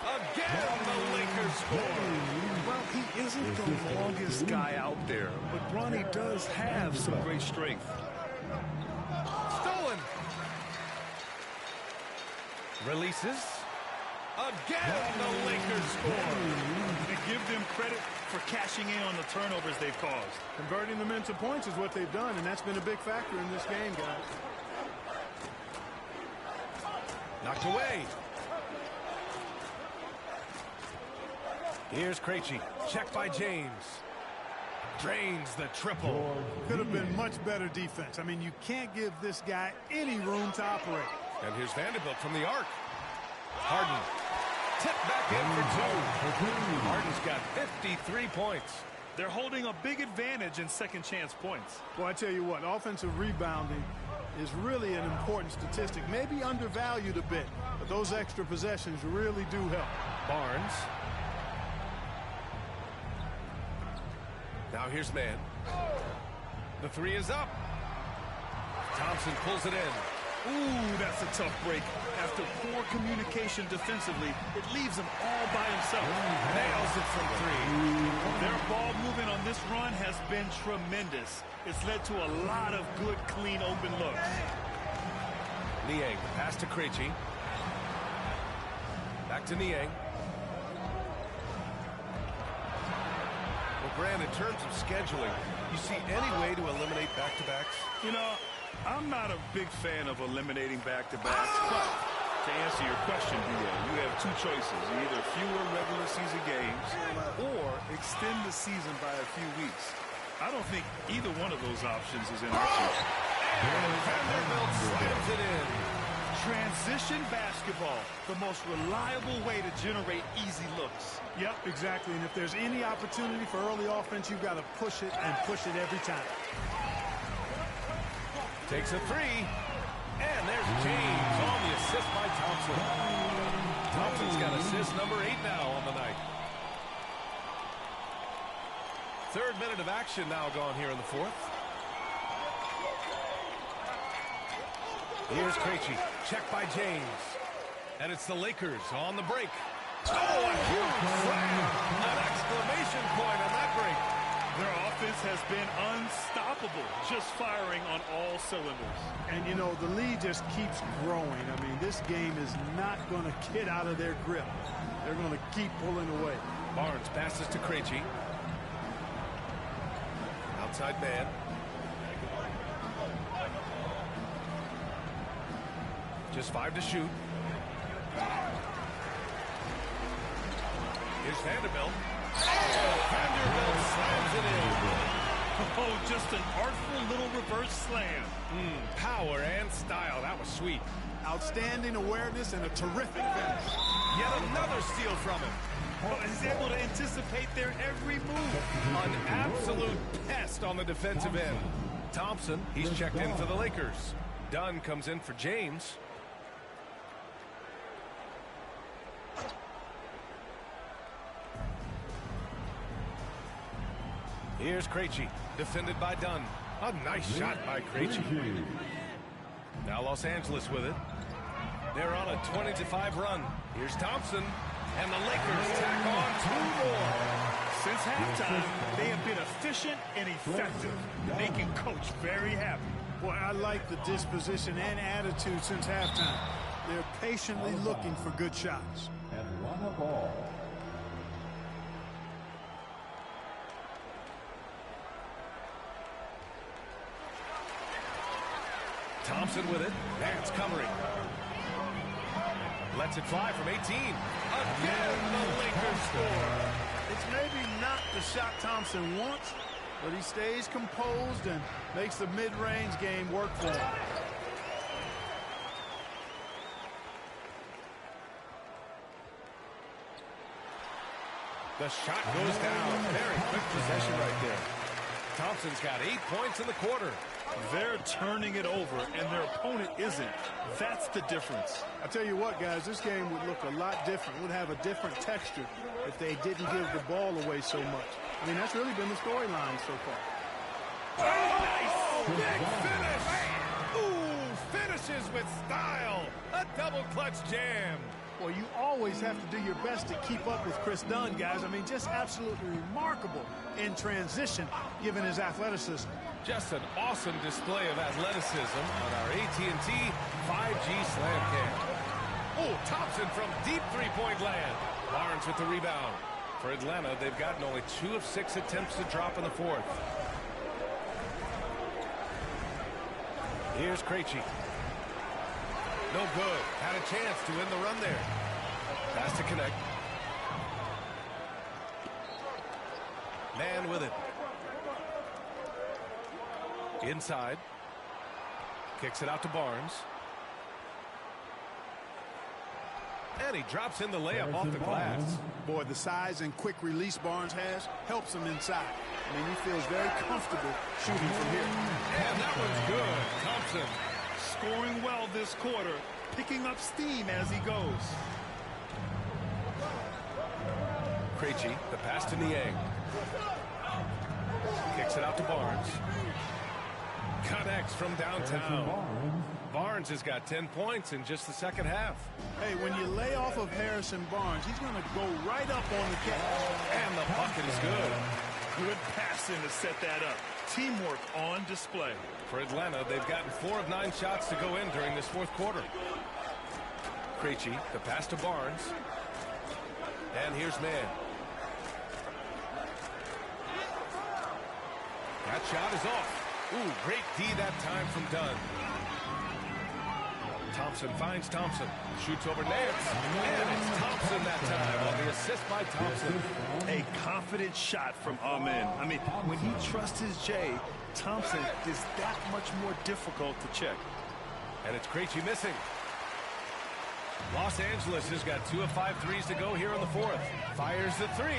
Again, the Lakers score. Well, he isn't the longest guy out there, but Bronny does have some great strength. Stolen. Releases. Again, the Lakers score. And give them credit for cashing in on the turnovers they've caused. Converting them into points is what they've done, and that's been a big factor in this game, guys. Knocked away. Here's Krejci. Check by James. Drains the triple. Could have been much better defense. I mean, you can't give this guy any room to operate. And here's Vanderbilt from the arc. Harden. Tipped back in for two. Harden's got 53 points. They're holding a big advantage in second chance points. Well, I tell you what, offensive rebounding is really an important statistic. Maybe undervalued a bit, but those extra possessions really do help. Barnes. Now here's Mann. The three is up. Thompson pulls it in. Ooh, that's a tough break. After poor communication defensively, it leaves him all by himself. Nails it from three. Their ball movement on this run has been tremendous. It's led to a lot of good, clean, open looks. Niang, pass to Krejci. Back to Niang. Well, Grant, in terms of scheduling, you see any way to eliminate back-to-backs? You know, I'm not a big fan of eliminating back-to-backs, but to answer your question, you have two choices. Either fewer regular season games or extend the season by a few weeks. I don't think either one of those options is an option. And Vanderbilt slams it in. Transition basketball, the most reliable way to generate easy looks. Yep, exactly. And if there's any opportunity for early offense, you've got to push it and push it every time. Takes a three. And there's James on the assist by Thompson. Thompson's got assist number 8 now on the night. Third minute of action now gone here in the fourth. Here's Krejci. Check by James. And it's the Lakers on the break. Oh, a huge slam! An exclamation point on that break. Their offense has been unstoppable, just firing on all cylinders. And, you know, the lead just keeps growing. I mean, this game is not going to get out of their grip. They're going to keep pulling away. Barnes passes to Krejci. Outside man. Just 5 to shoot. Here's Vanderbilt. Oh, Vanderbilt slams it in. Oh, just an artful little reverse slam. Power and style. That was sweet. Outstanding awareness and a terrific finish. Yet another steal from him. Oh, he's able to anticipate their every move. An absolute pest on the defensive end. Thompson, he's checked in for the Lakers. Dunn comes in for James. Here's Krejci, defended by Dunn. A nice shot by Krejci. Now Los Angeles with it. They're on a 20-5 run. Here's Thompson. And the Lakers tack on 2 more. Since halftime, they have been efficient and effective, making Coach very happy. Boy, I like the disposition and attitude since halftime. They're patiently looking for good shots. Atlanta ball. Thompson with it. Nance covering. Lets it fly from 18. Again, the Lakers score. It's maybe not the shot Thompson wants, but he stays composed and makes the mid-range game work for him. The shot goes down. Very quick possession right there. Thompson's got 8 points in the quarter. They're turning it over, and their opponent isn't. That's the difference. I tell you what, guys, this game would look a lot different. It would have a different texture if they didn't give the ball away so much. I mean, that's really been the storyline so far. Oh, nice! Big finish! Ooh, finishes with style. A double clutch jam. Well, you always have to do your best to keep up with Chris Dunn, guys. I mean, just absolutely remarkable in transition, given his athleticism. Just an awesome display of athleticism on our AT&T 5G Slam Cam. Oh, Thompson from deep three-point land. Barnes with the rebound. For Atlanta, they've gotten only 2 of 6 attempts to drop in the 4th. Here's Krejci. No good. Had a chance to win the run there. Pass to connect. Man with it. Inside. Kicks it out to Barnes. And he drops in the layup off the glass. Boy, the size and quick release Barnes has helps him inside. I mean, he feels very comfortable shooting from here. And that one's good. Thompson scoring well this quarter, picking up steam as he goes. Krejci, the pass to Niang. Kicks it out to Barnes. Connects from downtown. Barnes has got 10 points in just the second half. Hey, when you lay off of Harrison Barnes, he's going to go right up on the catch. And the bucket is good. Good passing to set that up. Teamwork on display. For Atlanta, they've gotten 4 of 9 shots to go in during this 4th quarter. Krejci, the pass to Barnes. And here's Mann. That shot is off. Ooh, great D that time from Dunn. Thompson finds Thompson. Shoots over Nance. And it's Thompson that time on the assist by Thompson. A confident shot from Amen. I mean, when he trusts his J, Thompson is that much more difficult to check. And it's Krejci missing. Los Angeles has got 2 of 5 threes to go here in the 4th. Fires the 3.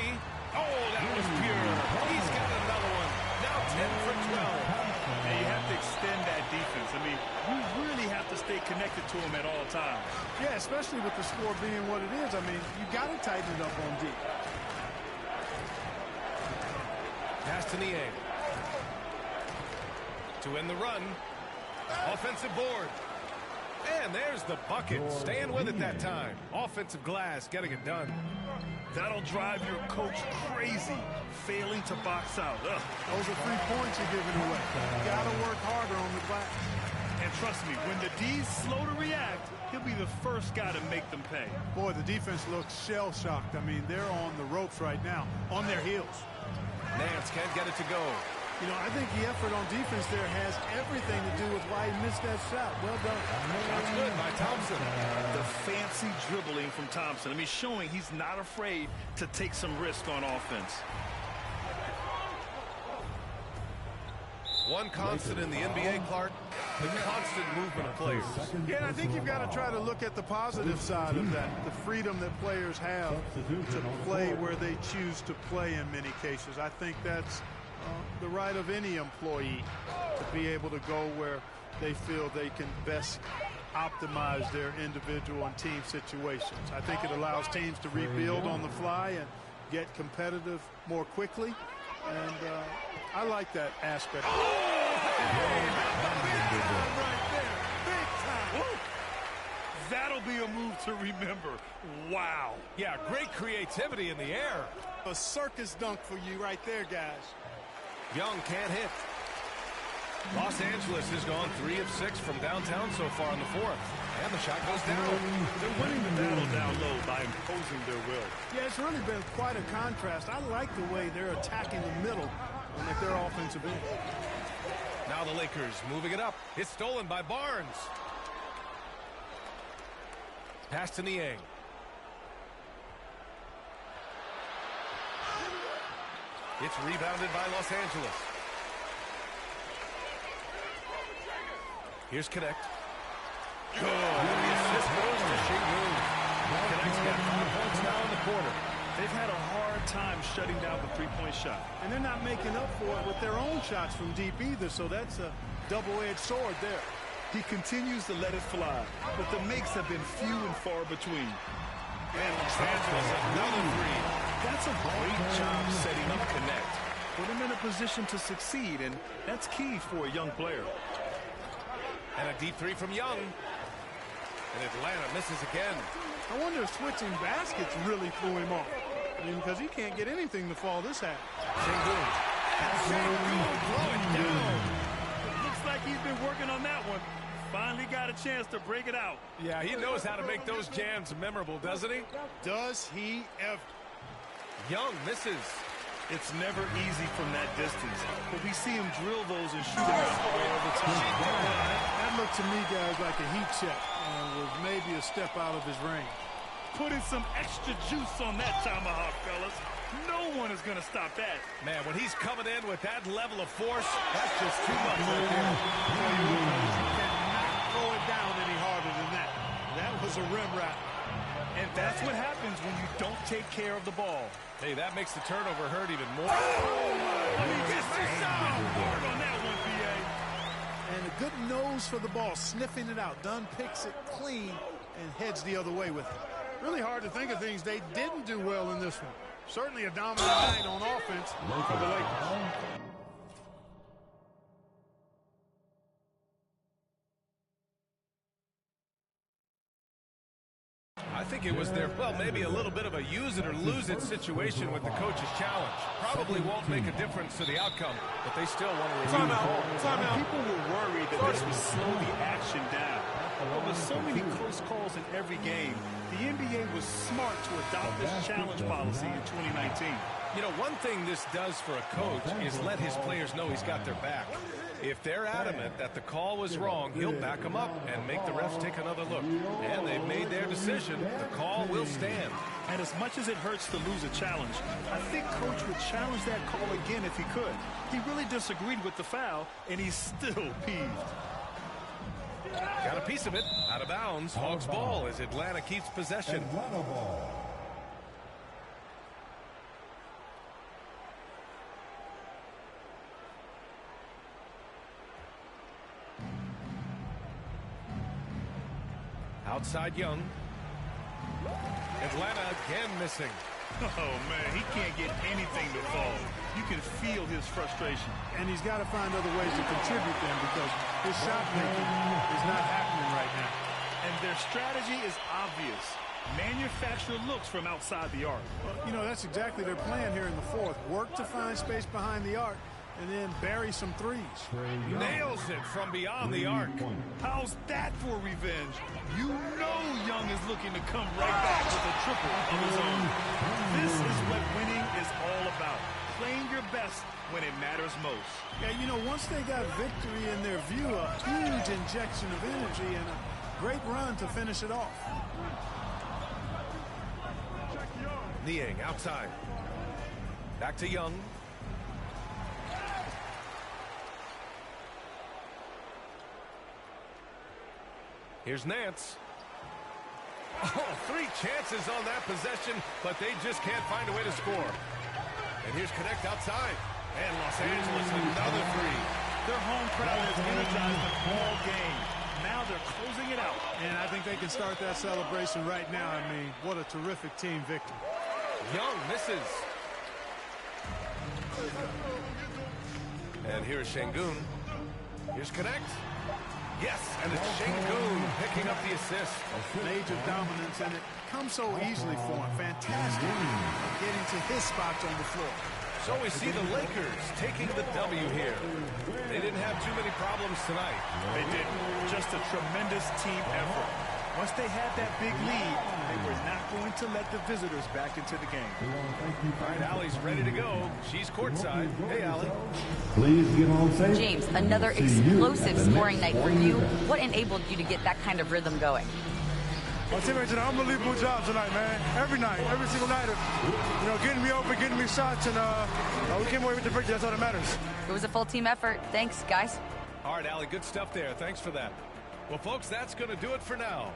Oh, that was pure. He's got another one. Now 10 for 12. And you have to extend that defense. I mean, you really have to stay connected to him at all times. Yeah, especially with the score being what it is. I mean, you got to tighten it up on D. Pass to Niang. To end the run. Offensive board. And there's the bucket. Staying with it that time. Offensive glass, getting it done. That'll drive your coach crazy, failing to box out. Ugh. Those are 3 points you're giving away. You got to work harder on the glass. And trust me, when the D's slow to react, he'll be the first guy to make them pay. Boy, the defense looks shell-shocked. I mean, they're on the ropes right now, on their heels. Nance can't get it to go. You know, I think the effort on defense there has everything to do with why he missed that shot. Well done. That's good by Thompson. The fancy dribbling from Thompson. I mean, showing he's not afraid to take some risk on offense. One constant in the NBA, Clark, the constant movement of players. Yeah, and I think you've got to try to look at the positive side of that, the freedom that players have to play where they choose to play in many cases. I think that's the right of any employee to be able to go where they feel they can best optimize their individual and team situations. I think it allows teams to rebuild on the fly and get competitive more quickly. And I like that aspect. Oh, That'll be a move to remember. Wow. Yeah, great creativity in the air. A circus dunk for you right there, guys. Young can't hit. Los Angeles has gone 3 of 6 from downtown so far in the fourth. And the shot goes down. They're winning the battle down low by imposing their will. Yeah, it's really been quite a contrast. I like the way they're attacking the middle with their offensive end. Now the Lakers moving it up. It's stolen by Barnes. Pass to Niang. It's rebounded by Los Angeles. Here's Connect. Good. And the assist goes to Shingun. Connect's got 5 points now in the quarter. They've had a hard time shutting down the three-point shot. And they're not making up for it with their own shots from deep either, so that's a double-edged sword there. He continues to let it fly, but the makes have been few and far between. And Los Angeles another three. That's a great job setting up Connect. Put him in a position to succeed, and that's key for a young player. And a deep three from Young. And Atlanta misses again. I wonder if switching baskets really threw him off. I mean, because he can't get anything to fall this half. Shingun. And Shingun throwing down. Looks like he's been working on that one. Finally got a chance to break it out. Yeah, he knows how to make those jams memorable, doesn't he? Does he ever? Young misses. It's never easy from that distance, but we see him drill those and shoot them out all the time. That looked to me, guys, like a heat check. With maybe a step out of his range. Putting some extra juice on that tomahawk, fellas. No one is going to stop that. Man, when he's coming in with that level of force, that's just too much right there. You cannot throw it down any harder than that. That was a rim wrap. And that's what happens when you don't take care of the ball. Hey, that makes the turnover hurt even more. Hard on that one, PA. And a good nose for the ball, sniffing it out. Dunn picks it clean and heads the other way with it. Really hard to think of things they didn't do well in this one. Certainly a dominant night on offense for the Lakers. I think it was their, well, maybe a little bit of a use it or lose it situation with the coach's challenge. Probably won't make a difference to the outcome, but they still want to review the call. People were worried that this would slow the action down. But with so many close calls in every game, the NBA was smart to adopt this challenge policy in 2019. You know, one thing this does for a coach is let his players know he's got their back. If they're adamant that the call was wrong, he'll back them up and make the refs take another look. And they've made their decision. The call will stand. And as much as it hurts to lose a challenge, I think Coach would challenge that call again if he could. He really disagreed with the foul, and he's still peeved. Got a piece of it. Out of bounds. Hawks ball as Atlanta keeps possession. Outside Young. Atlanta again missing. Oh, man, he can't get anything to fall. You can feel his frustration. And he's got to find other ways to contribute then because his shot making is not happening right now. And their strategy is obvious. Manufacture looks from outside the arc. Well, you know, that's exactly their plan here in the fourth. Work to find space behind the arc and then bury some threes. Nails it from beyond the arc. How's that for revenge? You know Young is looking to come right back with a triple of his own. This is what winning is all about. Playing your best when it matters most. Yeah, you know, once they got victory in their view, a huge injection of energy and a great run to finish it off. Niang outside. Back to Young. Here's Nance. Oh, 3 chances on that possession, but they just can't find a way to score. And here's Connect outside. And Los Angeles another 3. Their home crowd has energized them all game. Now they're closing it out. And I think they can start that celebration right now. I mean, what a terrific team victory. Young misses. And here's Shingun. Here's Connect. Yes, and it's Şengün picking up the assist. Major dominance, and it comes so easily for him. Fantastic getting to his spots on the floor. So we see the Lakers taking the W here. They didn't have too many problems tonight. They didn't. Just a tremendous team effort. Once they had that big lead, they were not going to let the visitors back into the game. All right, Allie's ready to go. She's courtside. Hey, Allie. Please get on safe. James, another explosive scoring night for you. What enabled you to get that kind of rhythm going? My teammates did an unbelievable job tonight, man. Every night, every single night of, getting me open, getting me shots, and we came away with the victory. That's all that matters. It was a full team effort. Thanks, guys. All right, Allie, good stuff there. Thanks for that. Well, folks, that's going to do it for now.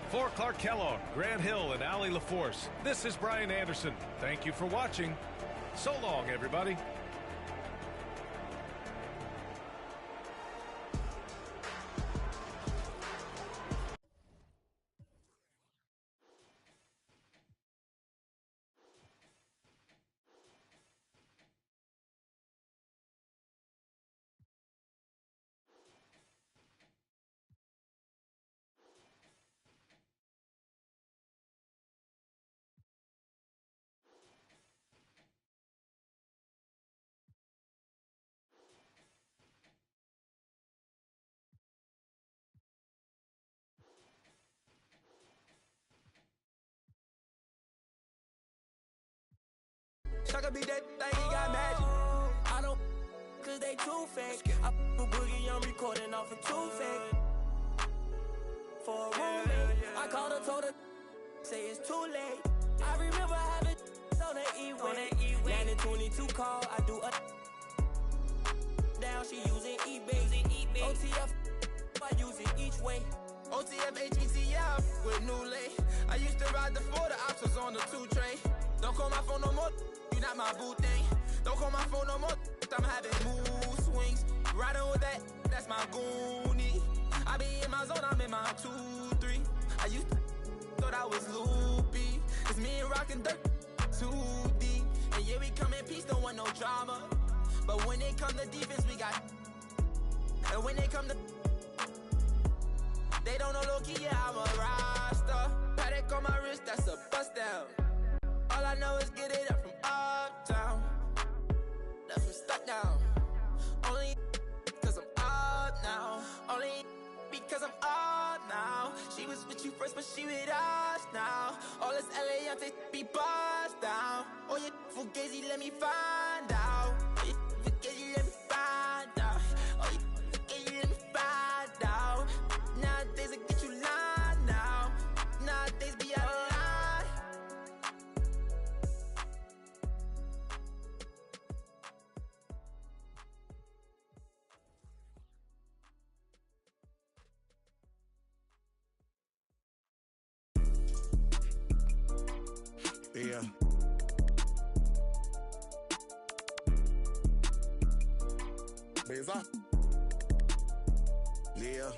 For Clark Kellogg, Grant Hill, and Allie LaForce, this is Brian Anderson. Thank you for watching. So long, everybody. Shaka be that thing, he got magic. I don't, cause they too fake. I put Boogie, I'm recording off of too fake. For a roommate, I called her, told her, say it's too late. I remember having on the E-way. Landing 22 call, I do a down, she using eBay. OTF, I use it each way. OTF, HETF with new lay. I used to ride the 4, the options on the 2 tray. Don't call my phone no more, you not my boo thing. Don't call my phone no more, I'm having mood swings. Riding with that, that's my goonie. I be in my zone, I'm in my 2-3. I used to thought I was loopy. It's me and rockin' dirt, too deep. And yeah, we come in peace, don't want no drama. But when it come to defense, we got. And when they come to, they don't know low-key, yeah, I'm a roster. Paddock on my wrist, that's a bust down. All I know is get it up from uptown. Left from stuck down. Only cause I'm up now. Only because I'm up now. She was with you first, but she with us now. All this LA, I take be bust down. Oh, you fugazi, let me find out. Oh, you fugazi, let me find out. Oh, you fugazi, let me find out. Nowadays, I get you lined now. Nowadays, be out of line. Yeah. Beza. Yeah.